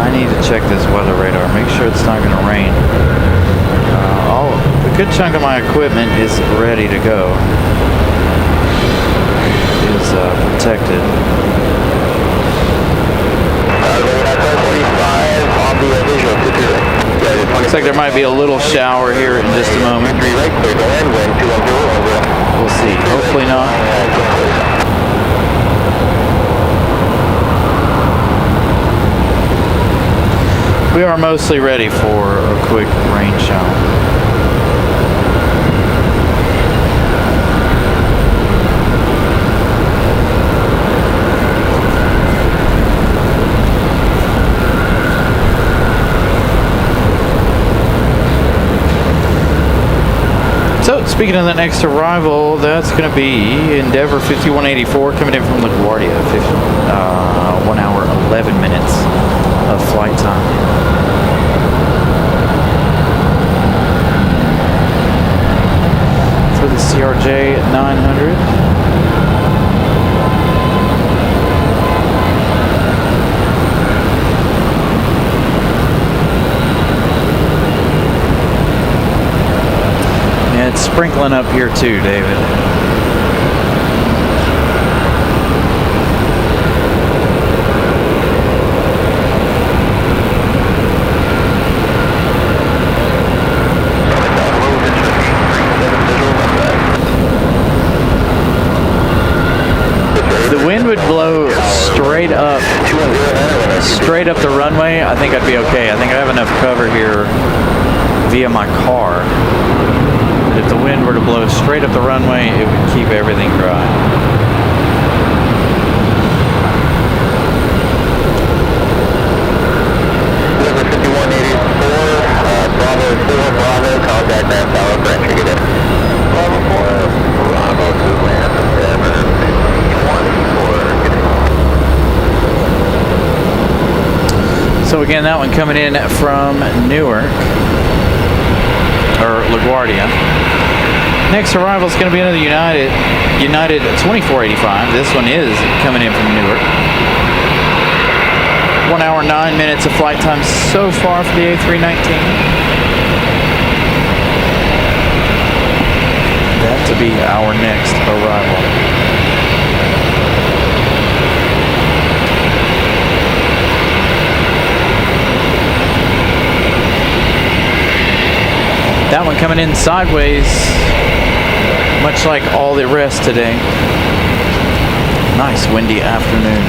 I need to check this weather radar, make sure it's not going to rain. A good chunk of my equipment is ready to go, is protected. On the visual, like there might be a little shower here in just a moment. We'll see. Hopefully not. We are mostly ready for a quick rain shower. So, speaking of the next arrival, that's going to be Endeavor 5184 coming in from LaGuardia. 1 hour, 11 minutes of flight time. For the CRJ 900. It's sprinkling up here too, David. The wind would blow straight up the runway. I think I'd be okay. I think I have enough cover here via my car. If the wind were to blow straight up the runway, it would keep everything dry. Number 5184, Bravo 4, Bravo, contact that tower for entry, get in. Bravo 4, Bravo to land, 714, get in. So again, that one coming in from Newark, or LaGuardia. Next arrival is going to be another United 2485. This one is coming in from Newark. 1 hour, 9 minutes of flight time so far for the A319. That to be our next arrival. That one coming in sideways, much like all the rest today. Nice windy afternoon.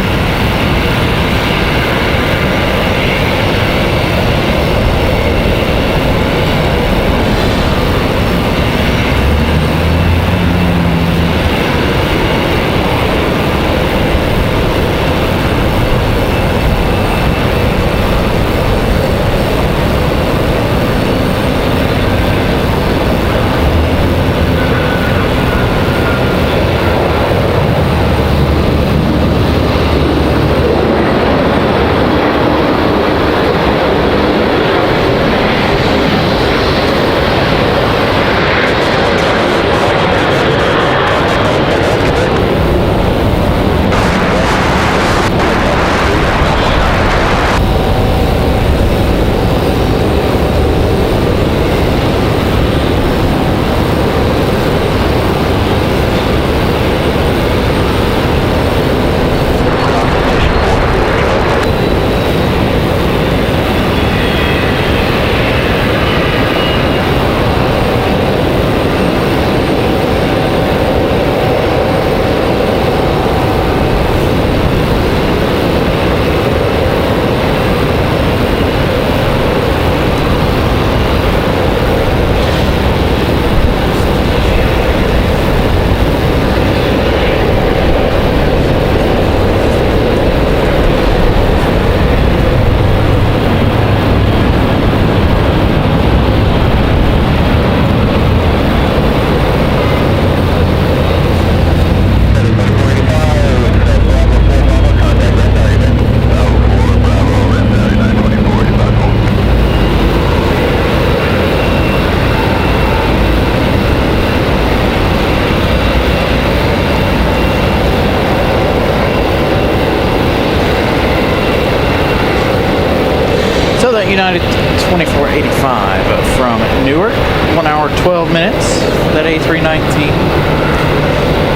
United 2485 from Newark, 1 hour 12 minutes, that A319.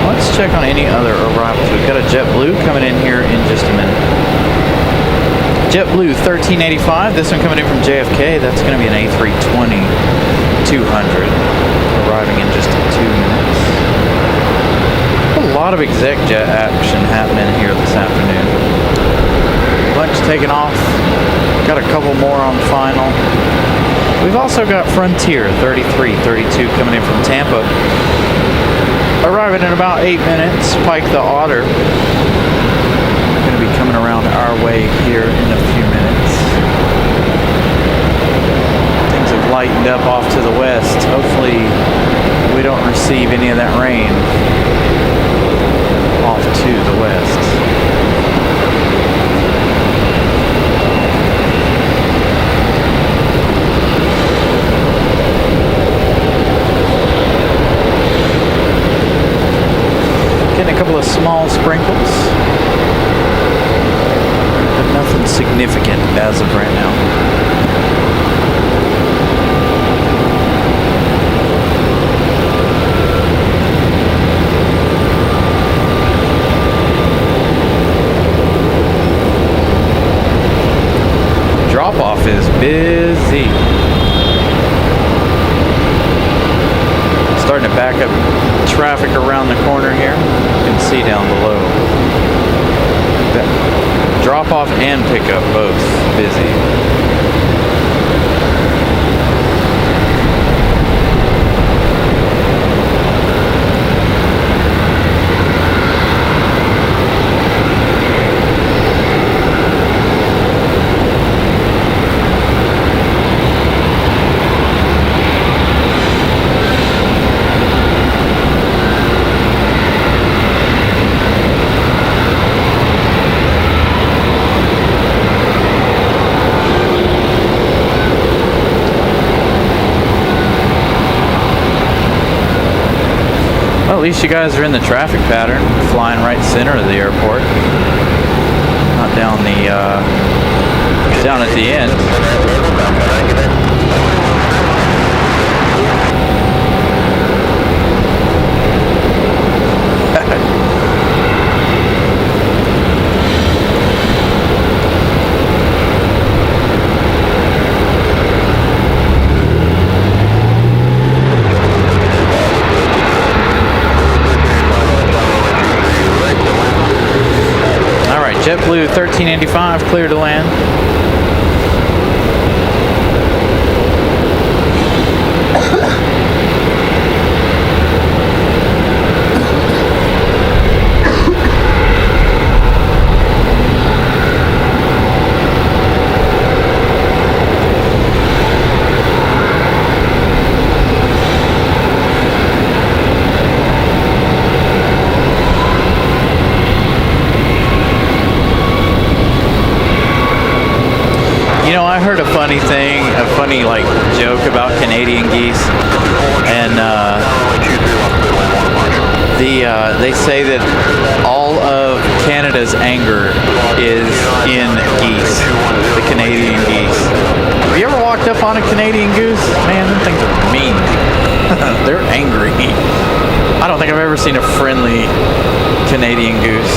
Let's check on any other arrivals. We've got a JetBlue coming in here in just a minute. JetBlue 1385. This one coming in from JFK. That's going to be an A320 200. Arriving in just 2 minutes. A lot of exec jet action happening here this afternoon. Bunch taking off. Got a couple more on final. We've also got Frontier 3332 coming in from Tampa. Arriving in about 8 minutes. Pike the Otter. Going to be coming around our way here in a few minutes. Things have lightened up off to the west. Hopefully we don't receive any of that rain off to the west. Getting a couple of small sprinkles, but nothing significant as of right now. Drop-off is busy. Starting to back up traffic around the corner here. You can see down below. Drop-off and pickup both busy. Well, at least you guys are in the traffic pattern, flying right center of the airport, not down the down at the end. JetBlue 1385, clear to land. I heard a funny thing, a funny like joke about Canadian geese, and they say that all of Canada's anger is in geese, the Canadian geese. Have you ever walked up on a Canadian goose? Man, them things are mean. They're angry. I don't think I've ever seen a friendly Canadian goose.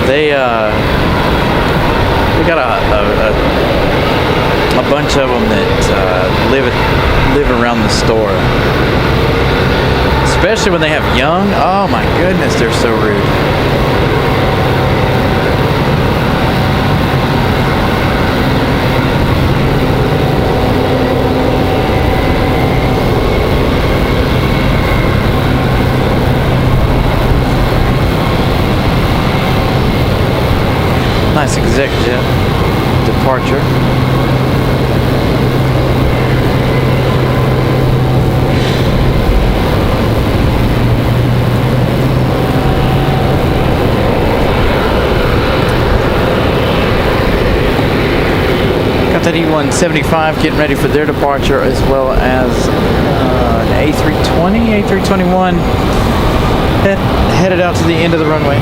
They got a bunch of them that live around the store, especially when they have young. Oh my goodness, they're so rude. Nice exec jet departure. Got that E175 getting ready for their departure, as well as an A320, A321 headed out to the end of the runway.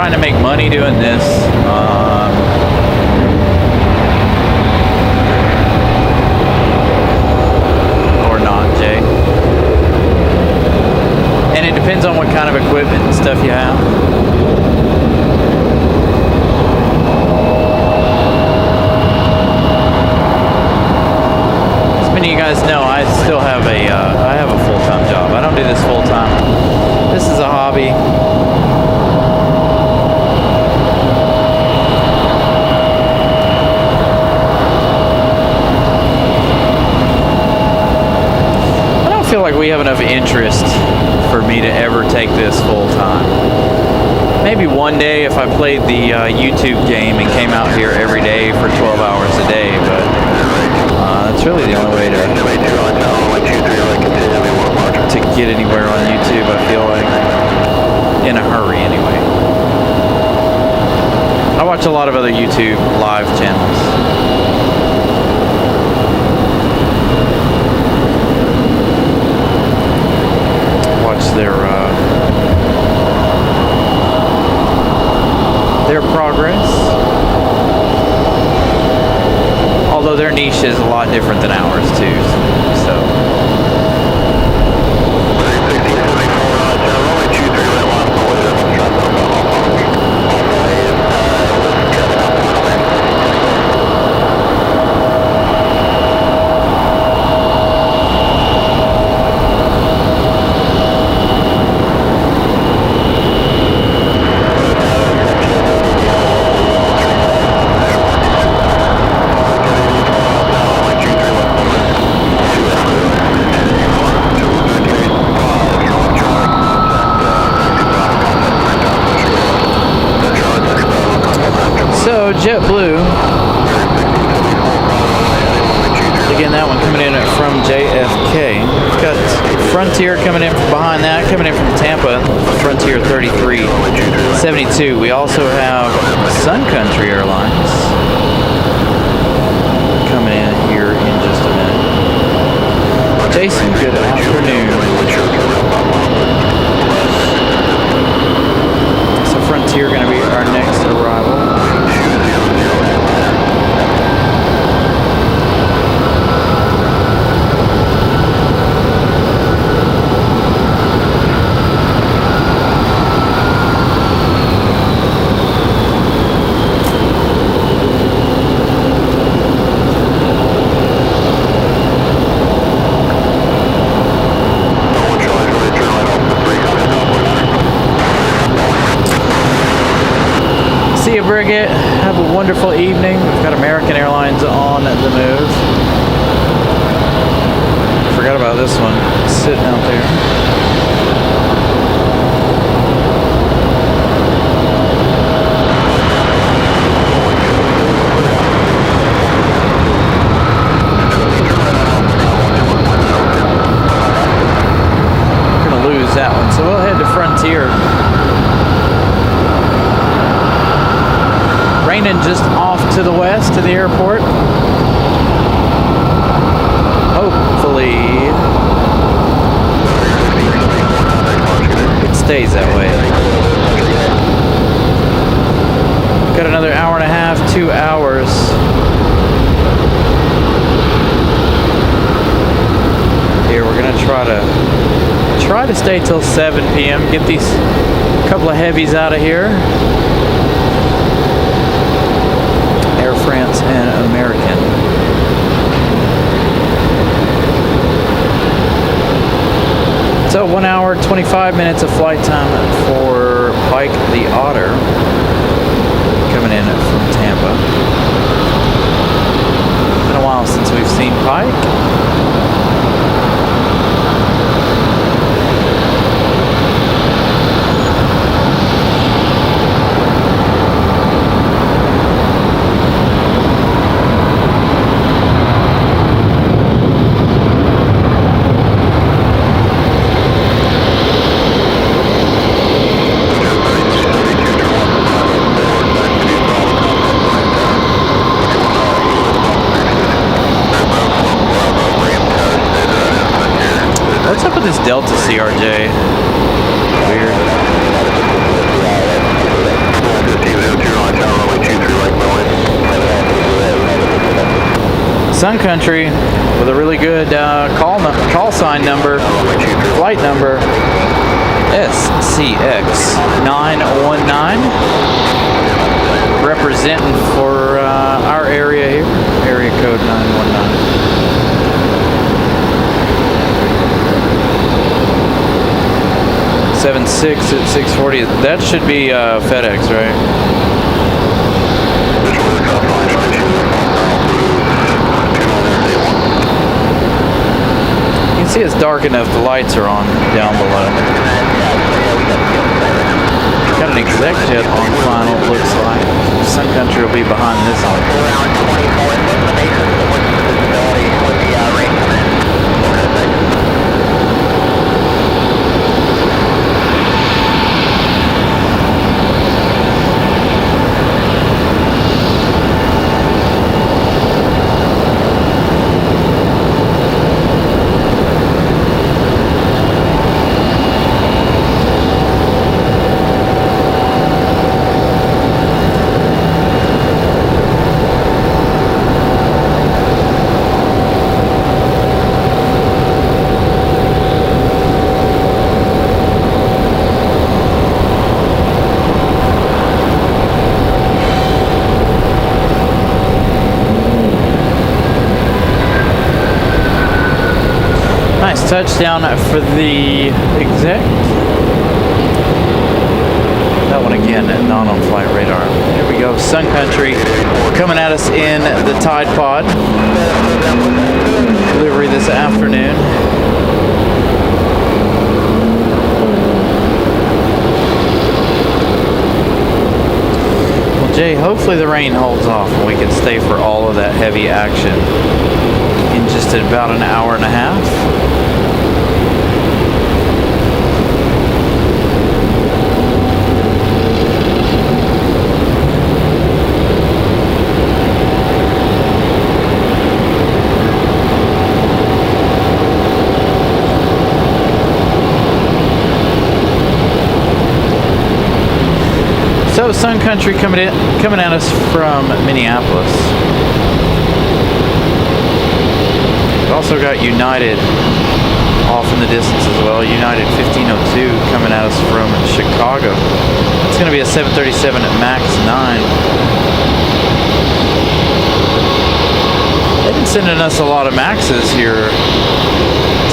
trying to make money doing this. Or not, Jay. And it depends on what kind of equipment and stuff you have. As many of you guys know, I still have I have a full-time job. I don't do this full-time. This is a hobby. I don't feel like we have enough interest for me to ever take this full-time. Maybe one day if I played the YouTube game and came out here every day for 12 hours a day, but that's really the only way to get anywhere on YouTube, I feel like. In a hurry, anyway. I watch a lot of other YouTube live channels. Watch their progress. Although their niche is a lot different than ours too. So. JetBlue, again, that one coming in from JFK. We've got Frontier coming in from behind that, coming in from Tampa, Frontier 3372. We also have Sun Country Airlines coming in here in just a minute. Jason, good afternoon. So Frontier going to be our next arrival. Frigate, have a wonderful evening. We've got American Airlines on the move. Forgot about this one, sitting out there. We're gonna lose that one, so we'll head to Frontier. Raining just off to the west to the airport. Hopefully it stays that way. Got another hour and a half, 2 hours. Here we're gonna try to stay till 7 p.m. Get these couple of heavies out of here. Air France and American. So 1 hour, 25 minutes of flight time for Pike the Otter coming in from Tampa. Been a while since we've seen Pike. This Delta CRJ. Weird. Sun Country with a really good call sign number, flight number SCX 919, representing for our area here, area code 919. 76 at 640. That should be FedEx, right? You can see it's dark enough. The lights are on down below. Got an exec jet on final, looks like. Sun Country will be behind this one. Around 24 what's the basis of what's the visibility, what's the range of it? Nice touchdown for the exec. That one again, not on flight radar. Here we go, Sun Country coming at us in the Tide Pod. Delivery this afternoon. Well, Jay, hopefully the rain holds off and we can stay for all of that heavy action in just about an hour and a half. So Sun Country coming at us from Minneapolis. We've also got United off in the distance as well. United 1502 coming at us from Chicago. It's going to be a 737 at Max 9. They've been sending us a lot of Maxes here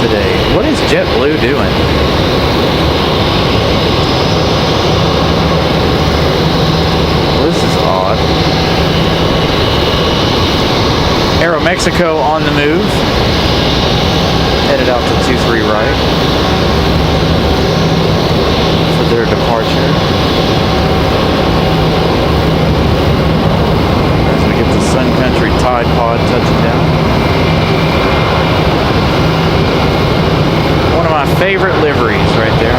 today. What is JetBlue doing? This is odd. Aeromexico on the move. Headed out to 23 right for their departure. As we get the Sun Country Tide Pod touching down. One of my favorite liveries right there.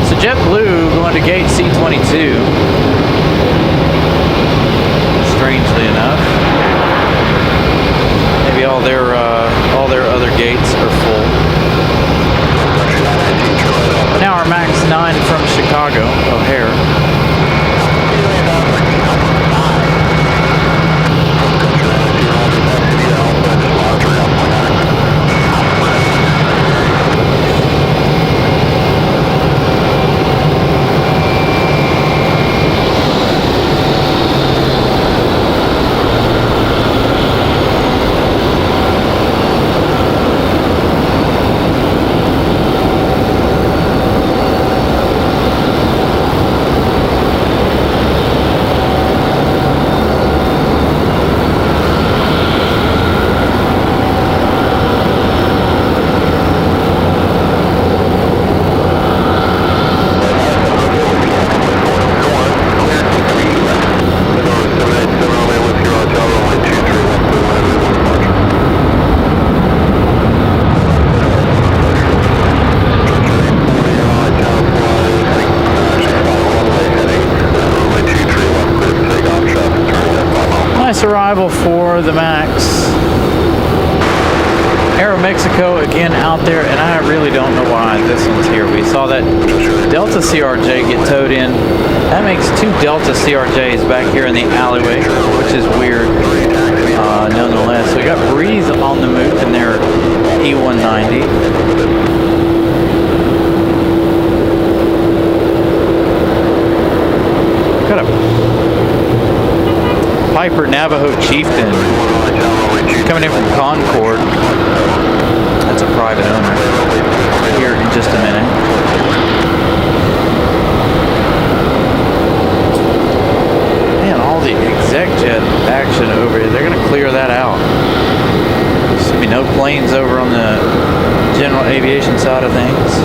So JetBlue going to gate C22. Strangely enough, maybe all their other gates are full. Now our Max 9 from Chicago O'Hare. Arrival for the Max. Aeromexico again out there, and I really don't know why this one's here. We saw that Delta CRJ get towed in. That makes two Delta CRJs back here in the alleyway, which is weird. nonetheless. So we got Breeze on the move in their E190. Got a Piper Navajo Chieftain coming in from Concord. That's a private owner. Here in just a minute. Man, all the exec jet action over here. They're going to clear that out. There's be no planes over on the general aviation side of things.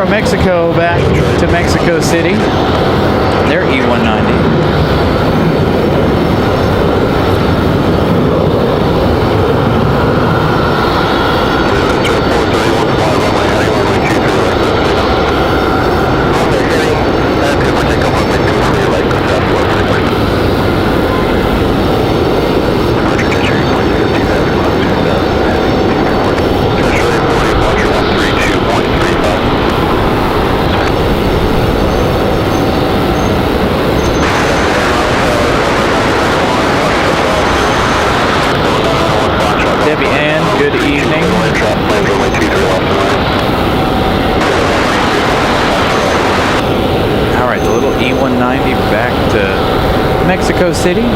Mexico back to Mexico City. Their E190. Good evening. All right, the little E190 back to Mexico City.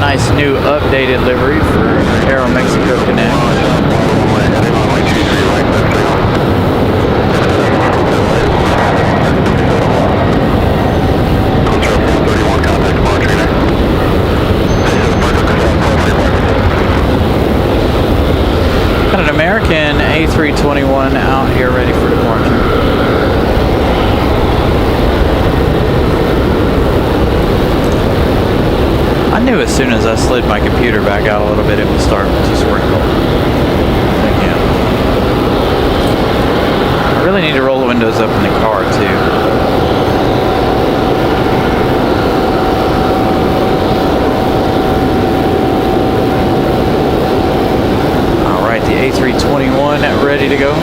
Nice new updated livery for Aeromexico Connect. Got an American A321 out here ready for departure. I knew as soon as I slid my computer back out a little bit, it would start to sprinkle again. I really need to roll the windows up in the car too. All right, the A321 ready to go.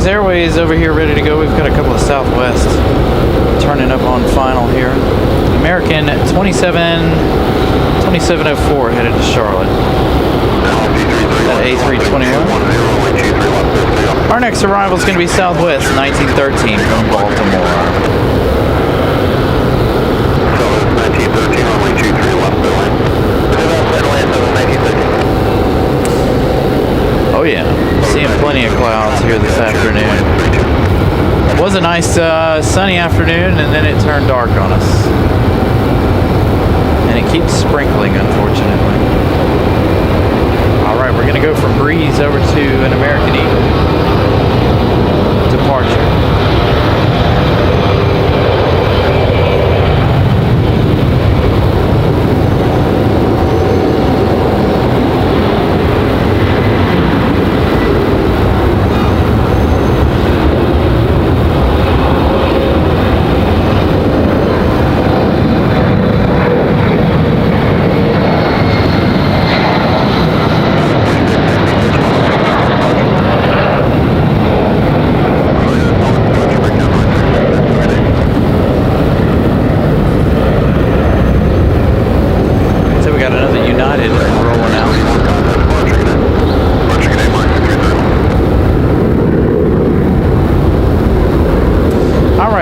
Airways over here ready to go. We've got a couple of Southwest turning up on final here. American 2704 headed to Charlotte. That A321. Our next arrival is going to be Southwest 1913 from Baltimore. Oh yeah, seeing plenty of clouds here this afternoon. It was a nice sunny afternoon, and then it turned dark on us. And it keeps sprinkling, unfortunately. All right, we're going to go from Breeze over to an American Eagle. departure.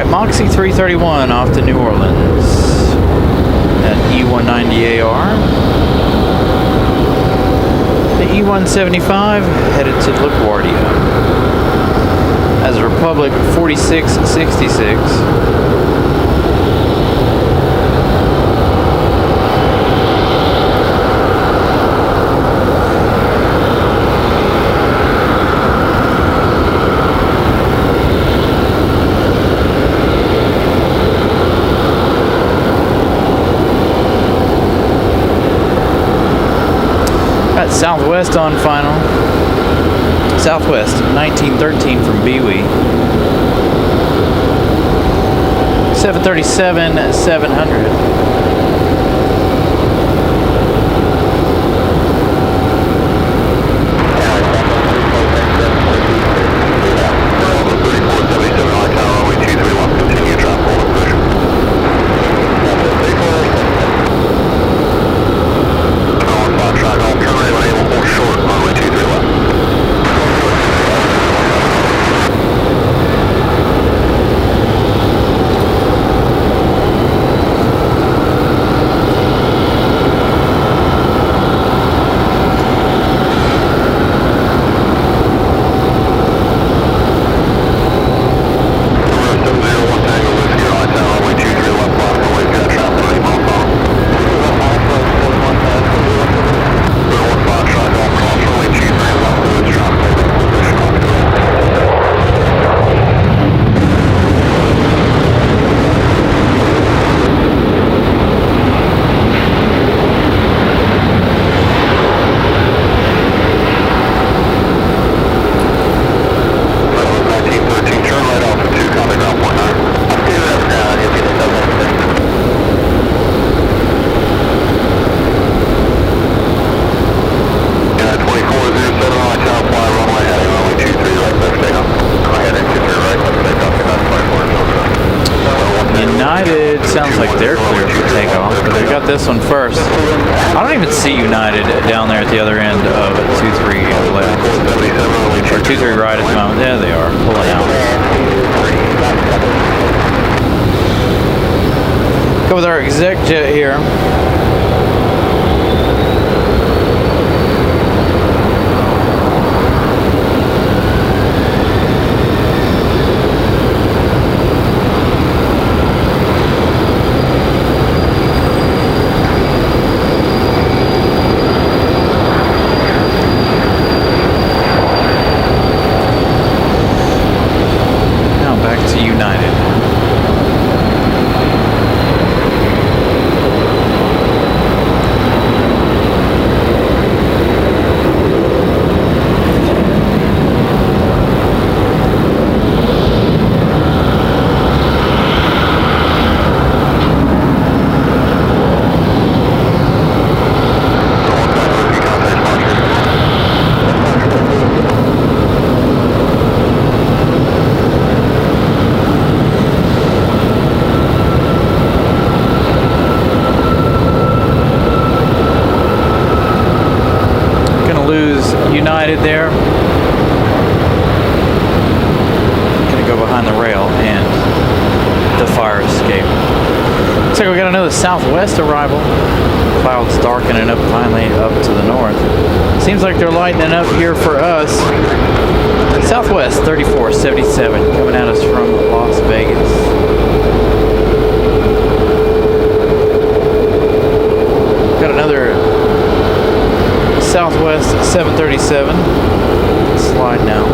Moxie 331 off to New Orleans at E190AR. The E175 headed to LaGuardia as Republic 4666. Southwest on final. Southwest 1913 from BWE. 737-700. Sounds like they're clear for takeoff, but they got this one first. I don't even see United down there at the other end of 23 left. Or 23 right at the moment. There they are, pulling out. Go with our exec jet here. United there. Gonna go behind the rail and the fire escape. Looks like we got another Southwest arrival. Clouds darkening up finally up to the north. Seems like they're lightening up here for us. Southwest 3477 coming at us from Las Vegas. Got another Southwest 737. Slide now.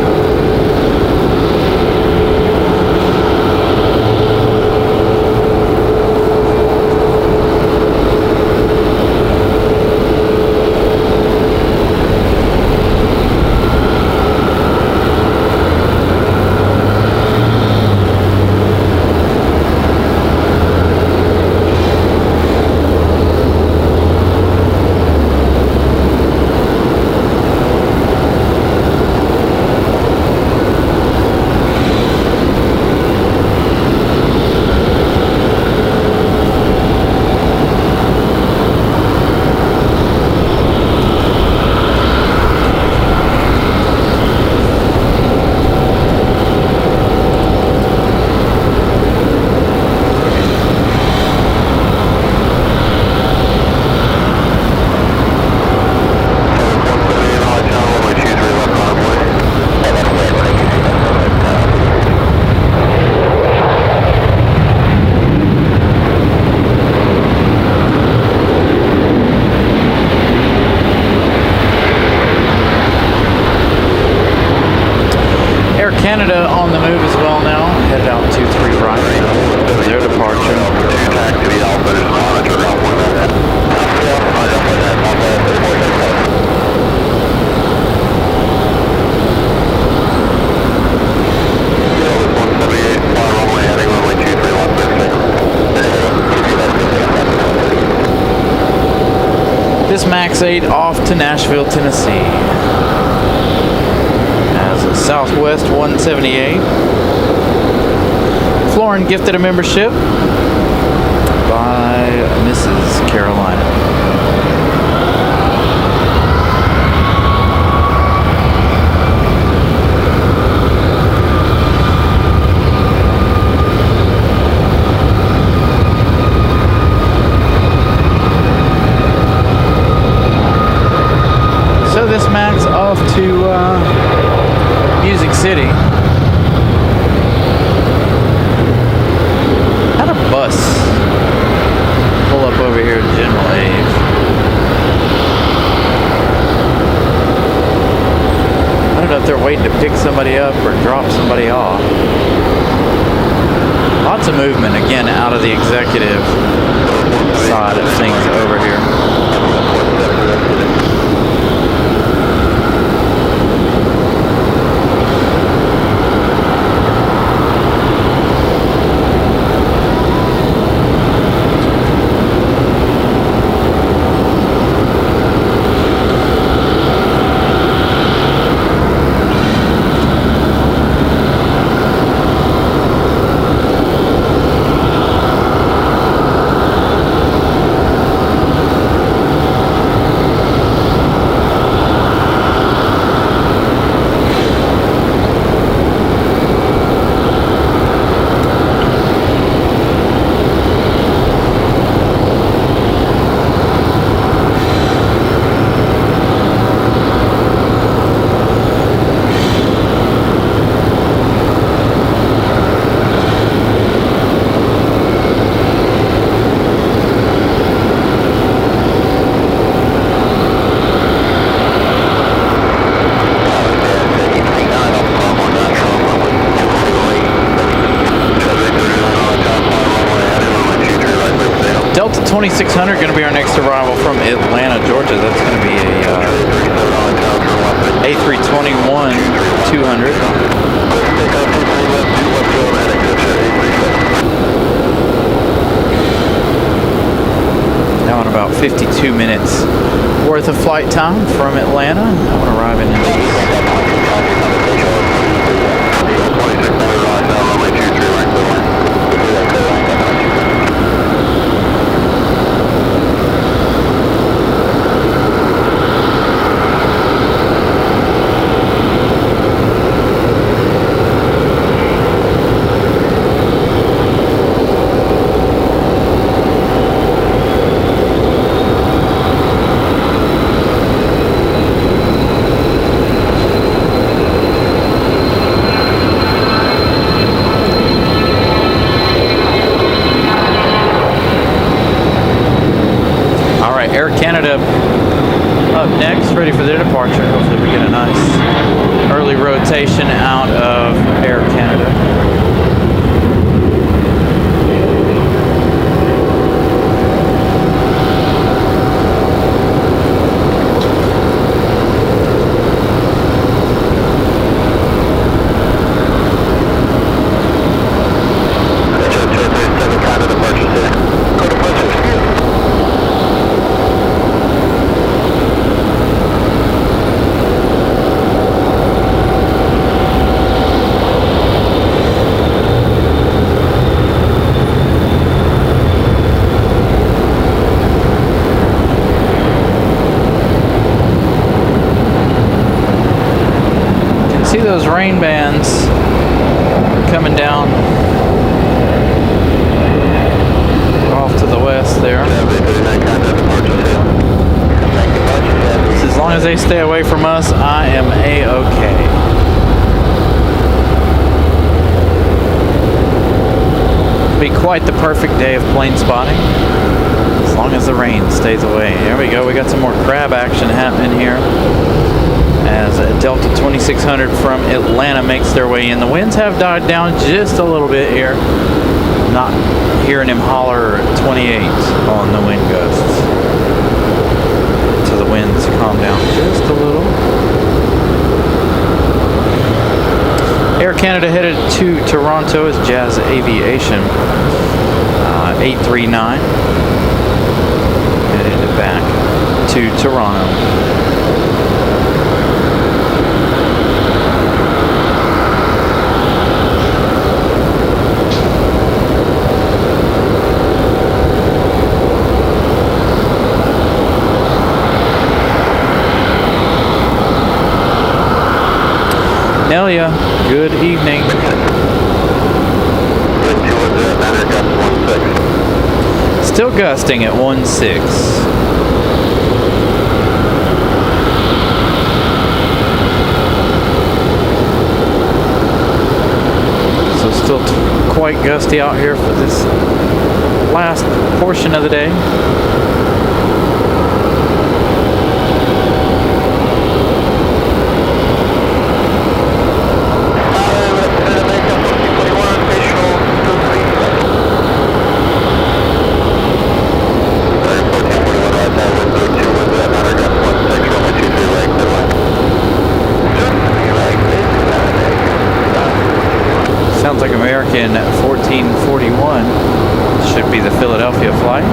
MAX 8 off to Nashville, Tennessee. As a Southwest 178. Florin gifted a membership by Mrs. Carolina. So this MAX off to Music City. Had a bus pull up over here to General Ave. I don't know if they're waiting to pick somebody up or drop somebody off. Lots of movement again out of the executive side of things over here. Delta 2600 going to be our next arrival from Atlanta, Georgia. That's going to be a A321-200. Now in about 52 minutes worth of flight time from Atlanta. I want to arrive in Air Canada up next, ready for their departure. Hopefully we get a nice early rotation out of Air Canada. See those rain bands coming down off to the west there. As long as they stay away from us, I am A-okay. Be quite the perfect day of plane spotting, as long as the rain stays away. There we go. We got some more crab action happening here as a Delta 2600 from Atlanta makes their way in. The winds have died down just a little bit here. Not hearing him holler at 28 on the wind gusts. So the winds calm down just a little. Air Canada headed to Toronto as Jazz Aviation 839 headed back to to Toronto. Nelia, good evening. Still gusting at 1.6. So still quite gusty out here for this last portion of the day. Sounds like American 1441 should be the Philadelphia flight.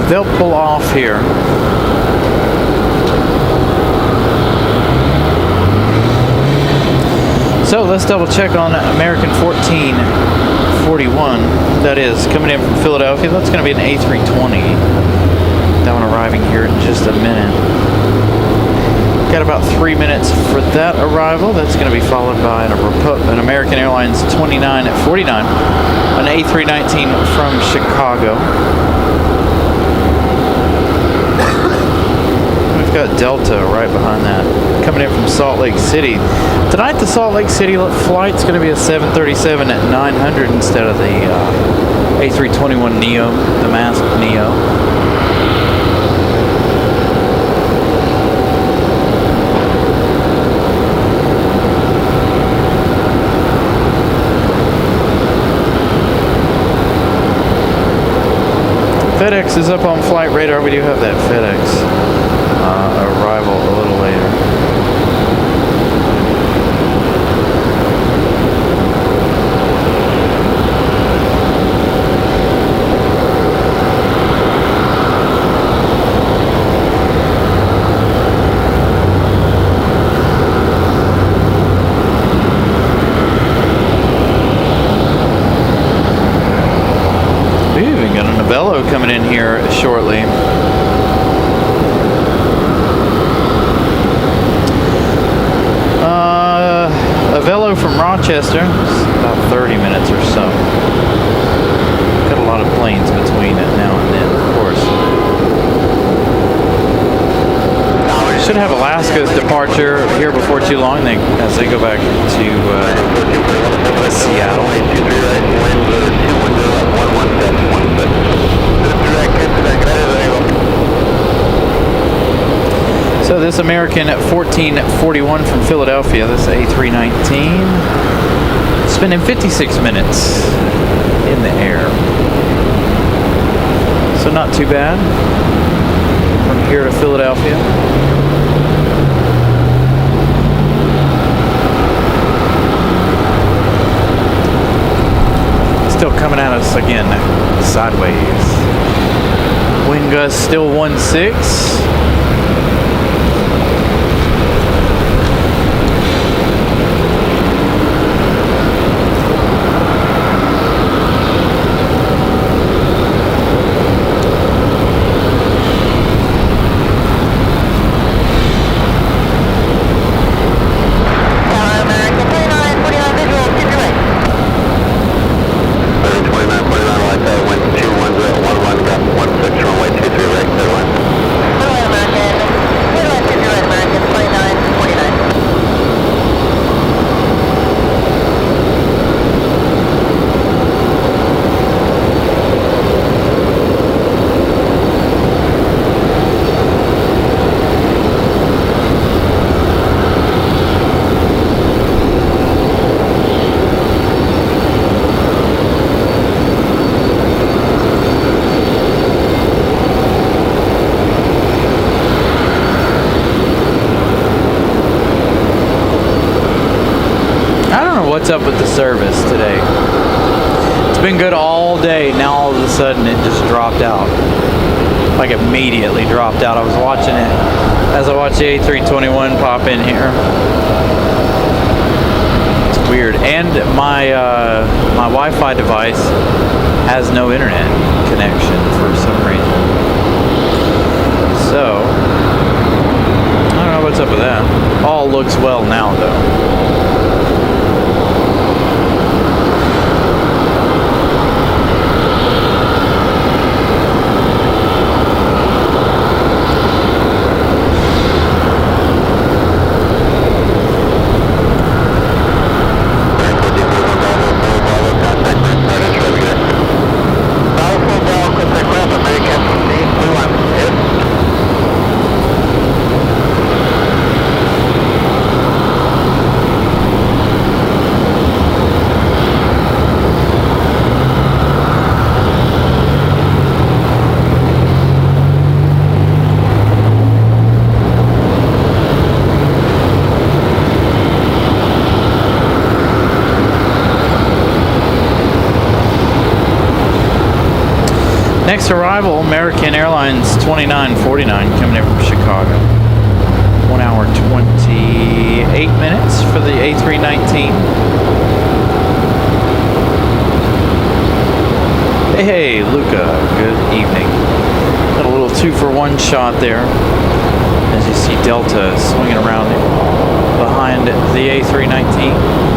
They'll pull off here. So let's double check on American 1441. That is coming in from Philadelphia. That's going to be an A320. That one arriving here in just a minute. Got about 3 minutes for that arrival. That's going to be followed by an American Airlines 2949, an A319 from Chicago. Got Delta right behind that, coming in from Salt Lake City. Tonight the Salt Lake City flight's going to be a 737 at 900 instead of the A321 Neo, the masked Neo. FedEx is up on flight radar. We do have that FedEx arrival a little later. We've even got a Novello coming in here shortly. Velo from Rochester, it's about 30 minutes or so. Got a lot of planes between it now and then, of course. Should have Alaska's departure here before too long as they go back to Seattle. So this American 1441 from Philadelphia, this A319, spending 56 minutes in the air. So not too bad from here to Philadelphia. Still coming at us again sideways. Wind gust still 1.6. Runway 23 right, clear line. what's up with the service today. It's been good all day. Now all of a sudden it just dropped out. Like immediately dropped out. I was watching it as I watched the A321 pop in here. It's weird. And my my Wi-Fi device has no internet connection for some reason. So I don't know what's up with that. All looks well now though. Next arrival, American Airlines 2949 coming in from Chicago. 1 hour 28 minutes for the A319. Hey, Luca, good evening. Got a little 2-for-1 shot there. As you see Delta swinging around behind the A319.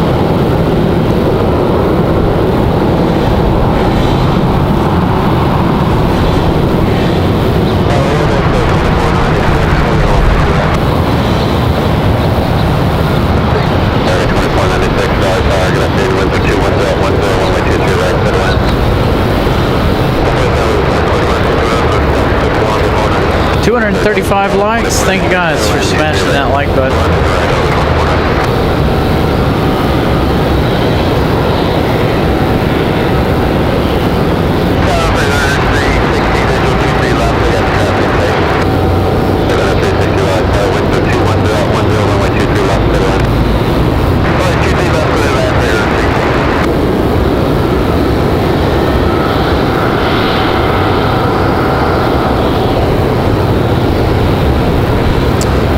$235 likes. Thank you guys for smashing that like button.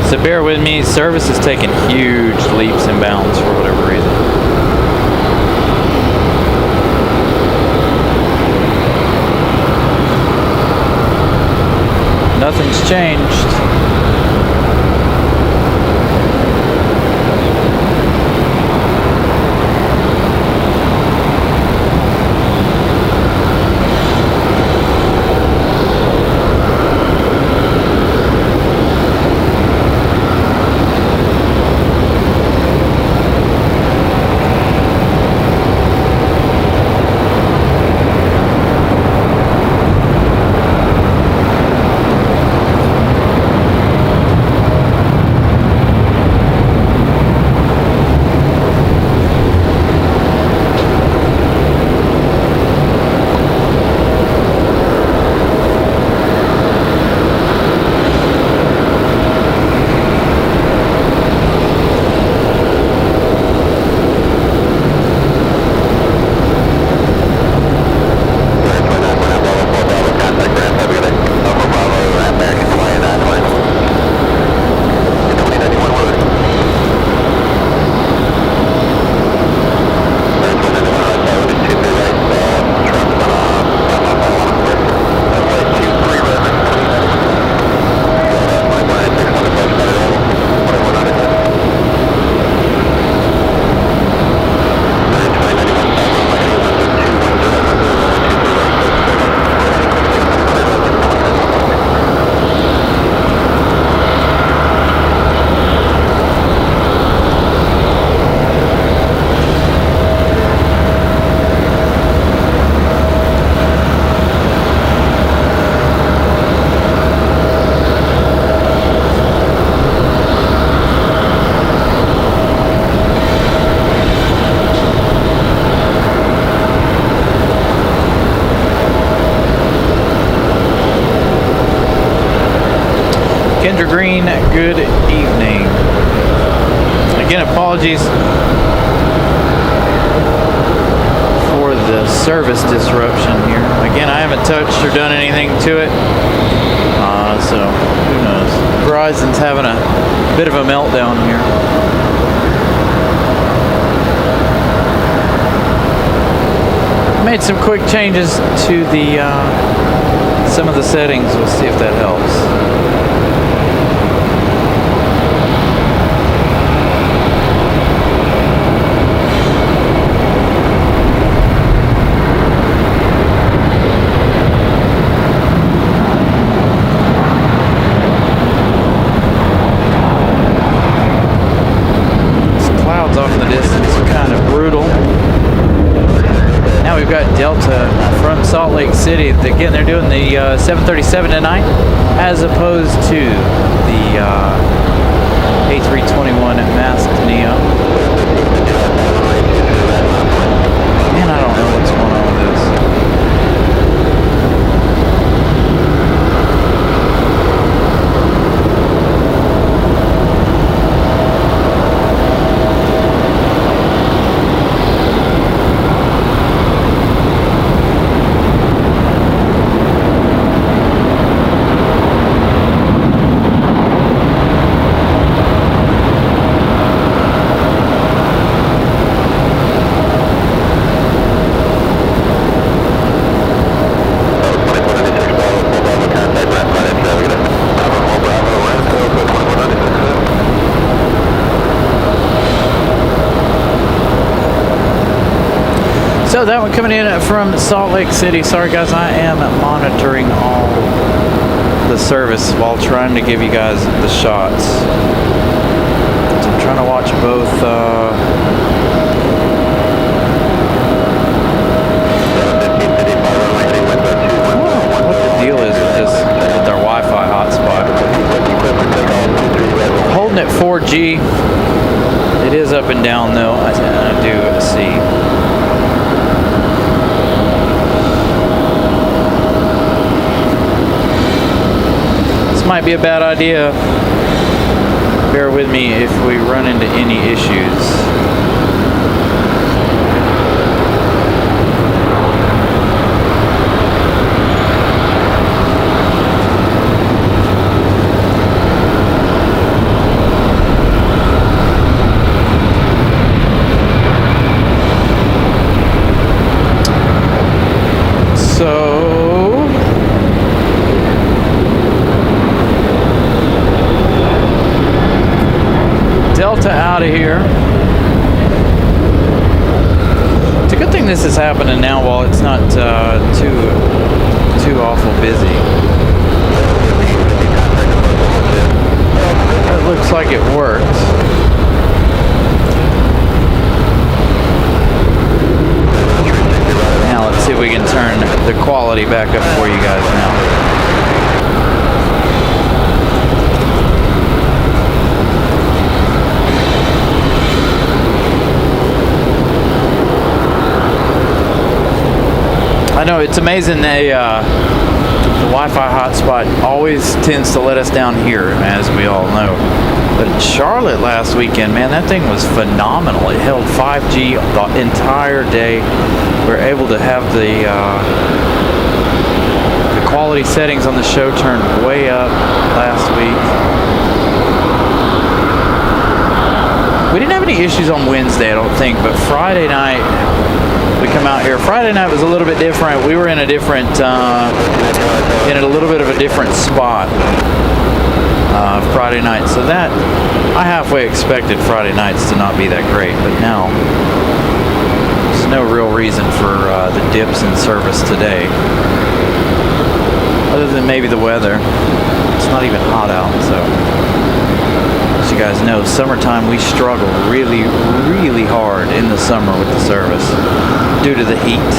So bear with me, service is taking huge leaps and bounds for whatever reason. Nothing's changed. service disruption here. Again, I haven't touched or done anything to it, so who knows. Verizon's having a bit of a meltdown here. Made some quick changes to the some of the settings. We'll see if that helps. Delta from Salt Lake City. Again, they're doing the 737 tonight as opposed to the A321 masked Neo. Man, I don't know what's going on with this. So that one coming in from Salt Lake City. Sorry guys, I am monitoring all the service while trying to give you guys the shots. So I'm trying to watch both what the deal is with this, with our Wi-Fi hotspot. Holding at 4G. It is up and down though, I do see. Might be a bad idea. Bear with me if we run into any issues. Delta out of here. It's a good thing this is happening now while it's not too awful busy. It looks like it worked. Now let's see if we can turn the quality back up for you guys now. I know, it's amazing the Wi-Fi hotspot always tends to let us down here, as we all know. But in Charlotte last weekend, man, that thing was phenomenal. It held 5G the entire day. We were able to have the quality settings on the show turned way up last week. We didn't have any issues on Wednesday, I don't think, but Friday night, we come out here. Friday night was a little bit different. We were in a different, in a little bit of a different spot Friday night. So that, I halfway expected Friday nights to not be that great, but now there's no real reason for the dips in service today. Other than maybe the weather. It's not even hot out, so. As you guys know, summertime we struggle really, really hard in the summer with the service due to the heat.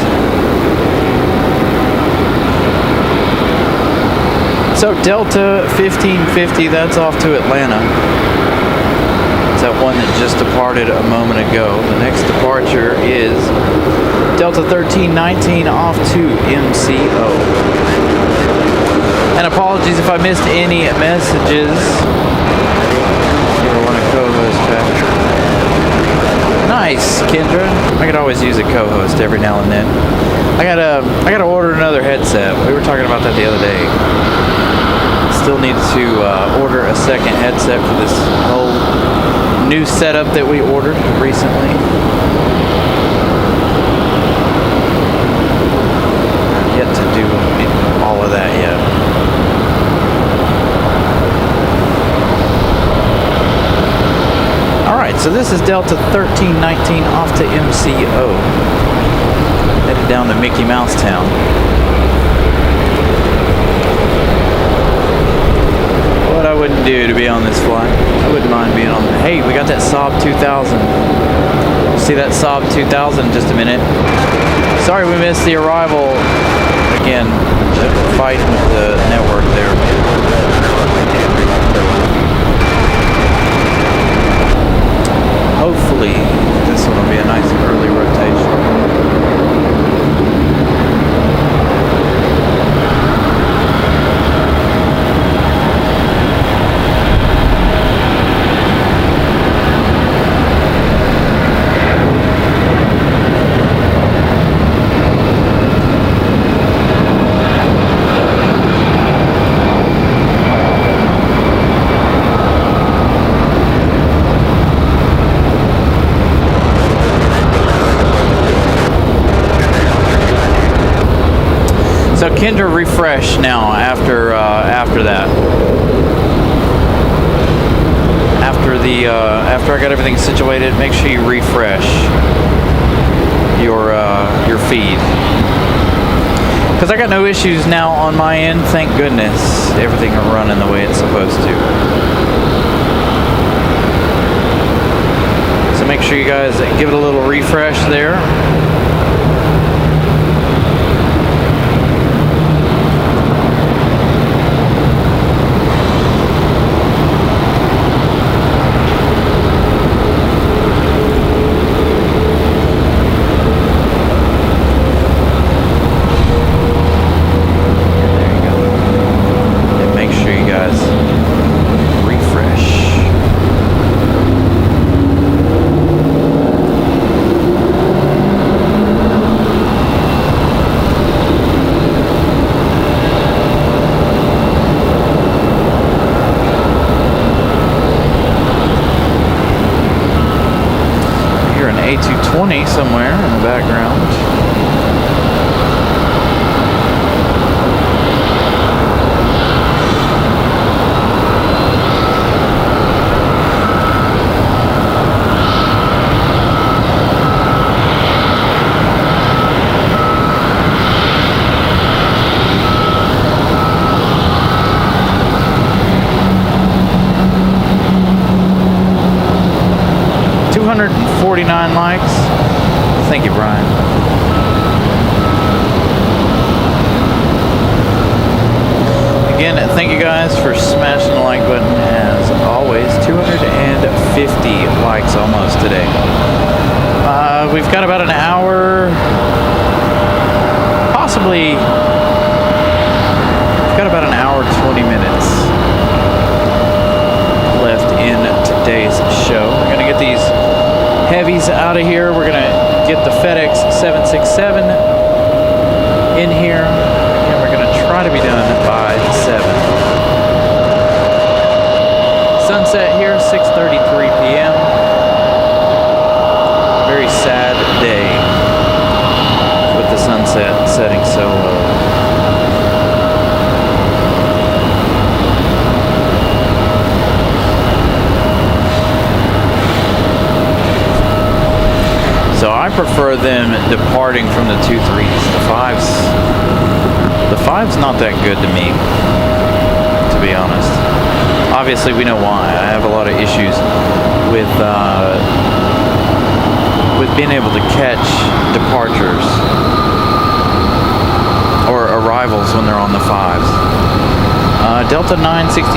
So Delta 1550, that's off to Atlanta. It's that one that just departed a moment ago. The next departure is Delta 1319 off to MCO. And apologies if I missed any messages. You want to co-host back. Nice, Kendra. I could always use a co-host every now and then. I gotta order another headset. We were talking about that the other day. Still need to order a second headset for this whole new setup that we ordered recently. Yet to do all of that yet. Alright, so this is Delta 1319 off to MCO. Headed down to Mickey Mouse Town. What I wouldn't do to be on this flight. I wouldn't mind being on. Hey, we got that Saab 2000. See that Saab 2000 in just a minute. Sorry we missed the arrival. Again, fighting with the network there. Hopefully this one will be a nice early rotation. So Kendra, refresh now after that. After I got everything situated, make sure you refresh your feed. Because I got no issues now on my end, thank goodness. Everything are running the way it's supposed to. So make sure you guys give it a little refresh there. A220 somewhere in the background. Likes. Thank you, Brian. Again, thank you guys for smashing the like button as always. 250 likes almost today. We've got about an hour, possibly, we've got about an hour, 20 minutes left in today's show. We're going to get these heavies out of here. We're gonna get the FedEx 767 in here, and we're gonna try to be done by 7. Sunset here, 6:33 p.m. Very sad day with the sunset setting so low. So I prefer them departing from the 2.3s. The 5's not that good to me, to be honest. Obviously, we know why. I have a lot of issues with being able to catch departures or arrivals when they're on the 5s. Delta 967,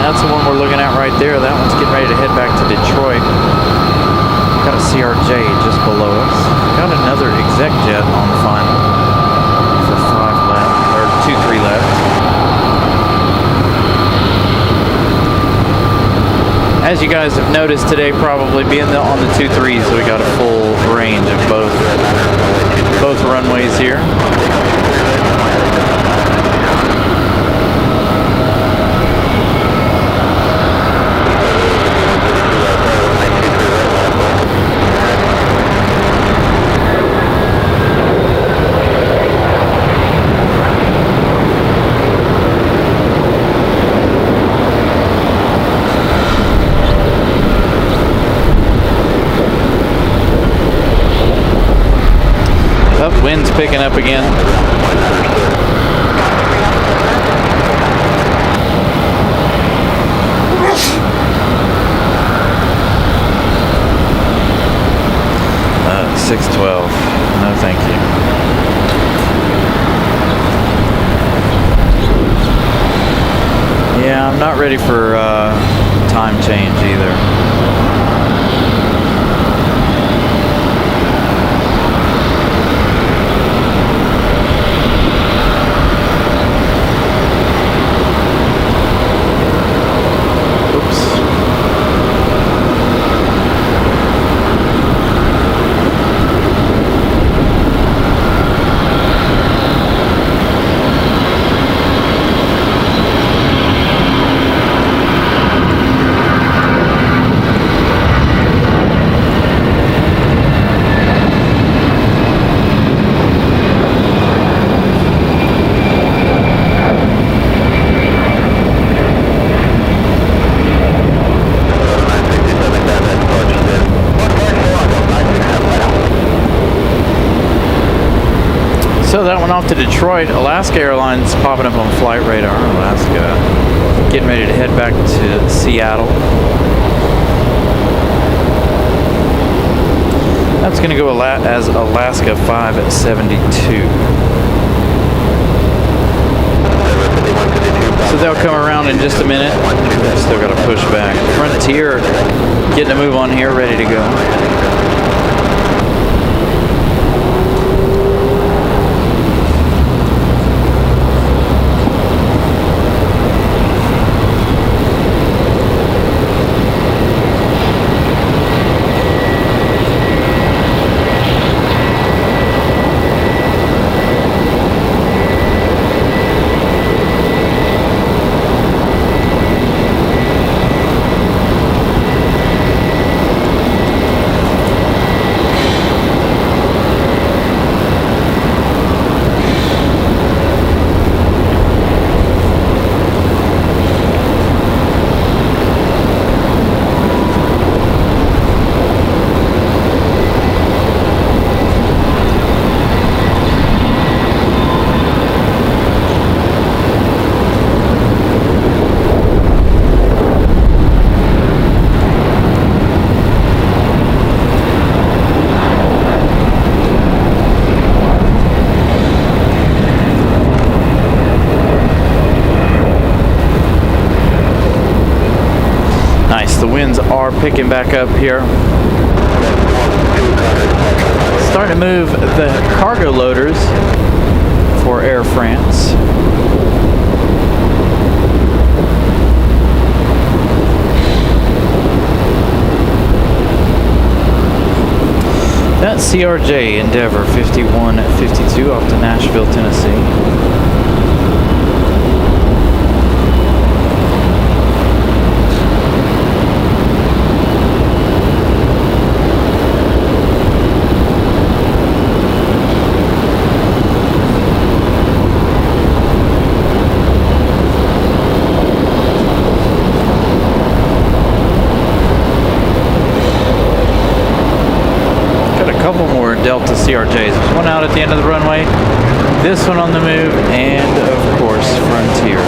that's the one we're looking at right there. That one's getting ready to head back to Detroit. Got a CRJ just below us. Got another exec jet on the final for 5 left, or 2-3 left. As you guys have noticed today, probably being on the 2-3s, we got a full range of both runways here. Wind's picking up again. Uh, 612. No, thank you. Yeah, I'm not ready for time change either. So that went off to Detroit. Alaska Airlines popping up on flight radar. Alaska getting ready to head back to Seattle. That's going to go as Alaska 572. So they'll come around in just a minute. Still got to push back. Frontier getting a move on here, ready to go. The winds are picking back up here. Starting to move the cargo loaders for Air France. That's CRJ Endeavor 5152 off to Nashville, Tennessee. Delta CRJs. There's one out at the end of the runway, this one on the move, and of course Frontier.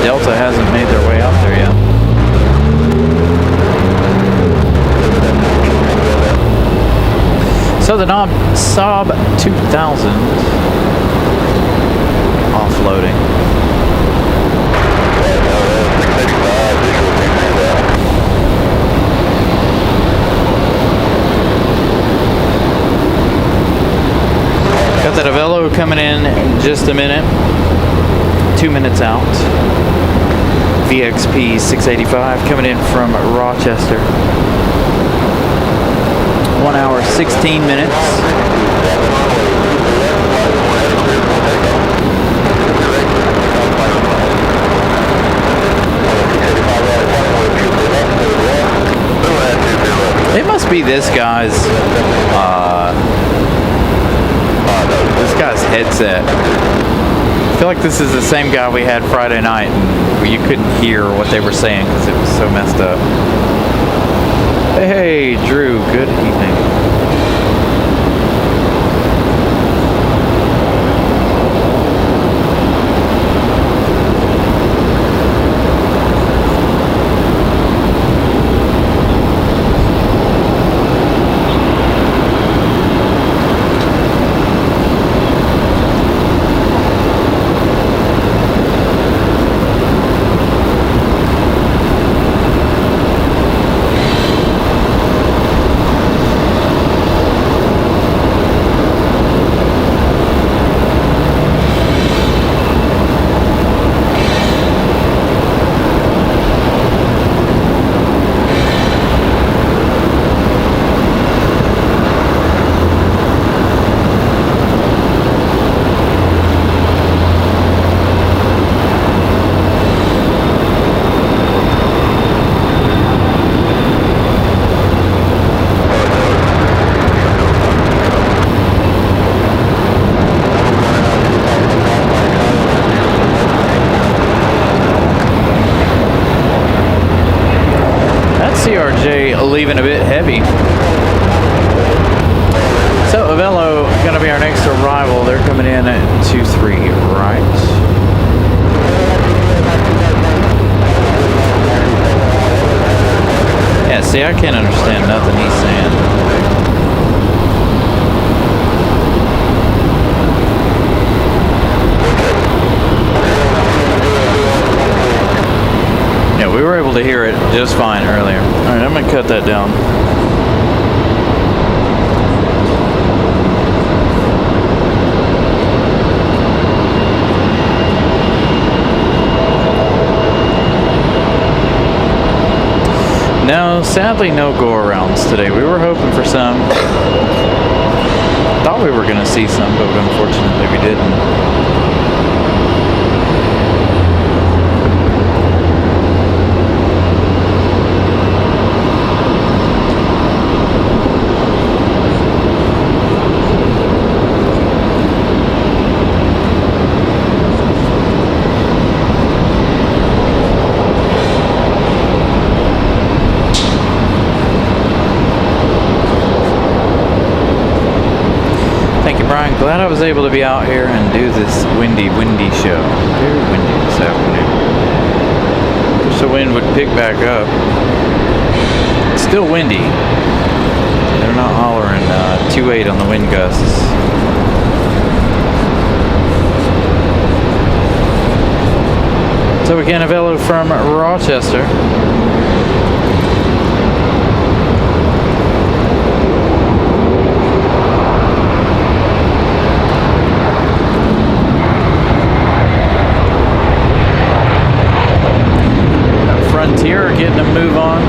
Delta hasn't made their way out there yet. So the Saab 2000 offloading. just a minute. 2 minutes out. VXP 685 coming in from Rochester. 1 hour 16 minutes. It must be this guy's headset. I feel like this is the same guy we had Friday night, and you couldn't hear what they were saying because it was so messed up. Hey, Drew, good evening. Leaving a bit heavy. So Avello gonna be our next arrival. They're coming in at 2-3, right? Yeah, see, I can't understand nothing he's saying. We were able to hear it just fine earlier. All right, I'm gonna cut that down. No, sadly, no go-arounds today. We were hoping for some. Thought we were gonna see some, but unfortunately we didn't. Glad I was able to be out here and do this windy show. Very windy this afternoon. Wish the wind would pick back up. It's still windy. They're not hollering 2.8 on the wind gusts. So again, Avello from Rochester. Frontier getting a move on.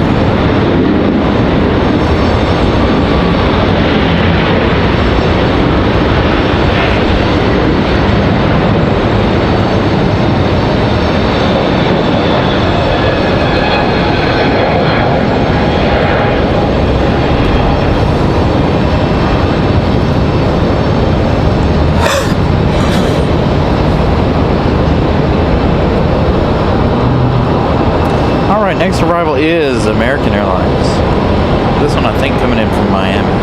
Next arrival is American Airlines. This one I think coming in from Miami.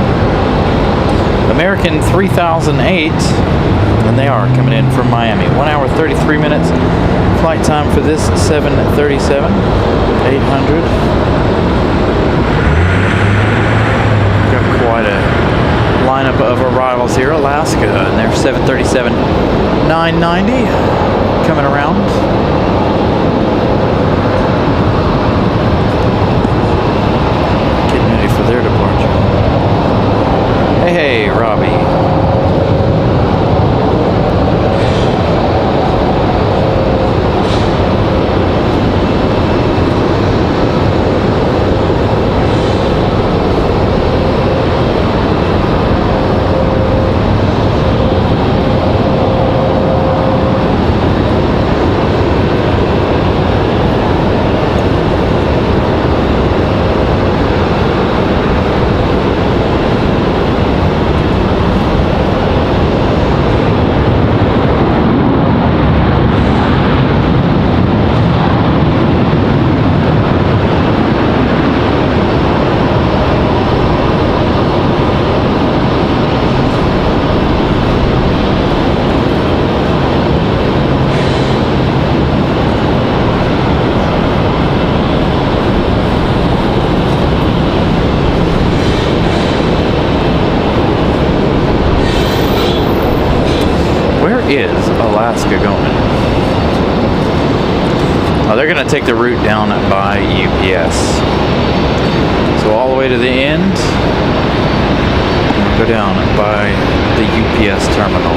American 3008, and they are coming in from Miami. 1 hour 33 minutes flight time for this 737 800. Got quite a lineup of arrivals here. Alaska and their 737 990 coming around. For their departure. Hey, Robbie. Alaska going. Oh, they're going to take the route down by UPS. So all the way to the end, go down by the UPS terminal.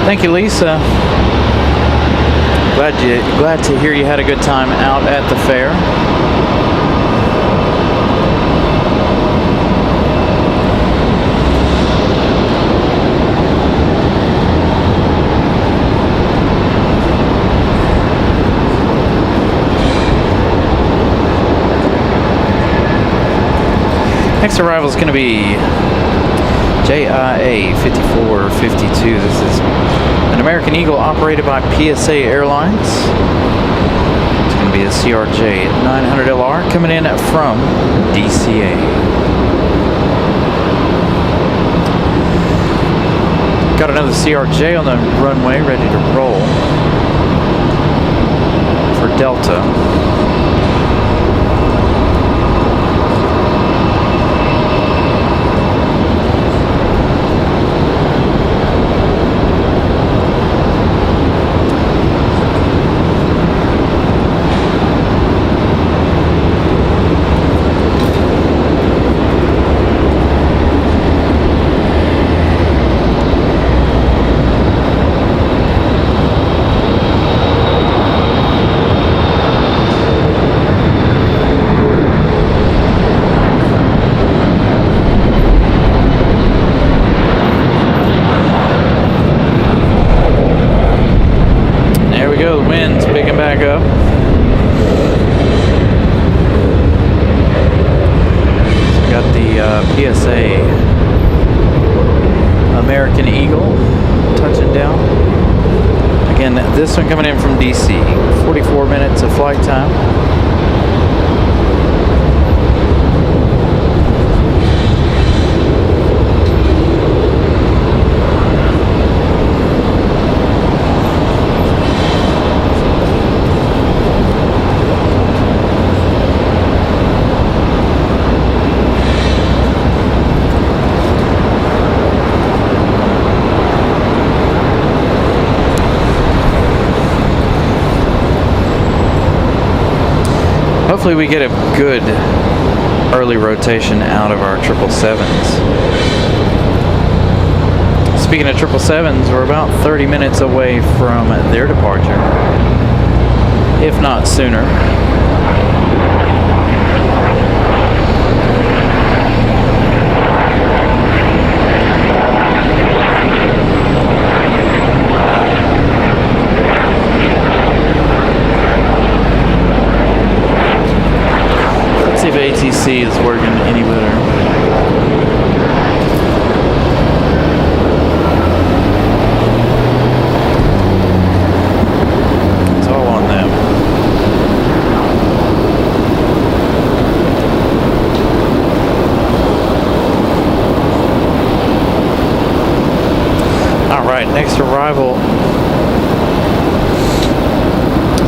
Thank you, Lisa. Glad to hear you had a good time out at the fair. Next arrival is going to be JIA 5452. This is an American Eagle operated by PSA Airlines. It's going to be a CRJ 900LR coming in from DCA. Got another CRJ on the runway ready to roll for Delta. PSA American Eagle touching down. Again, this one coming in from DC. 44 minutes of flight time. Hopefully we get a good early rotation out of our 777s. Speaking of 777s, we're about 30 minutes away from their departure, if not sooner. If ATC is working any better. It's all on them. Alright, next arrival,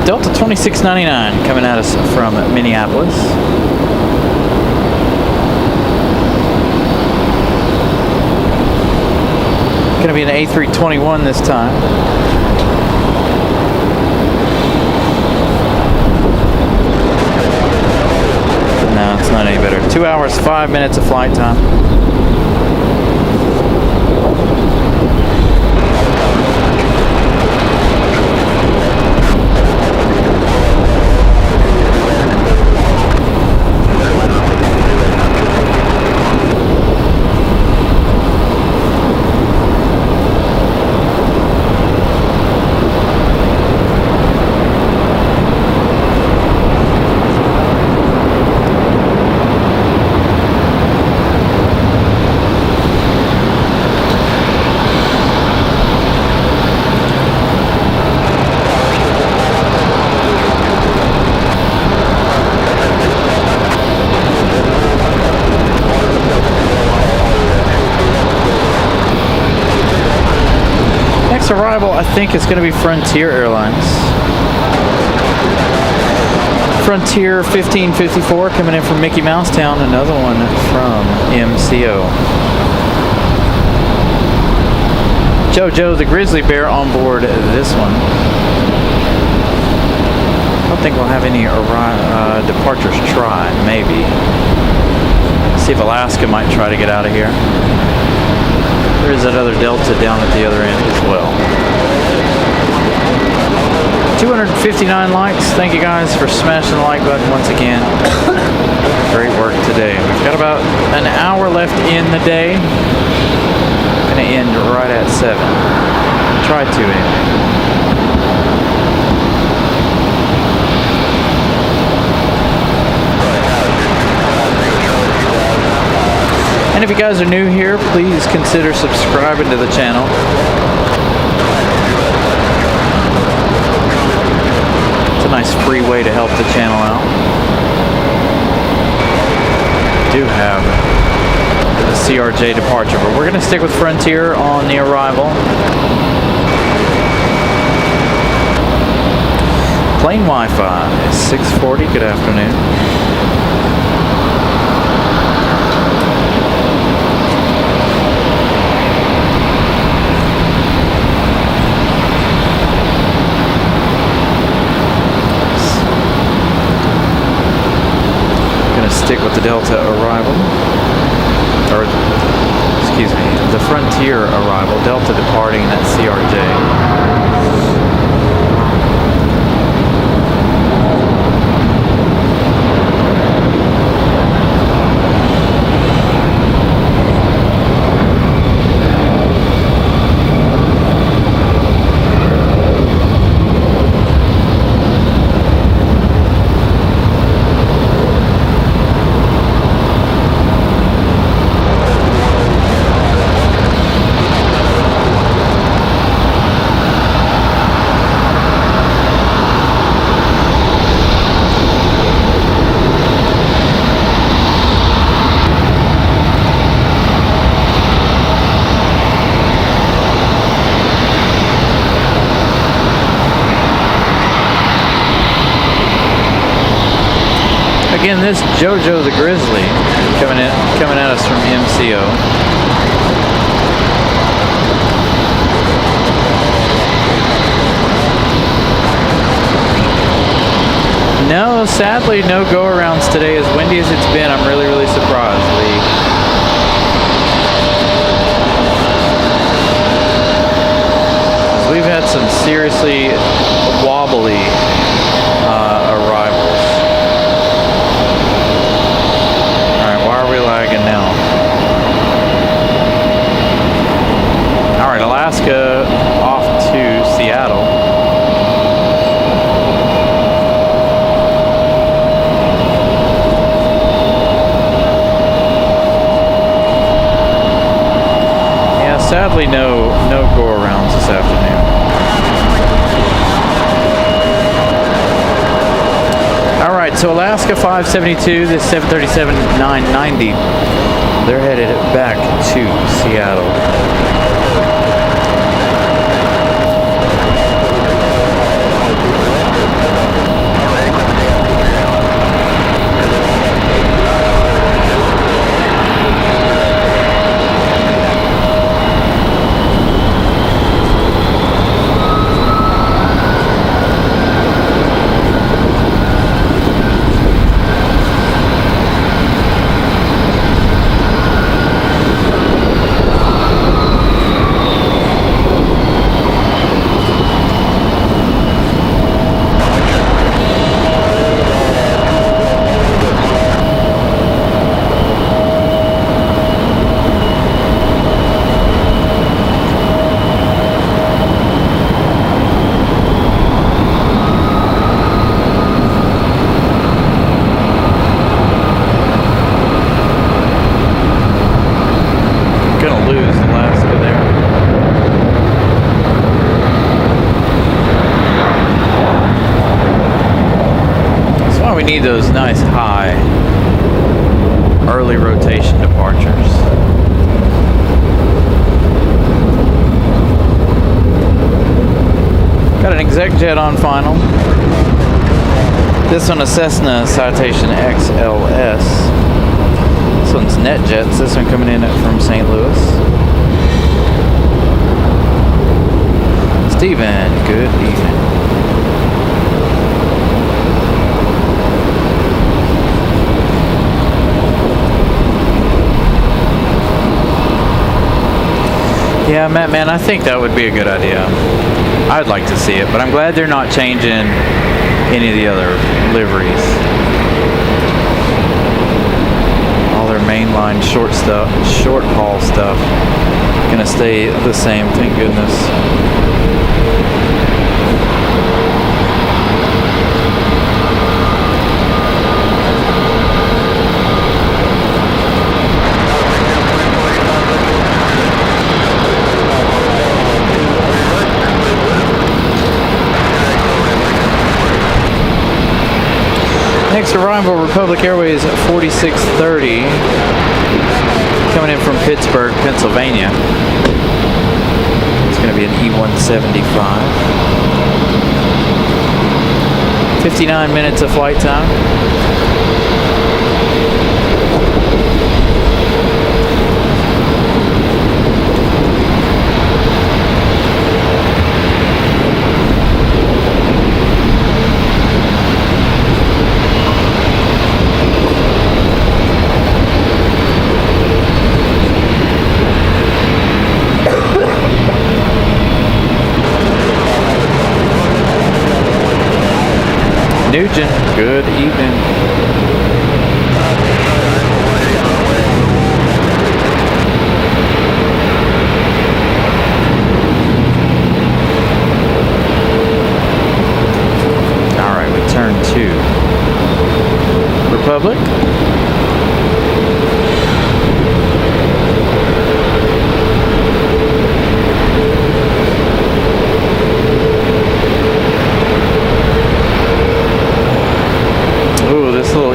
Delta 2699 coming at us from Minneapolis. Going to be an A321 this time. No, it's not any better. 2 hours, 5 minutes of flight time. Arrival, I think, is going to be Frontier Airlines. Frontier 1554 coming in from Mickey Mouse Town. Another one from MCO. JoJo the Grizzly Bear on board this one. I don't think we'll have any departures try, maybe. See if Alaska might try to get out of here. There is that other Delta down at the other end as well. 259 likes. Thank you guys for smashing the like button once again. Great work today. We've got about an hour left in the day. Gonna end right at 7. Try to anyway. And if you guys are new here, please consider subscribing to the channel. It's a nice free way to help the channel out. We do have the CRJ departure, but we're going to stick with Frontier on the arrival. Plane Wi-Fi is 640. Good afternoon. Stick with the Delta arrival, or excuse me, the Frontier arrival, Delta departing at CRJ. Again, this JoJo the Grizzly coming at us from MCO. No, sadly, no go-arounds today. As windy as it's been, I'm really, really surprised. We've had some seriously wobbly arrivals. Alright, Alaska off to Seattle. Yeah, sadly no go-arounds this afternoon. Alright, so Alaska 572, this 737-990. They're headed back to Seattle. Need those nice high early rotation departures. Got an exec jet on final. This one, a Cessna Citation XLS. This one's NetJets. This one coming in from St. Louis. Steven, good evening. Yeah, Matt, man, I think that would be a good idea. I'd like to see it, but I'm glad they're not changing any of the other liveries. All their mainline short haul stuff, gonna stay the same, thank goodness. Next arrival, Republic Airways 4630, coming in from Pittsburgh, Pennsylvania. It's going to be an E175. 59 minutes of flight time. Nugent, good evening. All right, we turn to Republic.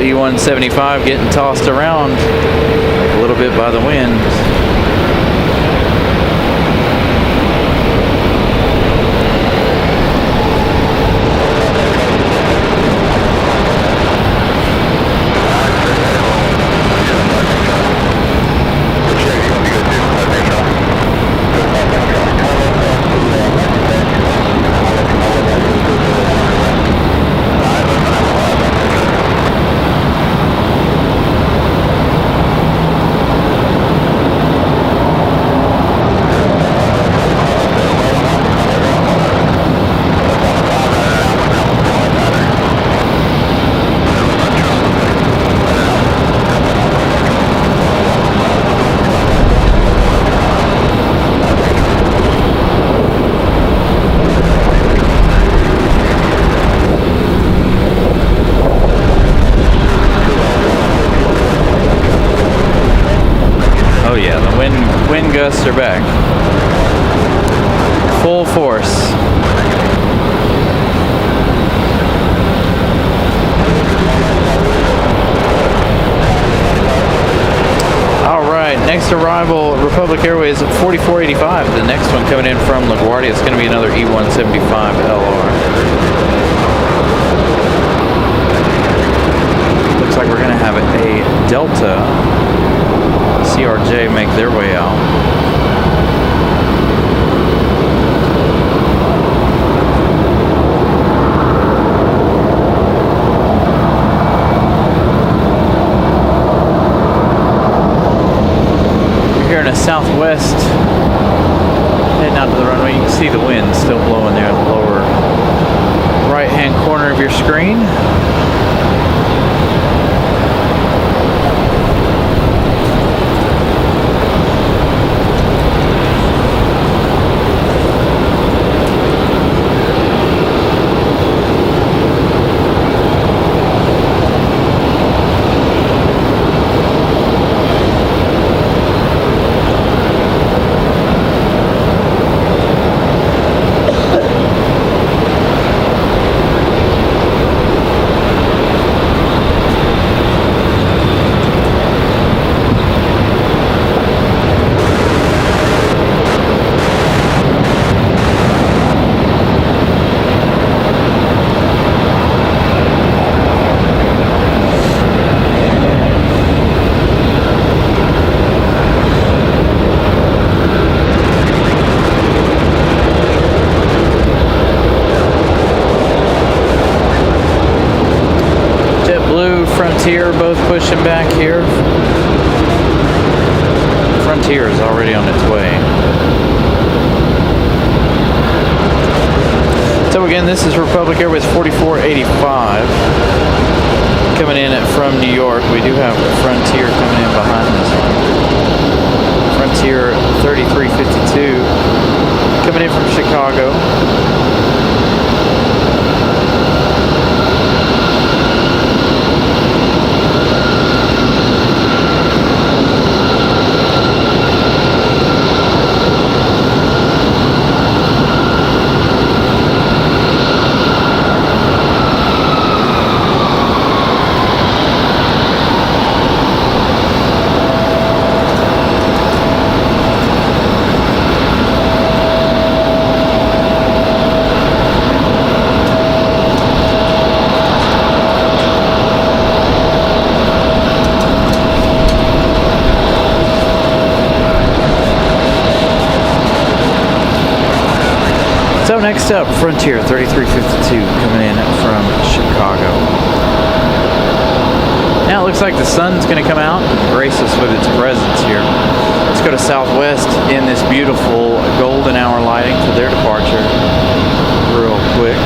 E175 getting tossed around a little bit by the wind. Wind gusts are back. Full force. All right, next arrival, Republic Airways 4485. The next one coming in from LaGuardia. It's going to be another E175 LR. Looks like we're going to have a Delta CRJ make their way out. You're here in a southwest, heading out to the runway. You can see the wind still blowing there in the lower right-hand corner of your screen. Frontier both pushing back here. Frontier is already on its way. So again, this is Republic Airways 4485 coming in from New York. We do have Frontier coming in behind this one. Frontier 3352 coming in from Chicago. So next up, Frontier 3352 coming in from Chicago. Now it looks like the sun's going to come out and grace us with its presence here. Let's go to Southwest in this beautiful golden hour lighting for their departure real quick.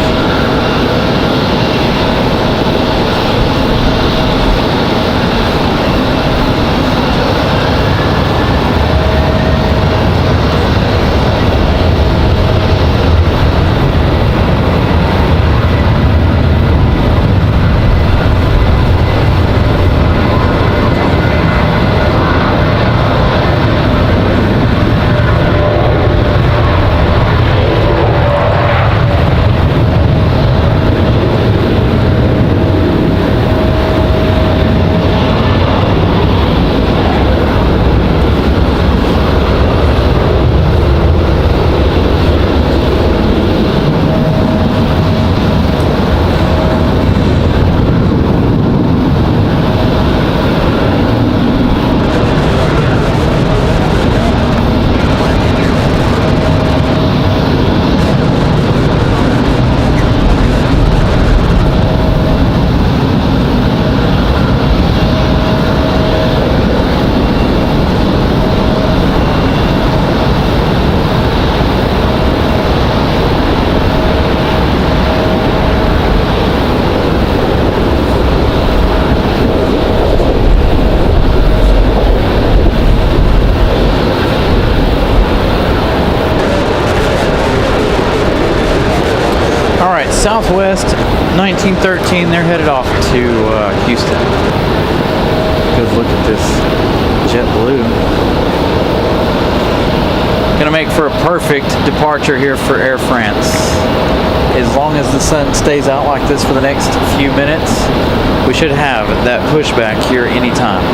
Southwest 1913, they're headed off to Houston. Good look at this JetBlue. Gonna make for a perfect departure here for Air France. As long as the sun stays out like this for the next few minutes, we should have that pushback here anytime.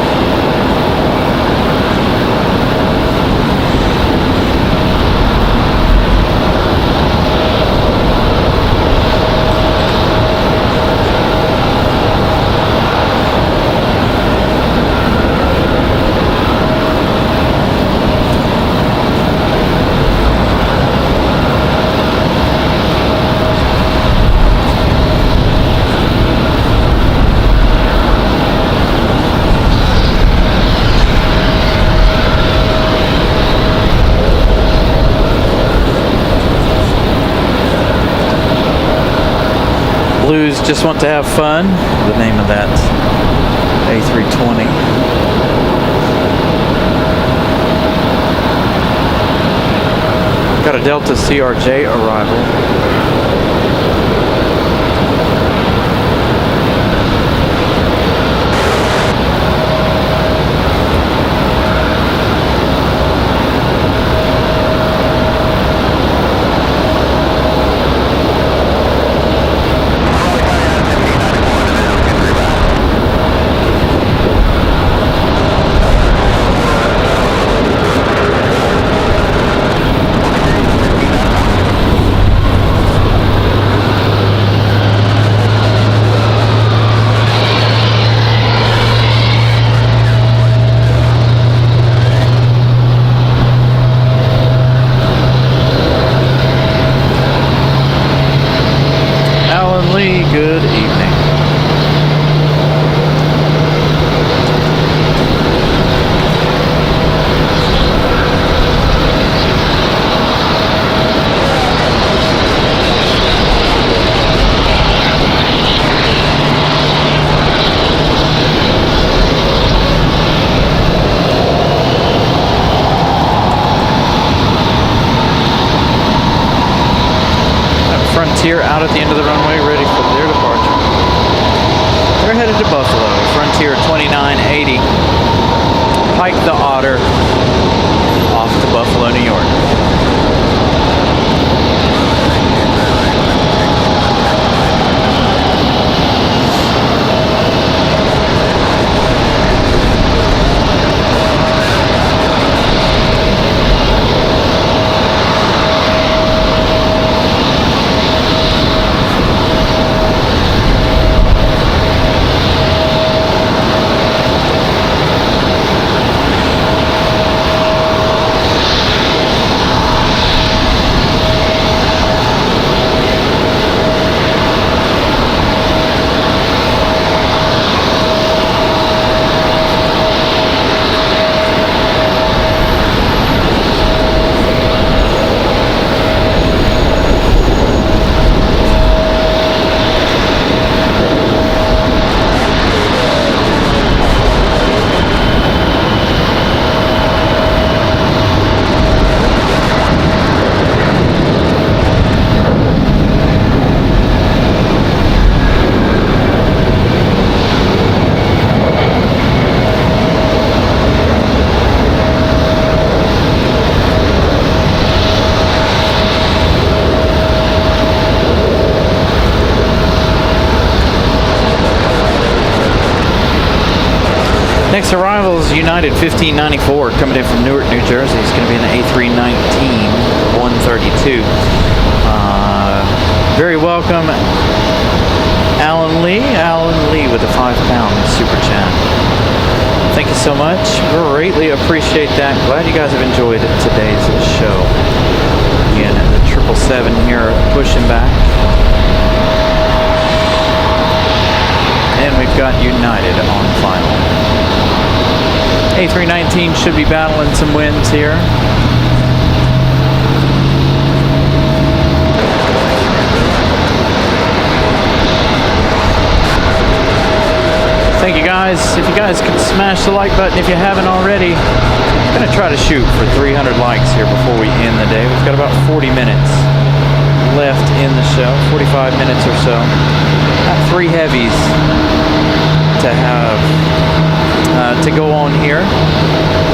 Blues just want to have fun. The name of that A320. Got a Delta CRJ arrival. here out at the end of the runway, ready for their departure. They're headed to Buffalo, Frontier 2980. Pike the Otter, off to Buffalo, New York. Next arrival is United 1594 coming in from Newark, New Jersey. It's going to be an A319-132. Very welcome, Alan Lee. Alan Lee with a £5 super chat. Thank you so much. Greatly appreciate that. Glad you guys have enjoyed today's show. Again, the 777 here pushing back. And we've got United on final. A319 should be battling some winds here. Thank you guys. If you guys could smash the like button if you haven't already. I'm going to try to shoot for 300 likes here before we end the day. We've got about 40 minutes left in the show, 45 minutes or so. Got 3 heavies to have to go on here.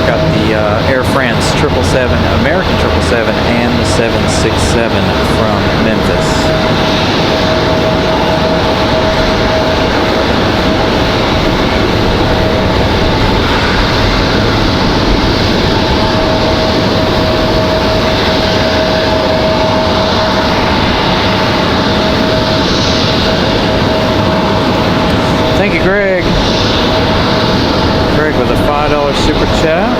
Got the Air France 777, American 777, and the 767 from Memphis. Thank you, Greg. Greg with a $5 super chat.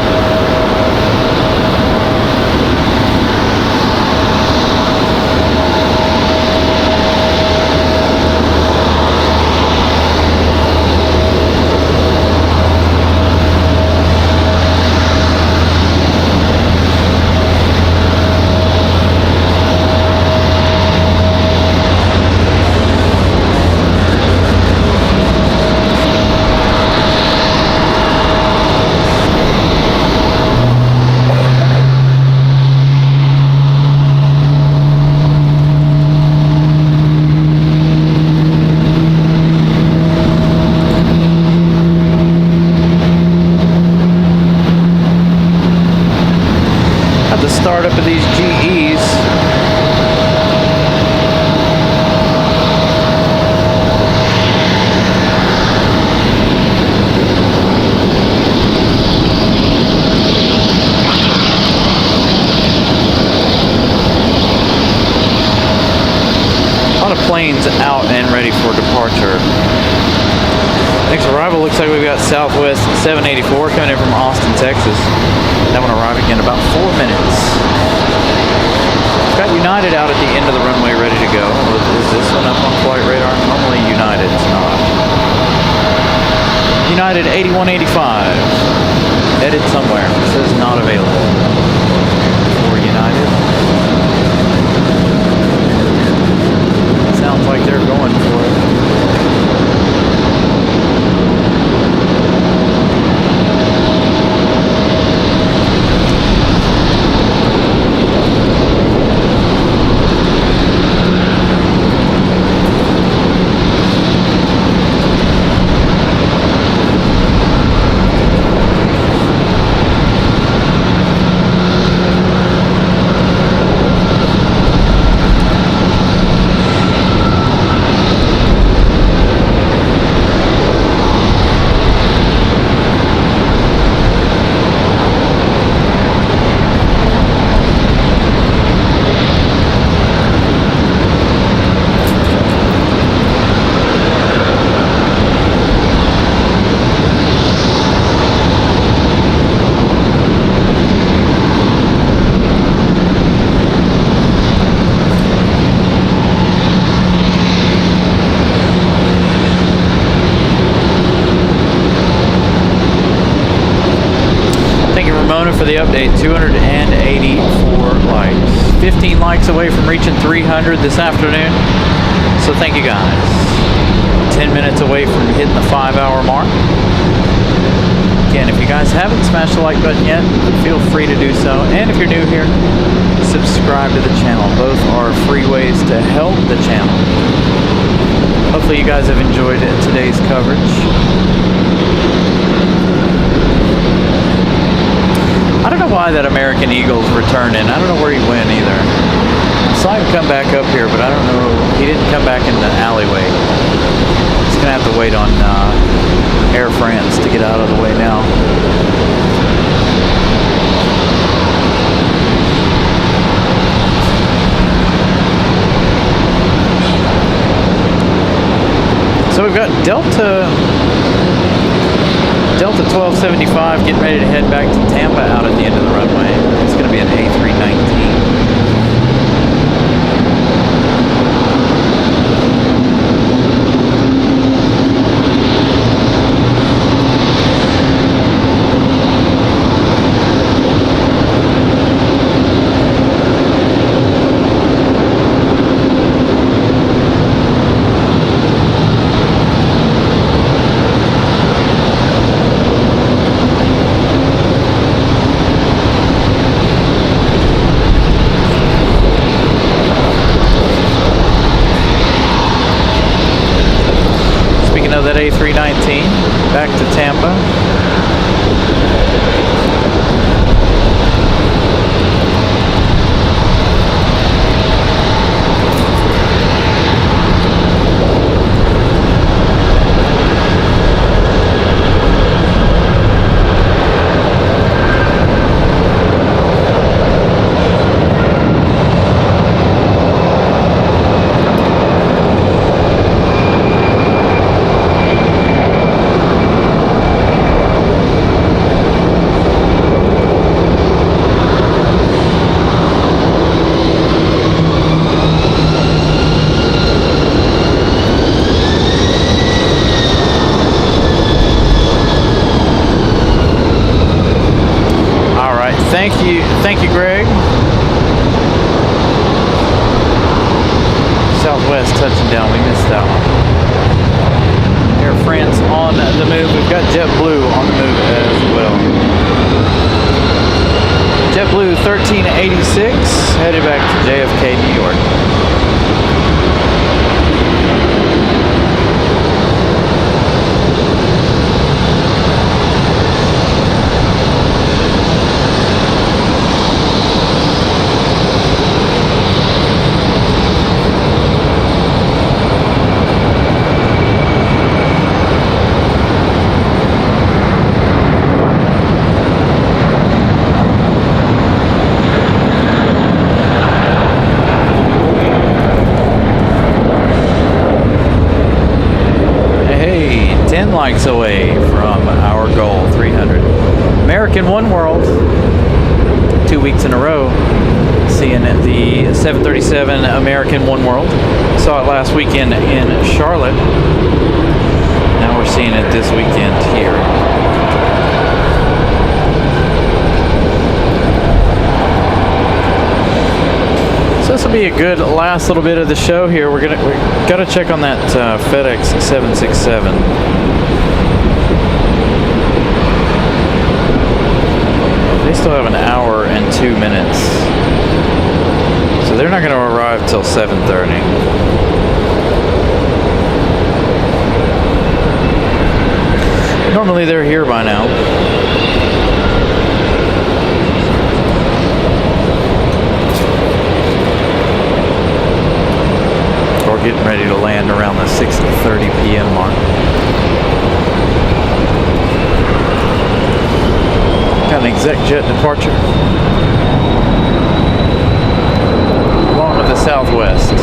Startup of these GEs. A lot of planes out and ready for departure. Next arrival looks like we've got Southwest 784 coming in from Austin, Texas. That one arriving in about 4 minutes. Got United out at the end of the runway ready to go. Is this one up on flight radar? Normally United's not. United 8185. Headed somewhere. It says not available for United. Sounds like they're going for it. the update. 284 likes. 15 likes away from reaching 300 this afternoon. So thank you guys. 10 minutes away from hitting the 5-hour mark. Again, if you guys haven't smashed the like button yet, feel free to do so. And if you're new here, subscribe to the channel. Both are free ways to help the channel. Hopefully you guys have enjoyed today's coverage. I don't know why that American Eagle's returning. I don't know where he went either. I saw him come back up here, but I don't know. He didn't come back in the alleyway. He's going to have to wait on Air France to get out of the way now. So we've got Delta 1275 getting ready to head back to Tampa out at the end of the runway. It's going to be an A319. That A319 back to Tampa. Thank you, Greg. Southwest touching down. We missed that one. Air France on the move. We've got JetBlue on the move as well. JetBlue 1386 headed back to JFK, New York. Likes away from our goal, 300. American One World, 2 weeks in a row, seeing the 737 American One World. Saw it last weekend in Charlotte. Now we're seeing it this weekend here. So this will be a good last little bit of the show here. We gotta check on that FedEx 767. They still have an hour and 2 minutes, so they're not going to arrive till 7:30. Normally they're here by now. Or getting ready to land around the 6:30 p.m. mark. Got an exec jet departure along with the Southwest.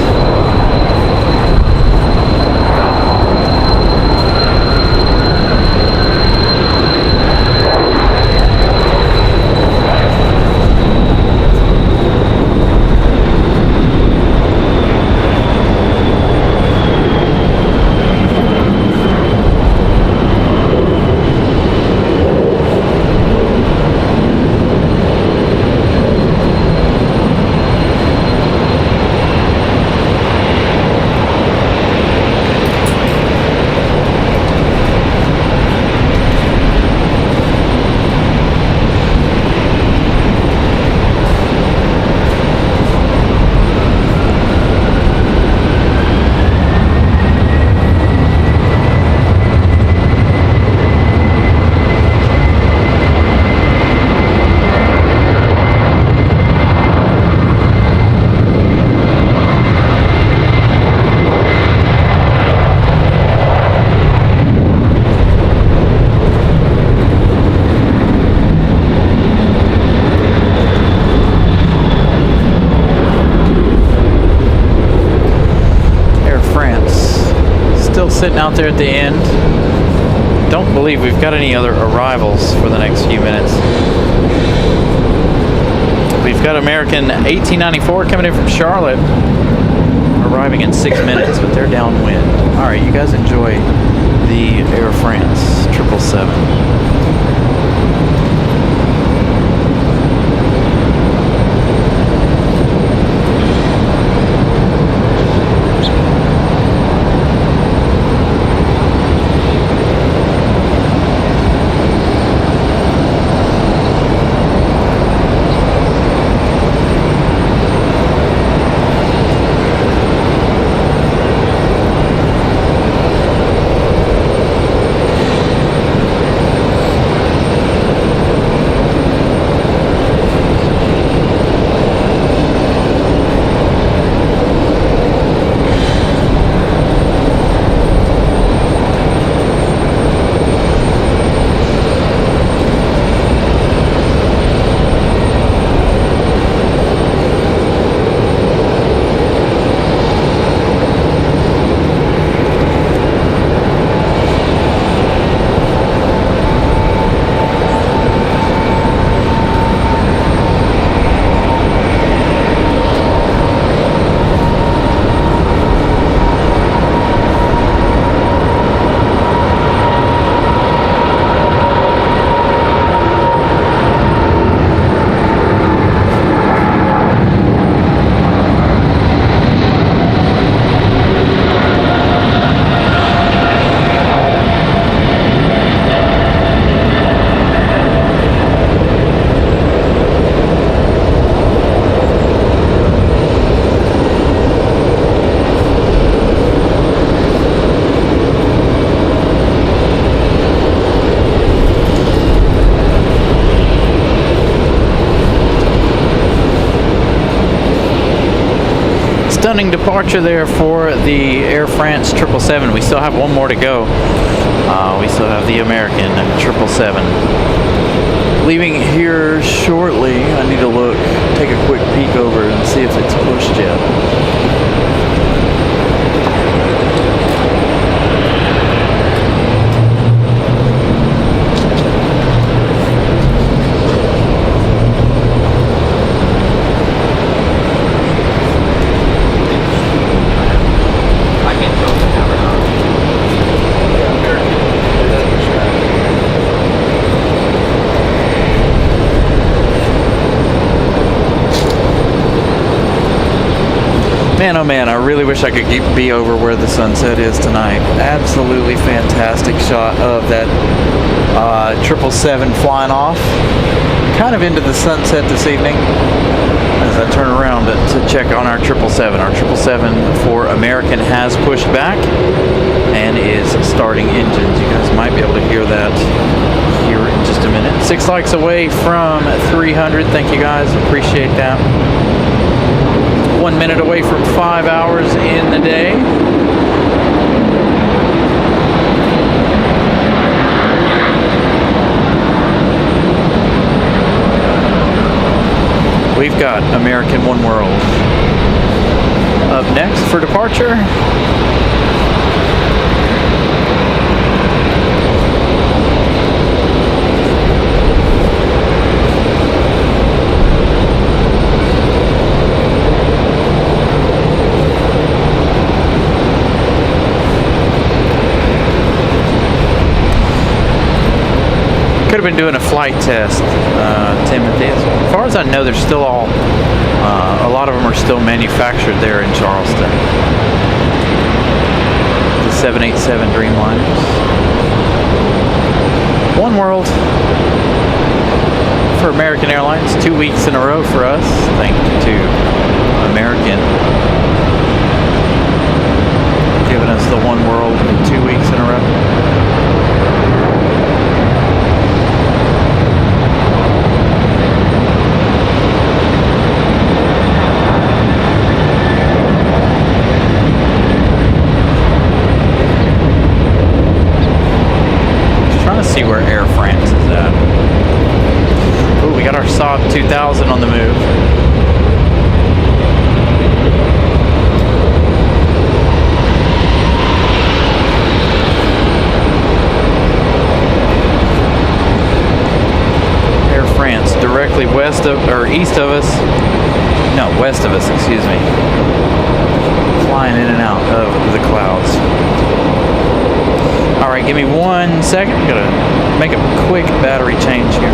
sitting out there at the end. Don't believe we've got any other arrivals for the next few minutes. We've got American 1894 coming in from Charlotte, arriving in 6 minutes, but they're downwind. All right, you guys enjoy the Air France 777. Stunning departure there for the Air France 777. We still have one more to go. We still have the American 777 leaving here shortly. I need to look, take a quick peek over and see if it's pushed yet. Man, oh man, I really wish I could be over where the sunset is tonight. Absolutely fantastic shot of that 777 flying off, kind of into the sunset this evening. As I turn around to check on our 777. Our 777 for American has pushed back and is starting engines. You guys might be able to hear that here in just a minute. 6 likes away from 300. Thank you guys, appreciate that. 1 minute away from 5 hours in the day. We've got American One World up next for departure. Could have been doing a flight test, Timothy. As far as I know, they're still all, a lot of them are still manufactured there in Charleston. The 787 Dreamliners. One World for American Airlines, 2 weeks in a row for us. Thank you to American giving us the One World 2 weeks in a row. See where Air France is at. Ooh, we got our Saab 2000 on the move. east of us. No, west of us, excuse me. Flying in and out of the clouds. All right, give me 1 second. I'm gonna make a quick battery change here.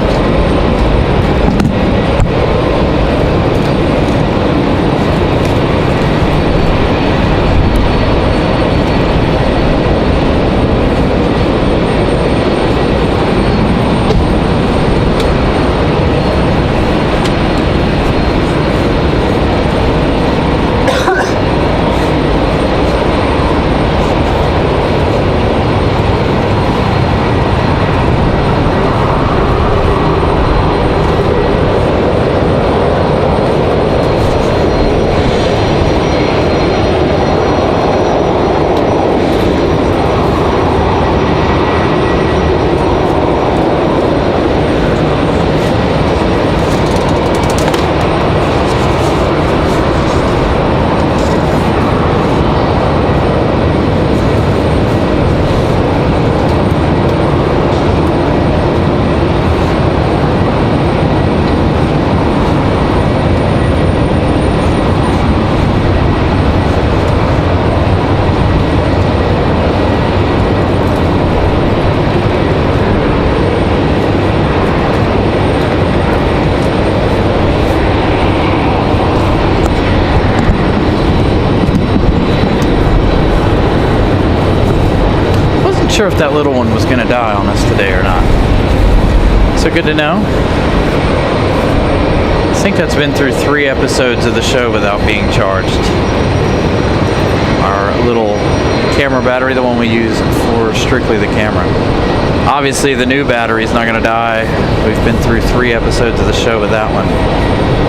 Sure if that little one was going to die on us today or not. So good to know. I think that's been through 3 episodes of the show without being charged. Our little camera battery, the one we use for strictly the camera. Obviously the new battery is not going to die. We've been through 3 episodes of the show with that one.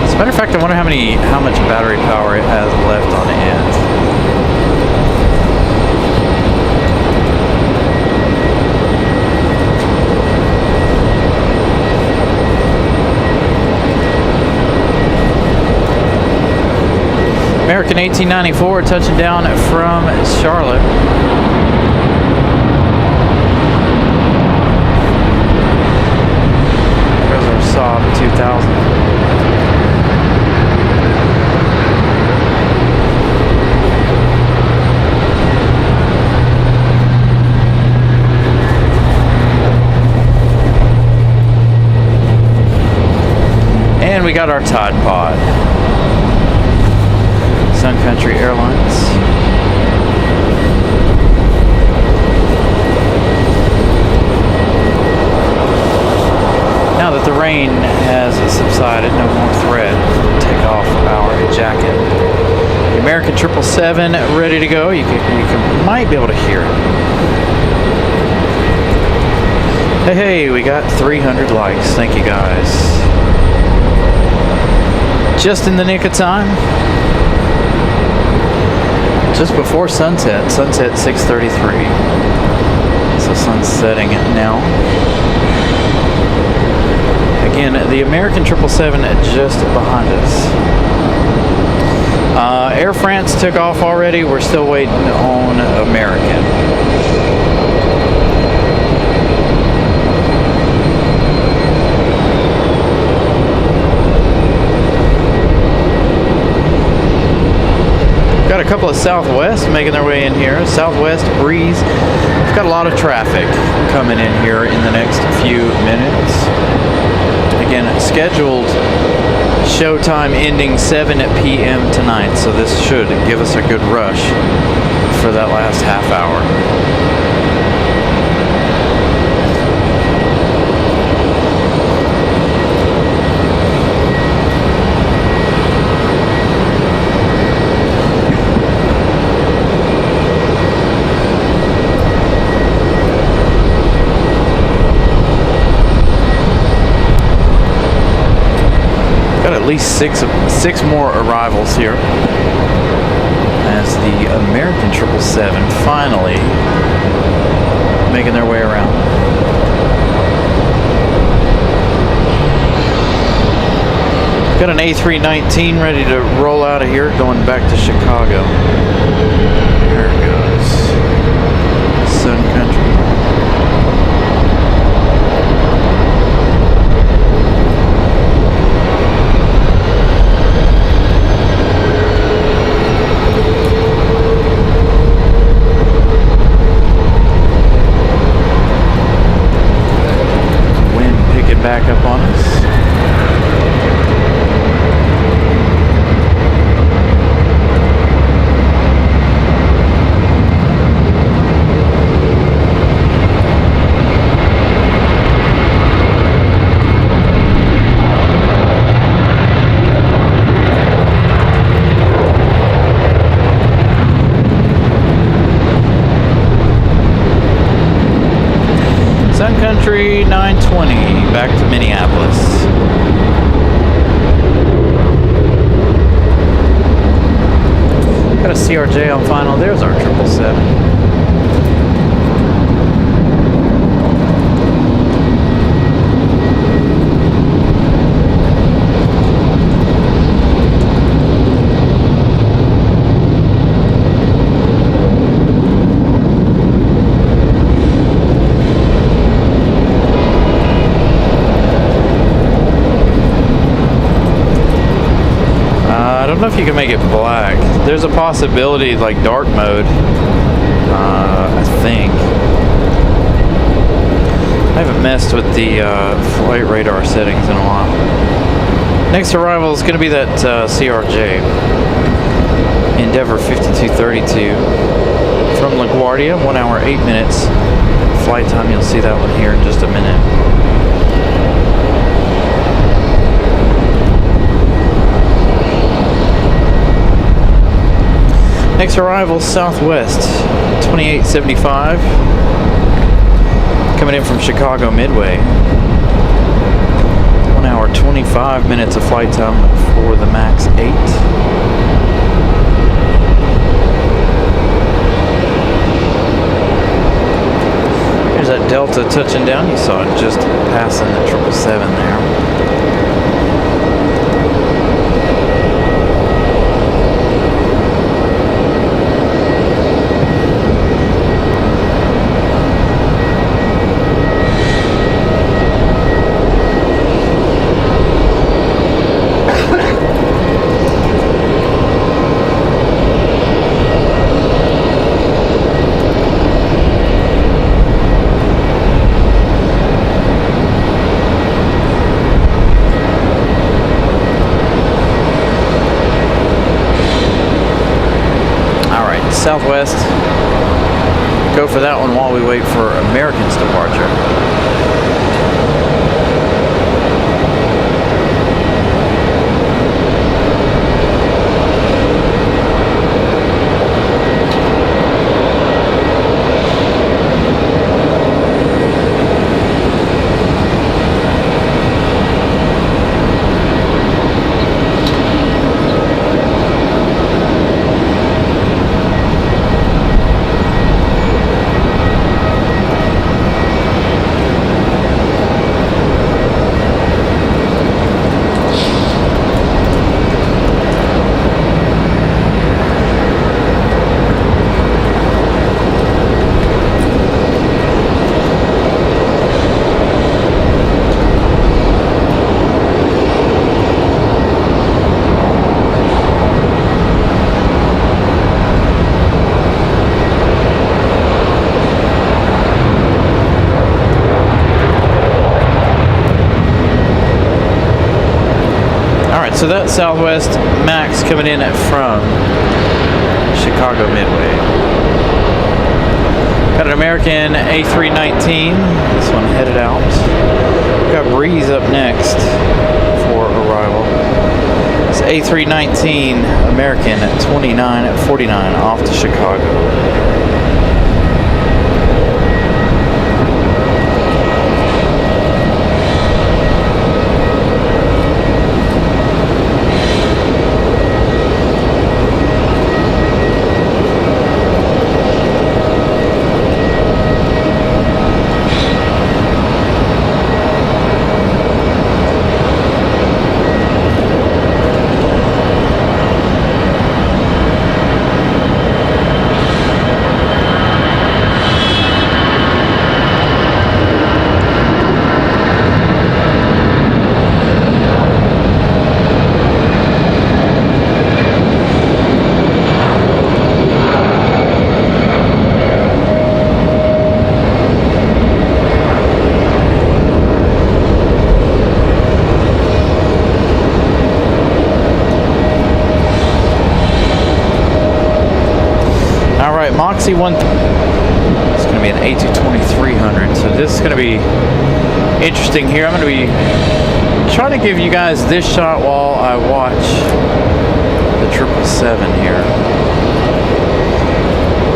As a matter of fact, I wonder how much battery power it has left on the end. American 1894 touching down from Charlotte. There's our Saab 2000. And we got our Tide Pod. Sun Country Airlines. Now that the rain has subsided, no more threat. Take off our jacket. The American 777 ready to go. You might be able to hear it. Hey, we got 300 likes. Thank you guys. Just in the nick of time. Just before sunset, 6:33. So sun's setting now. Again, the American 777 just behind us. Air France took off already. We're still waiting on American. Got a couple of Southwest making their way in here. Southwest breeze. We've got a lot of traffic coming in here in the next few minutes. Again, scheduled showtime ending 7 p.m. tonight, so this should give us a good rush for that last half hour. At least six more arrivals here as the American 777 finally making their way around. Got an A319 ready to roll out of here, going back to Chicago. There it goes. Sun Country. Got a CRJ on final. There's our 777. I don't know if you can make it black. There's a possibility like dark mode, I think. I haven't messed with the flight radar settings in a while. Next arrival is going to be that CRJ. Endeavor 5232 from LaGuardia, 1 hour 8 minutes. Flight time, you'll see that one here in just a minute. Next arrival, Southwest 2875, coming in from Chicago Midway. 1 hour 25 minutes of flight time for the MAX 8. There's that Delta touching down. You saw it just passing the 777 there. Southwest, go for that one while we wait for American's departure. So that Southwest MAX coming in from Chicago Midway. Got an American A319. This one headed out. Got Breeze up next for arrival. It's A319 American at 29:49 off to Chicago. Moxie 1, it's going to be an A220-300, so this is going to be interesting here. I'm going to be trying to give you guys this shot while I watch the 777 here.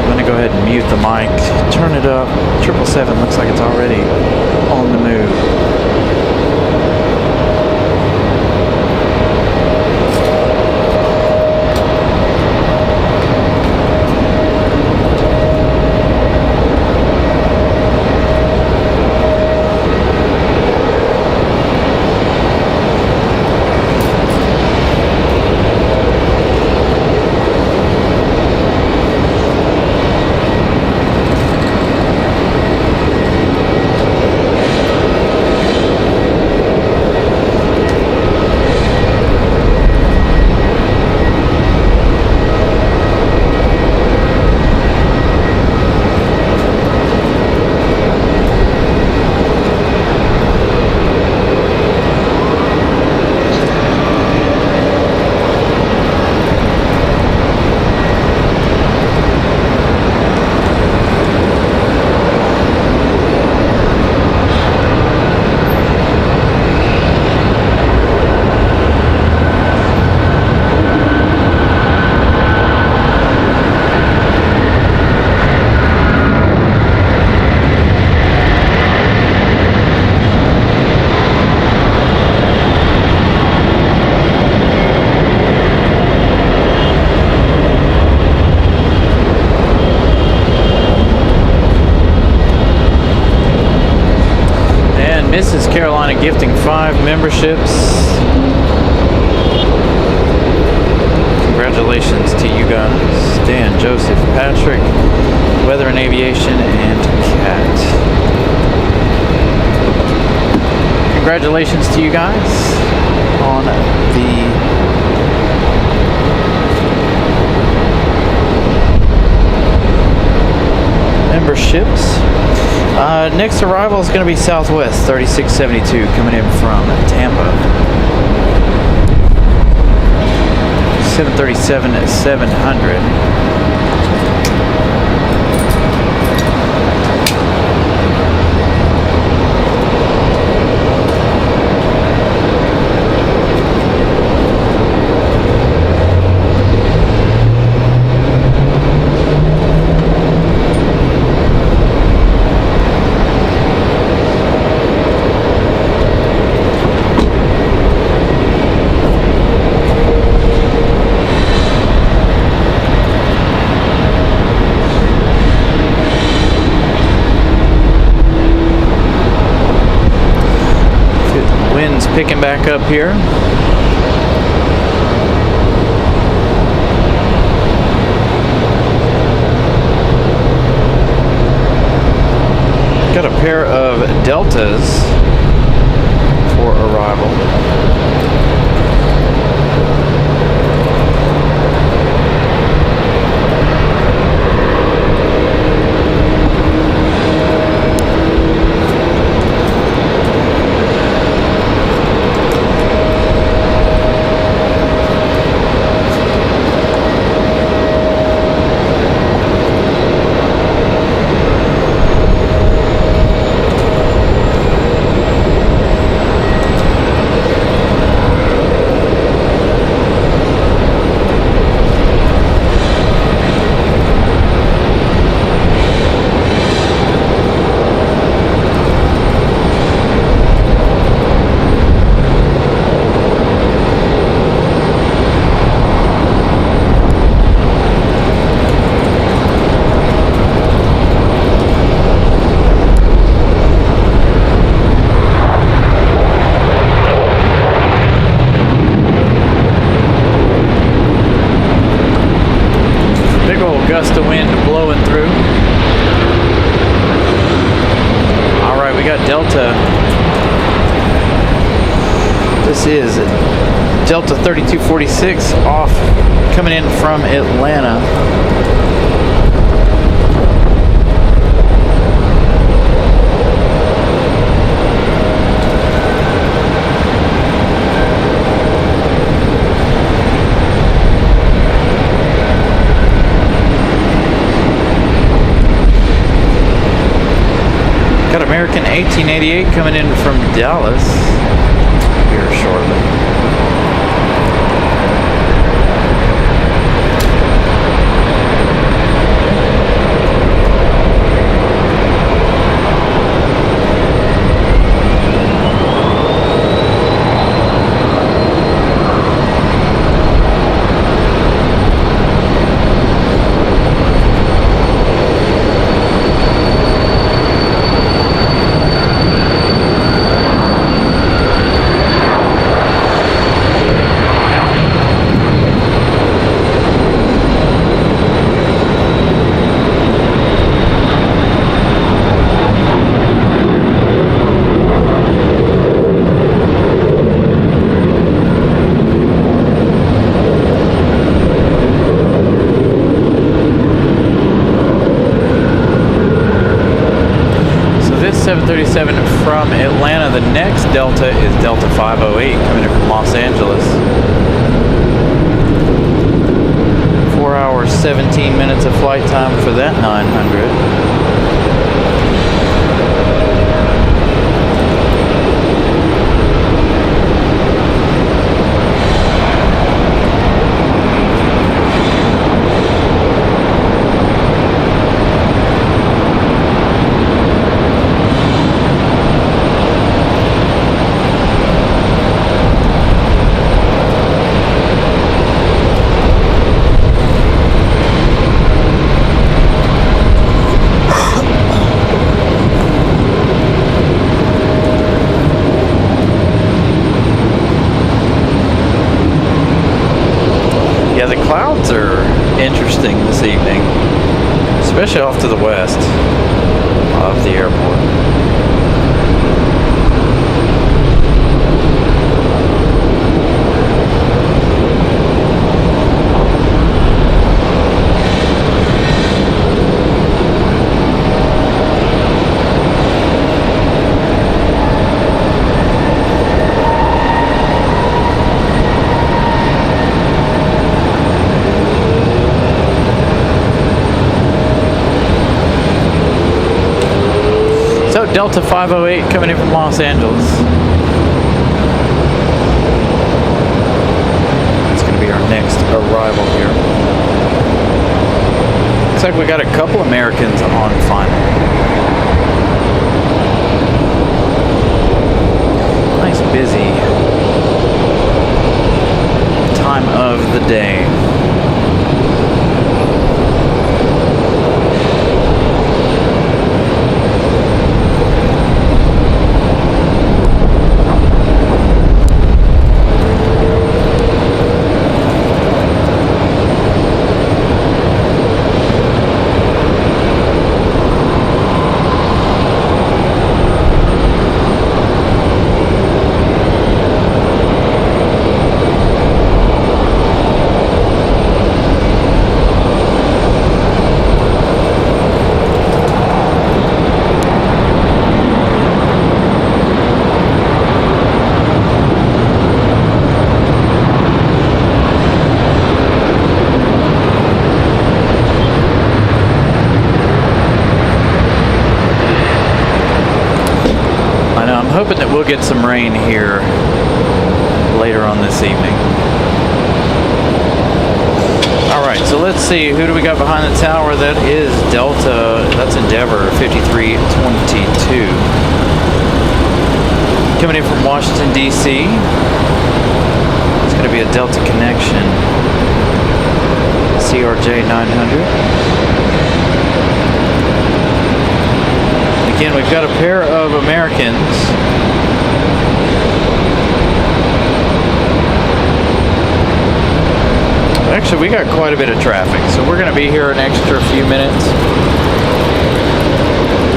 I'm going to go ahead and mute the mic, turn it up. 777 looks like it's already on the move. Carolina gifting 5 memberships. Congratulations to you guys. Dan, Joseph, Patrick, Weather and Aviation, and Kat. Congratulations to you guys on the memberships. Next arrival is going to be Southwest 3672 coming in from Tampa. 737 at 700. Picking back up here. Got a pair of Deltas for arrival. Gust of wind blowing through. Alright, we got Delta. This is Delta 3246 off, coming in from Atlanta. Got American 1888 coming in from Dallas here shortly. This 737 from Atlanta. The next Delta is Delta 508 coming in from Los Angeles. 4 hours, 17 minutes of flight time for that 900. this evening, especially off to the west of the airport. Delta 508 coming in from Los Angeles. It's going to be our next arrival here. Looks like we got a couple Americans on final. Nice busy time of the day. Hoping that we'll get some rain here later on this evening. All right, so let's see, who do we got behind the tower? That is Delta, that's Endeavor 5322. Coming in from Washington, D.C. It's going to be a Delta connection. CRJ 900. Again, we've got a pair of Americans. Actually, we got quite a bit of traffic, so we're going to be here an extra few minutes.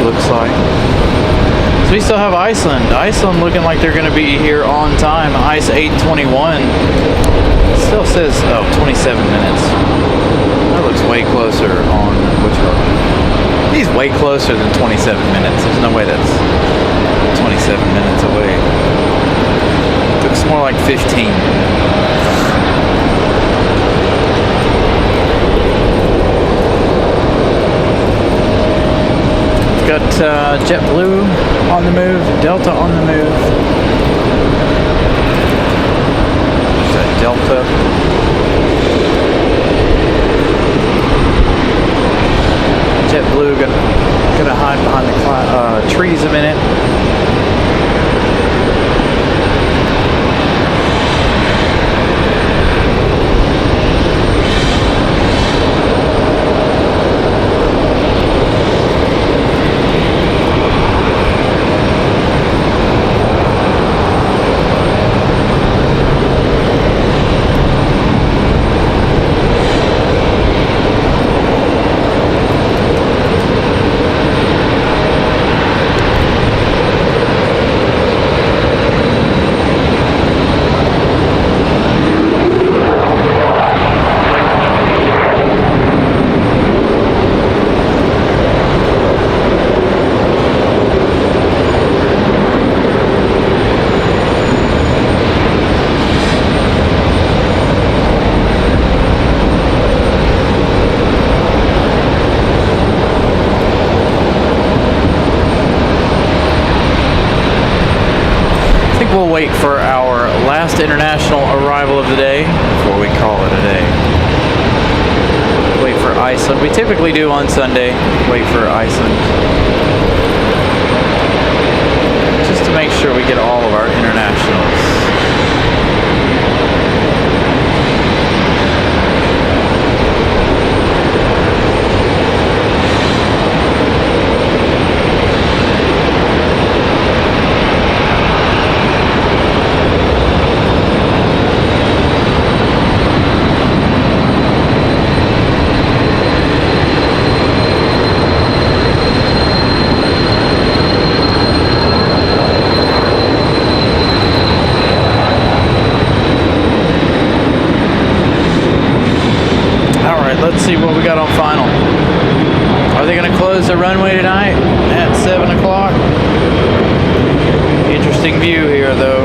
Looks like. So we still have Iceland. Iceland looking like they're going to be here on time. ICE 821. Still says, 27 minutes. That looks way closer on which road? He's way closer than 27 minutes. There's no way that's 27 minutes away. Looks more like 15. We've got JetBlue on the move, Delta on the move. There's that Delta. JetBlue gonna hide behind the trees a minute. We'll wait for our last international arrival of the day before we call it a day. Wait for Iceland. We typically do on Sunday. Wait for Iceland. Just to make sure we get all of our internationals. let's see what we got on final. Are they going to close the runway tonight at 7 o'clock? Interesting view here, though.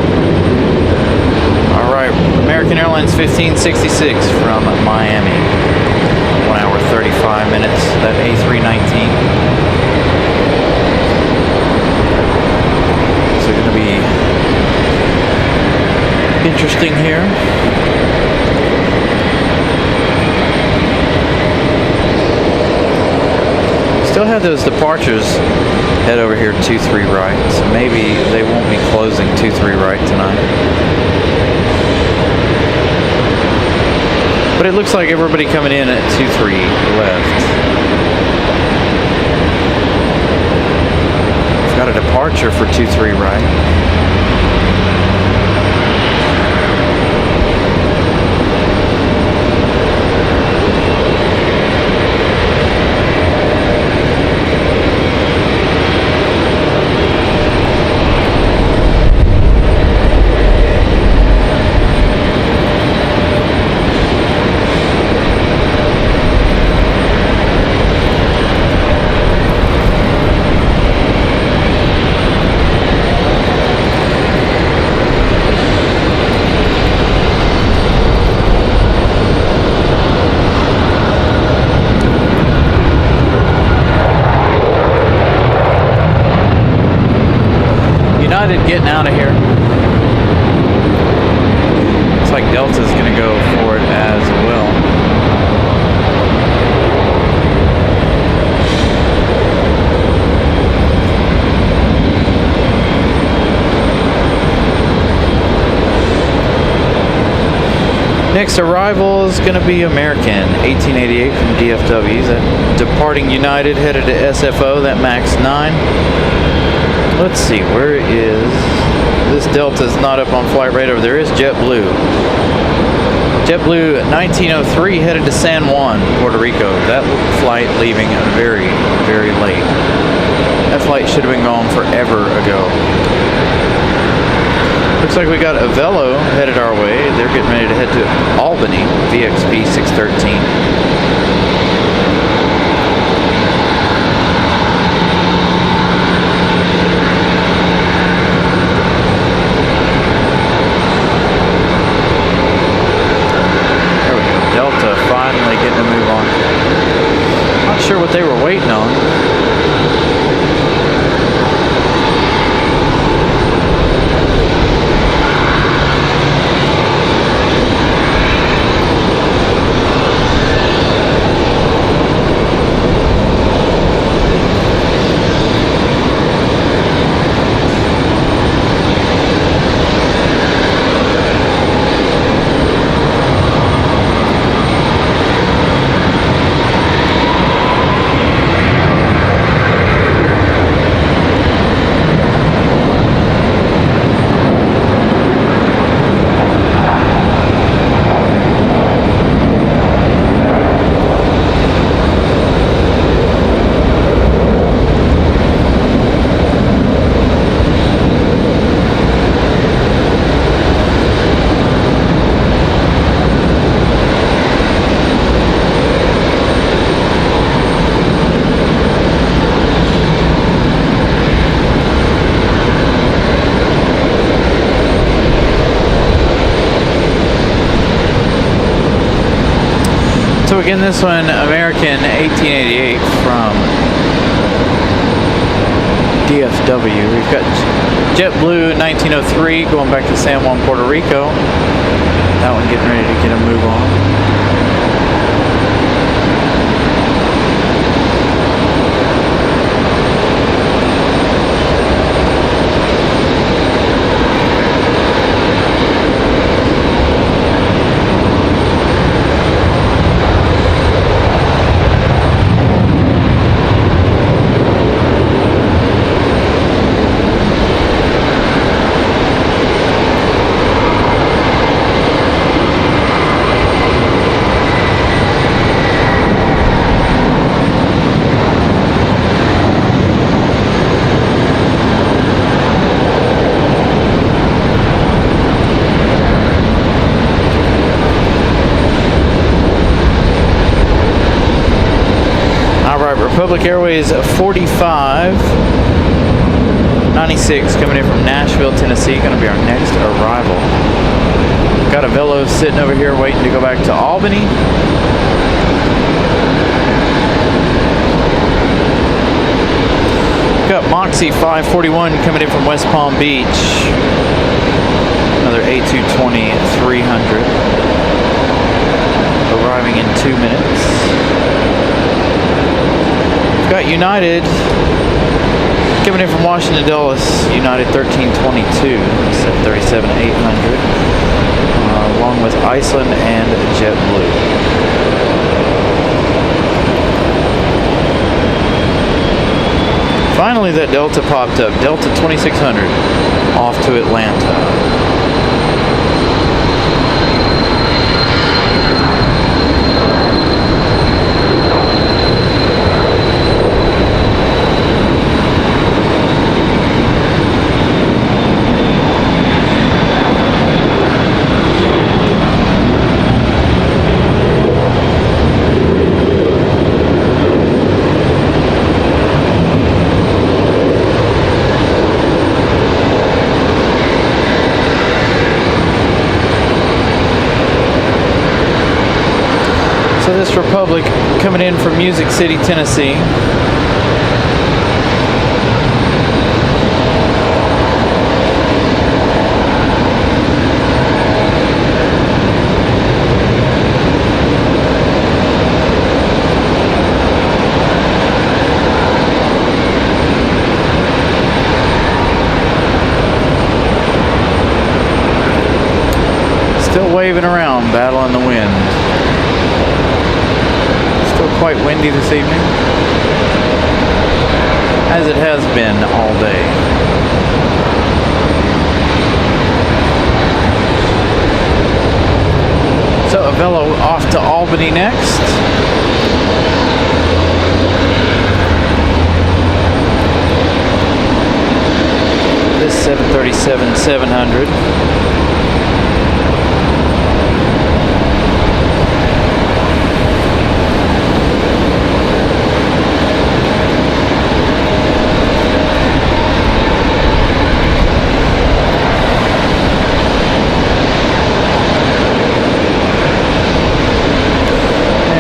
All right, American Airlines 1566 from Miami. 1 hour 35 minutes. That A319. So going to be interesting here. Still have those departures head over here 2-3 right, so maybe they won't be closing 2-3 right tonight. But it looks like everybody coming in at 2-3 left. We've got a departure for 2-3 right. Getting out of here. Looks like Delta's going to go for it as well. Next arrival is going to be American 1888 from DFW. That departing United headed to SFO, that MAX 9. Let's see, where is this? Delta's not up on flight radar. There is JetBlue. JetBlue 1903 headed to San Juan, Puerto Rico. That flight leaving very, very late. That flight should have been gone forever ago. Looks like we got a Velo headed our way. They're getting ready to head to Albany, VXP 613. Delta finally getting a move on. Not sure what they were waiting on. So again, this one, American 1888 from DFW. We've got JetBlue 1903 going back to San Juan, Puerto Rico. That one getting ready to get a move on. Alright, Republic Airways 4596 coming in from Nashville, Tennessee. Going to be our next arrival. Got a Velo sitting over here waiting to go back to Albany. Got Moxie 541 coming in from West Palm Beach. Another A220 300. Arriving in 2 minutes. We've got United coming in from Washington Dulles, United 1322, 737-800, along with Iceland and JetBlue. Finally, that Delta popped up. Delta 2600 off to Atlanta. So this Republic coming in from Music City, Tennessee. Still waving around, battling the wind. Quite windy this evening, as it has been all day. So a Velo off to Albany next. This 737-700.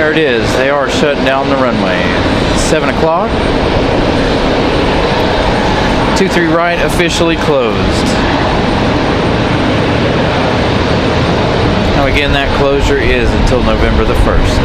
It is. They are shutting down the runway. 7 o'clock. 23 right officially closed. Now again, that closure is until November the 1st.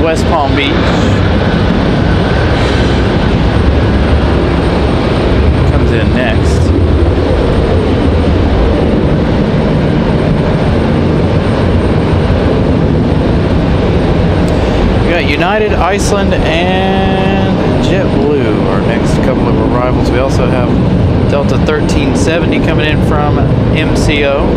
West Palm Beach. Comes in next. We got United, Iceland, and JetBlue, our next couple of arrivals. We also have Delta 1370 coming in from MCO.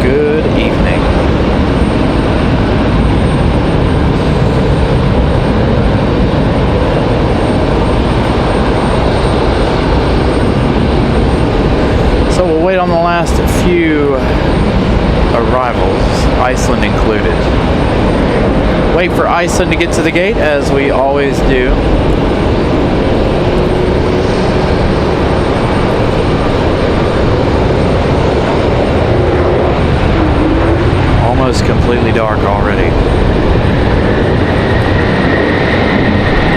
Good evening. So we'll wait on the last few arrivals, Iceland included. Wait for Iceland to get to the gate, as we always do. Almost completely dark already.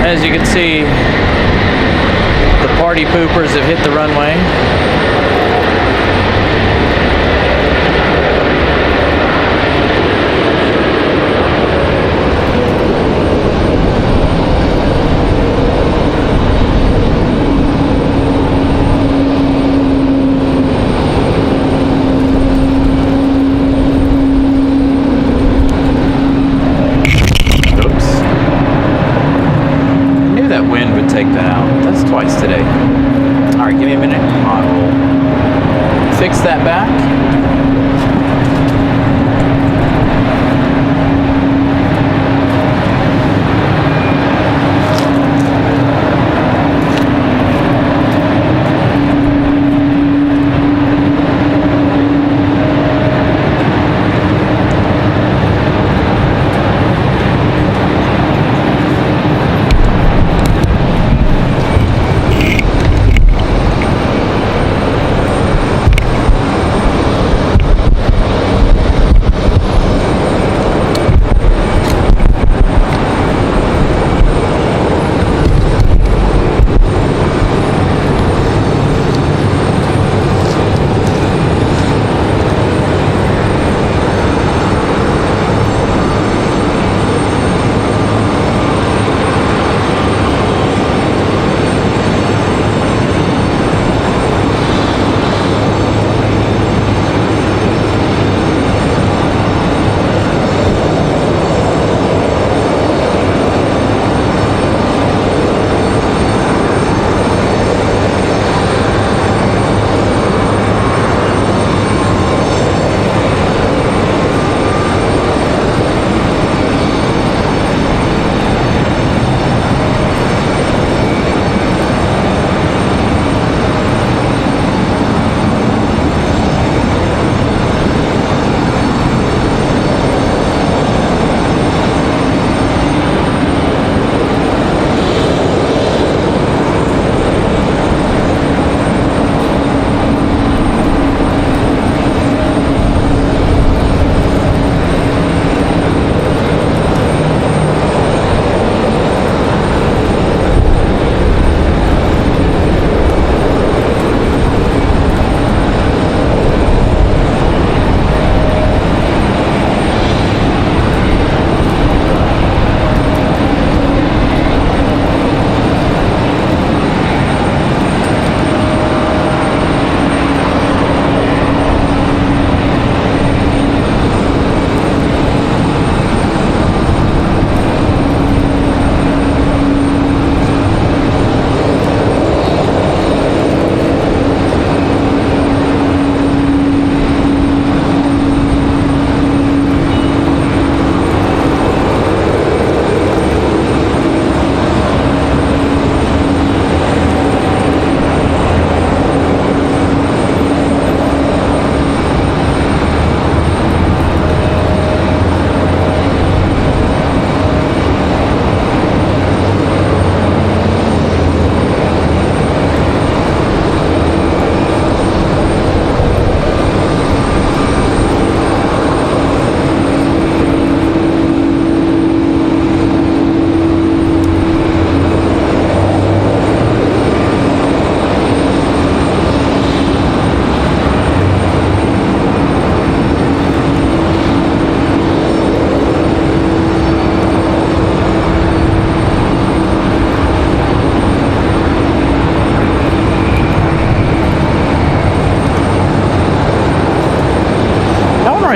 As you can see, The party poopers have hit the runway. Take that out. That's twice today. All right, give me a minute. I will fix that back.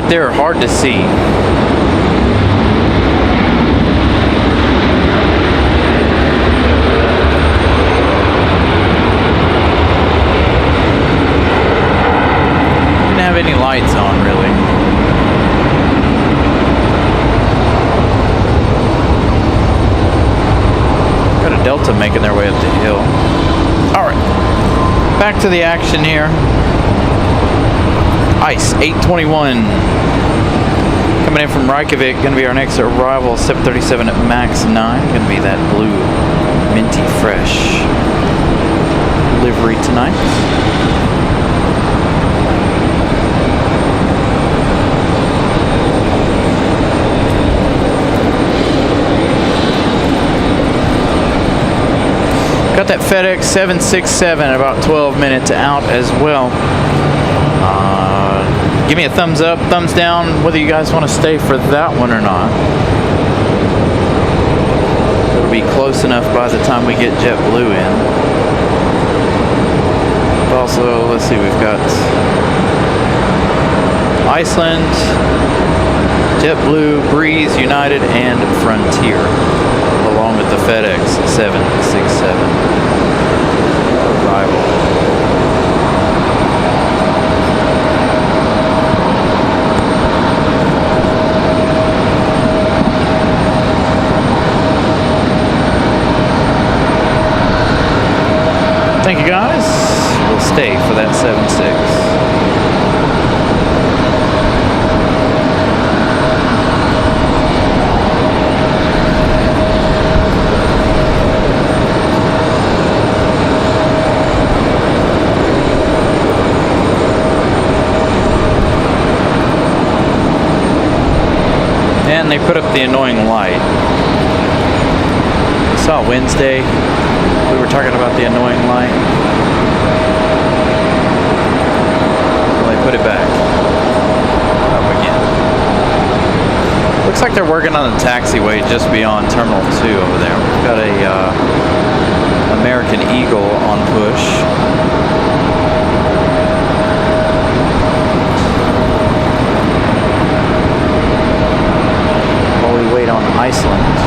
They're hard to see. Didn't have any lights on, really. Got a Delta making their way up the hill. All right, back to the action here. Ice 821 coming in from Reykjavik, going to be our next arrival. 737 at max 9, going to be that blue minty fresh livery tonight. Got that FedEx 767 about 12 minutes out as well. Give me a thumbs up, thumbs down, whether you guys want to stay for that one or not. It'll be close enough by the time we get JetBlue in. Also, let's see, we've got Iceland, JetBlue, Breeze, United, and Frontier, along with the FedEx 767 arrival. Thank you guys. We'll stay for that 7.6. And they put up the annoying light. I saw Wednesday. We were talking about the annoying light. Well, they put it back up again. Looks like they're working on the taxiway just beyond Terminal 2 over there. We've got a American Eagle on push. While we wait on Iceland.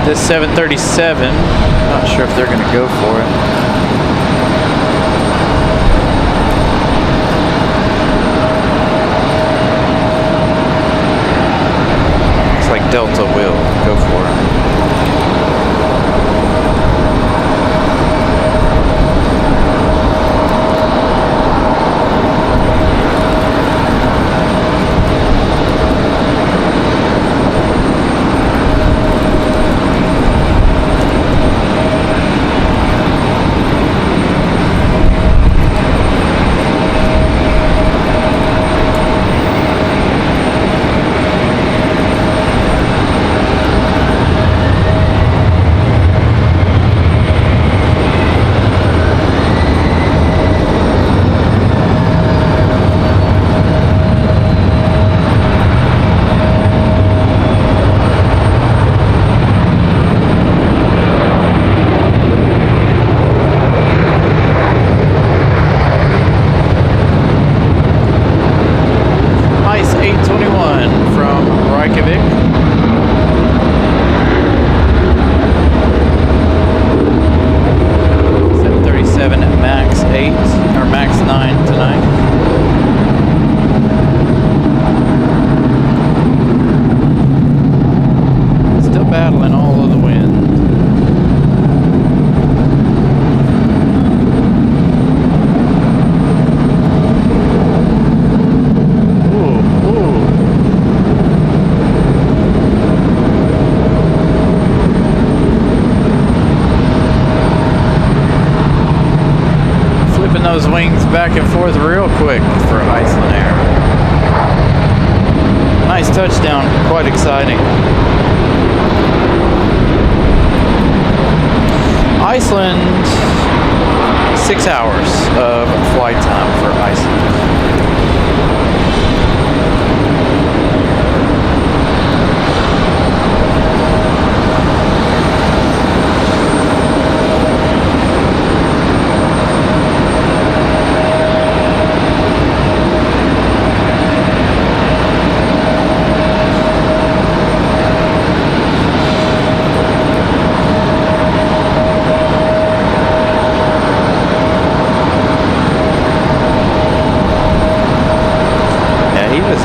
This 737, not sure if they're going to go for it. Looks like Delta will go for it. Those wings back and forth real quick for Iceland Air. Nice touchdown, quite exciting. Iceland, 6 hours of flight time for Iceland.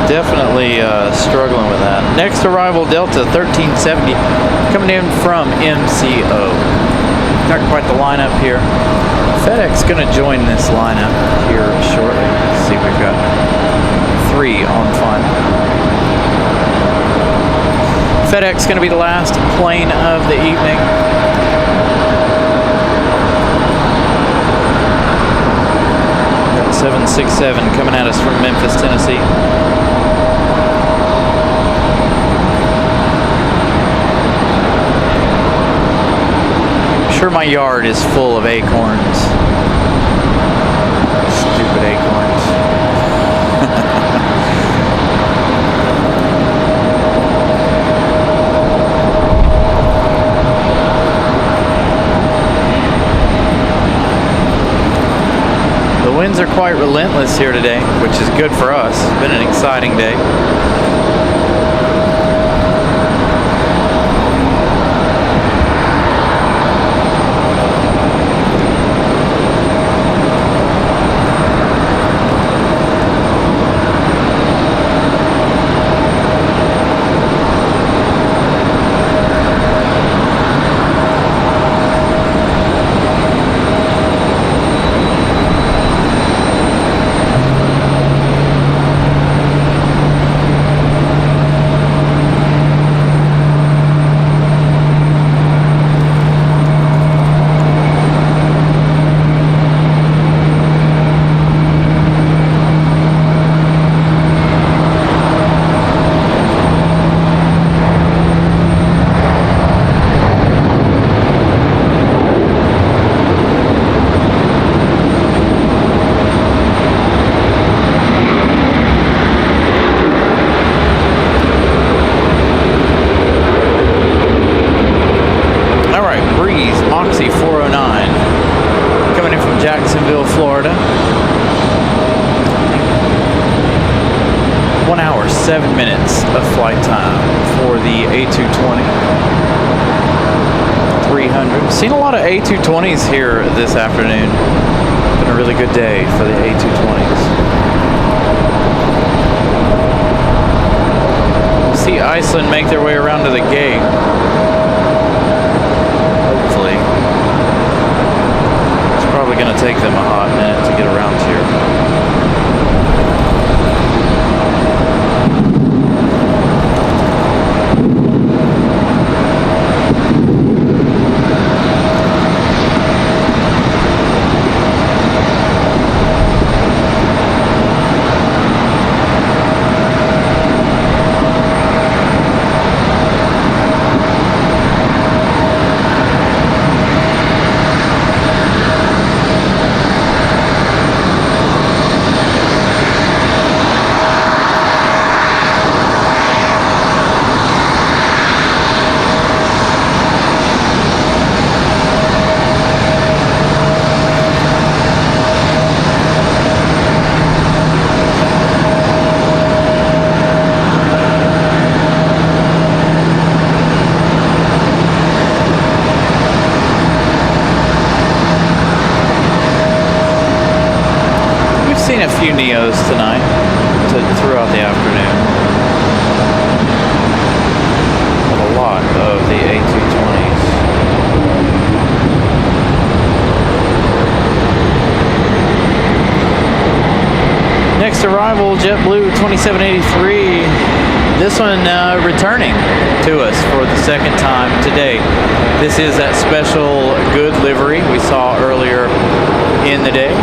Definitely struggling with that. Next arrival, Delta 1370, coming in from MCO. Got quite the lineup here. FedEx going to join this lineup here shortly. Let's see, we've got 3 on final. FedEx going to be the last plane of the evening. 167 coming at us from Memphis, Tennessee. I'm sure my yard is full of acorns. Stupid acorns. The winds are quite relentless here today, which is good for us. It's been an exciting day. Jacksonville, Florida. 1 hour, 7 minutes of flight time for the A220 300. Seen a lot of A220s here this afternoon. Been a really good day for the A220s. We'll see Iceland make their way around to the gate. Hopefully. Probably going to take them a hot minute to get around here. Seen a few Neos tonight throughout the afternoon. A lot of the A220s. Next arrival, JetBlue 2783. This one returning to us for the second time today. This is that special good livery we saw earlier in the day.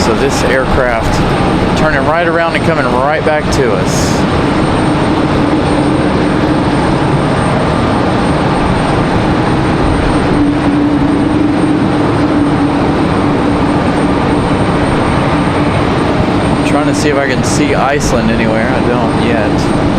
So this aircraft turning right around and coming right back to us. I'm trying to see if I can see Iceland anywhere. I don't yet.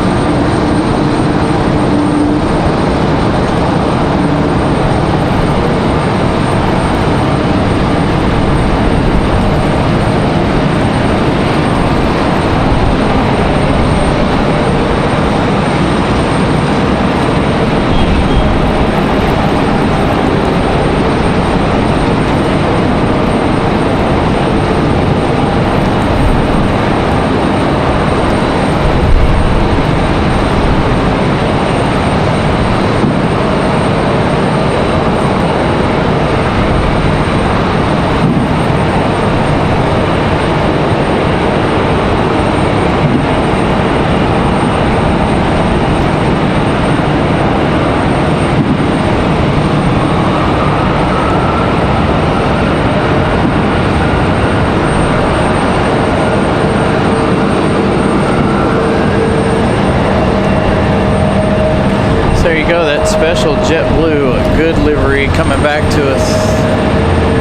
good livery coming back to us.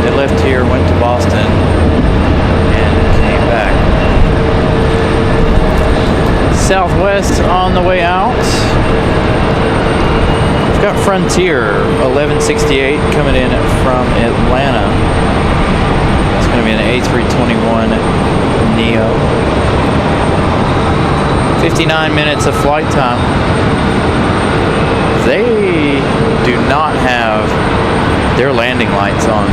They left here, went to Boston, and came back. Southwest on the way out. We've got Frontier 1168 coming in from Atlanta. It's going to be an A321 Neo. 59 minutes of flight time. They do not have their landing lights on.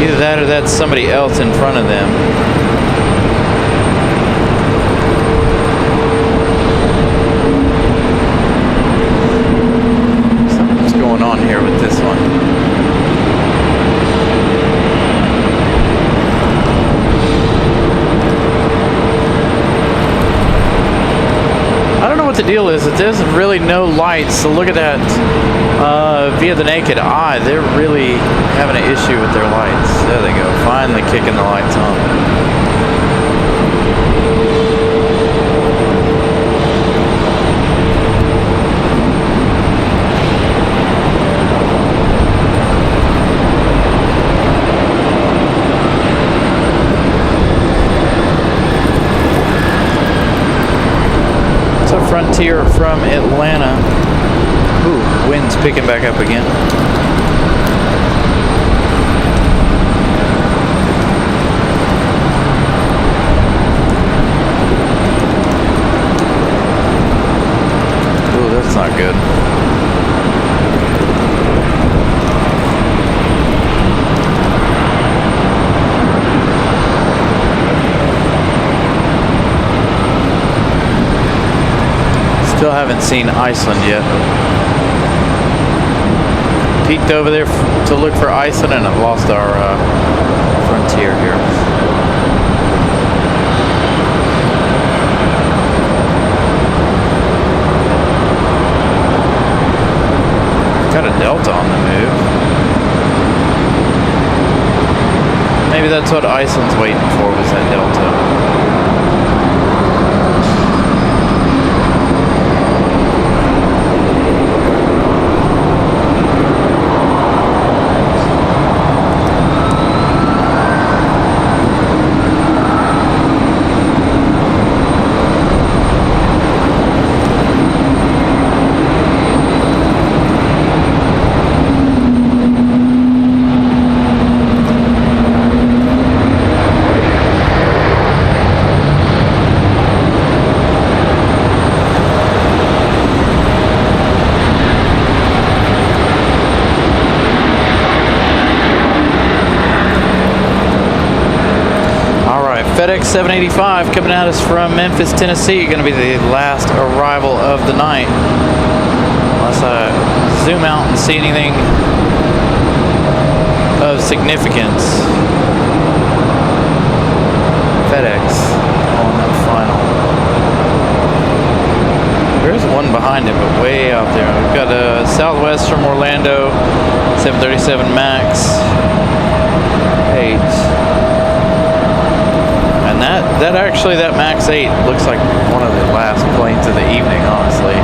Either that or that's somebody else in front of them. Something's going on here with this one. What the deal is, there's really no lights, so look at that. Via the naked eye, they're really having an issue with their lights. There they go, finally kicking the lights on. Frontier from Atlanta. Ooh, wind's picking back up again. Ooh, that's not good. Still haven't seen Iceland yet. Peeked over there to look for Iceland and I've lost our Frontier here. Got a Delta on the move. Maybe that's what Iceland's waiting for, was that Delta. FedEx 785 coming at us from Memphis, Tennessee. Going to be the last arrival of the night. Unless I zoom out and see anything of significance. FedEx on that final. There's one behind him, but way out there. We've got a Southwest from Orlando, 737 MAX 8. And that MAX 8 looks like one of the last planes of the evening, honestly.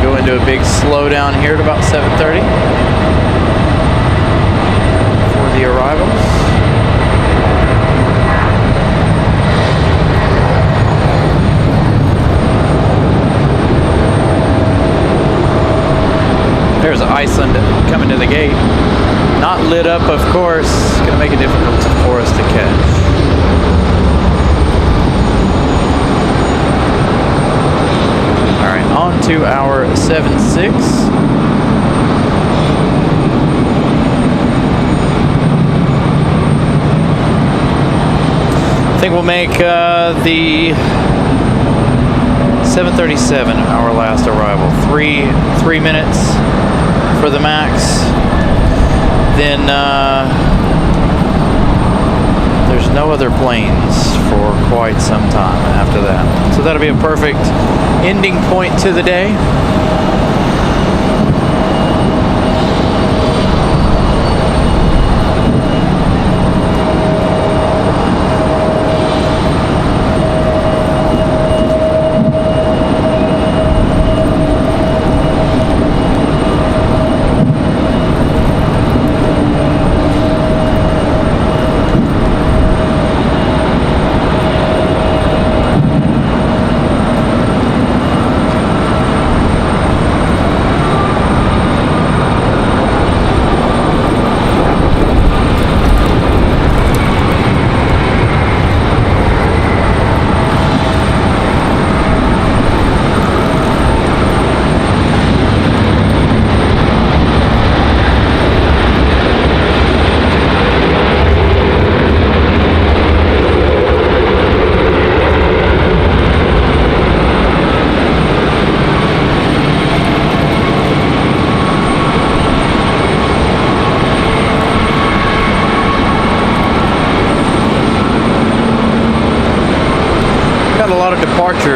Go into a big slowdown here at about 7:30 for the arrivals. There's Iceland coming to the gate. Not lit up, of course. It's going to make it difficult for us to catch. All right, on to our 7-6. I think we'll make the 737 our last arrival. Three minutes for the MAX. Then there's no other planes for quite some time after that. So that'll be a perfect ending point to the day.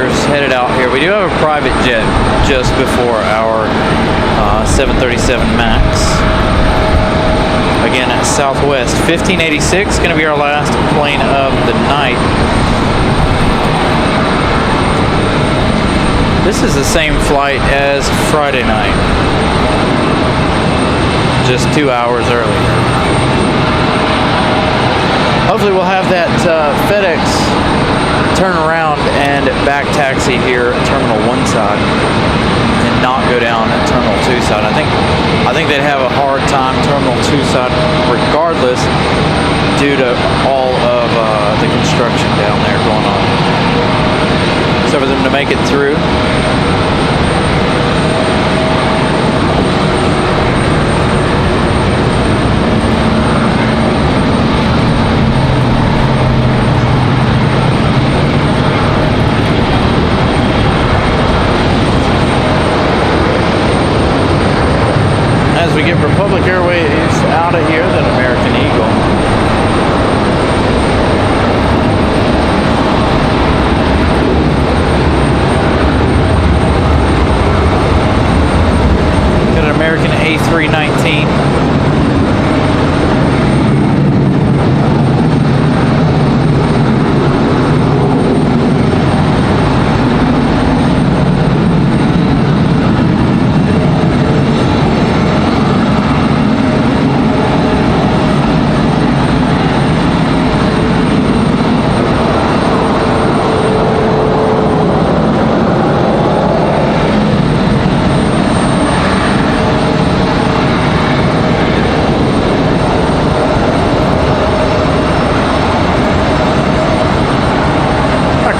passengers headed out here. We do have a private jet just before our 737 MAX. Again, at Southwest 1586, going to be our last plane of the night. This is the same flight as Friday night, just 2 hours earlier. Hopefully we'll have that FedEx turn around and back taxi here at Terminal 1 side and not go down at Terminal 2 side. I think they'd have a hard time Terminal 2 side regardless due to all of the construction down there going on. So for them to make it through, we get Republic Airways out of here, then American Eagle. Got an American A319.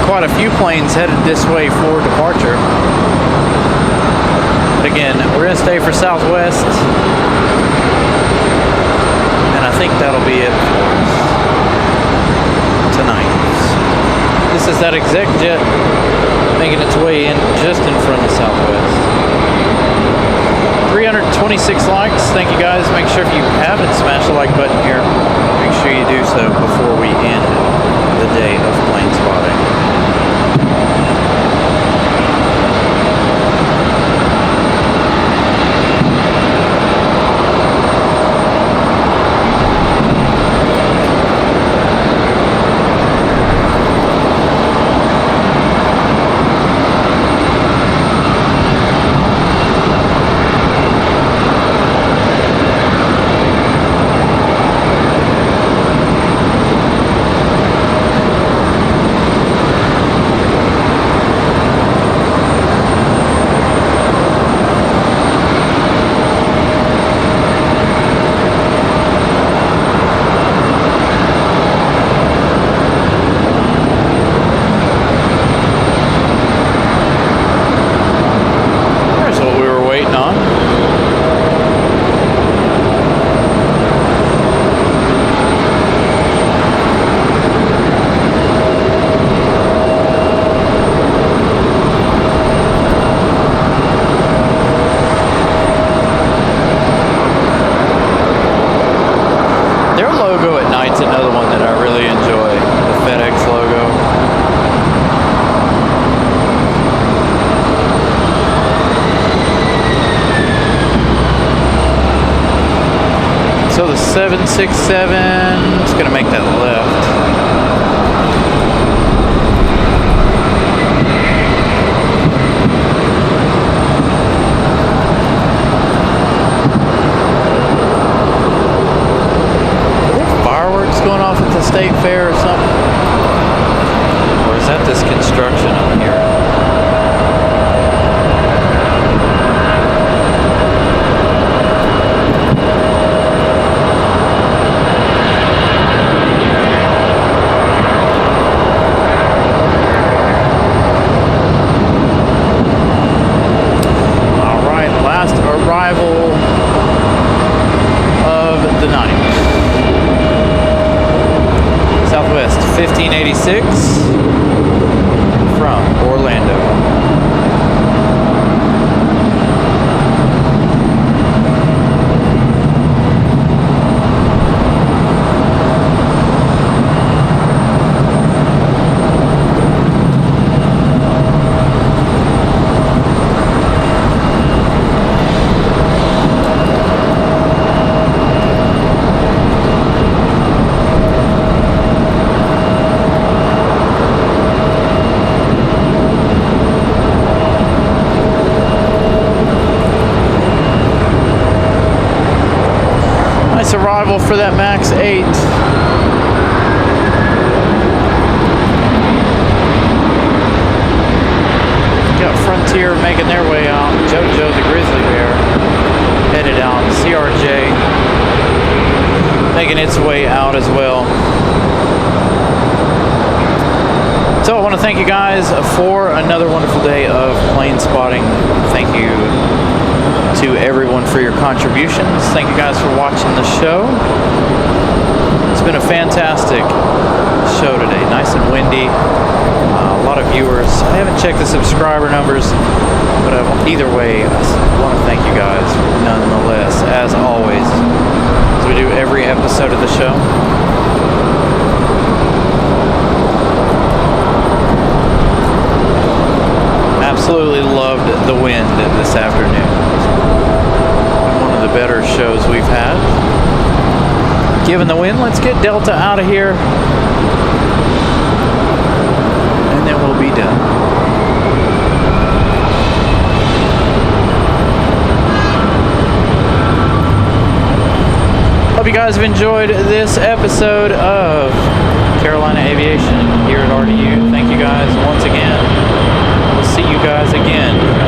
Quite a few planes headed this way for departure. But again, we're going to stay for Southwest, and I think that'll be it for us tonight. This is that exec jet making its way in just in front of Southwest. 326 likes. Thank you guys. Make sure if you haven't smashed the like button here, make sure you do so before we end the day of plane spotting. So the 767 is going to make that left. Are there fireworks going off at the state fair or something? Or is that this construction on here? Nice arrival for that Max 8. Got Frontier making their way out. JoJo the Grizzly Bear headed out. CRJ making its way out as well. So I want to thank you guys for another wonderful day of plane spotting. Thank you to everyone for your contributions. Thank you guys for watching the show. It's been a fantastic show today. Nice and windy. A lot of viewers. I haven't checked the subscriber numbers, but either way, I want to thank you guys nonetheless, as always, as we do every episode of the show. Absolutely loved the wind this afternoon. One of the better shows we've had. Given the wind, let's get Delta out of here, and then we'll be done. Hope you guys have enjoyed this episode of Carolina Aviation here at RDU. Thank you guys once again. We'll see you guys again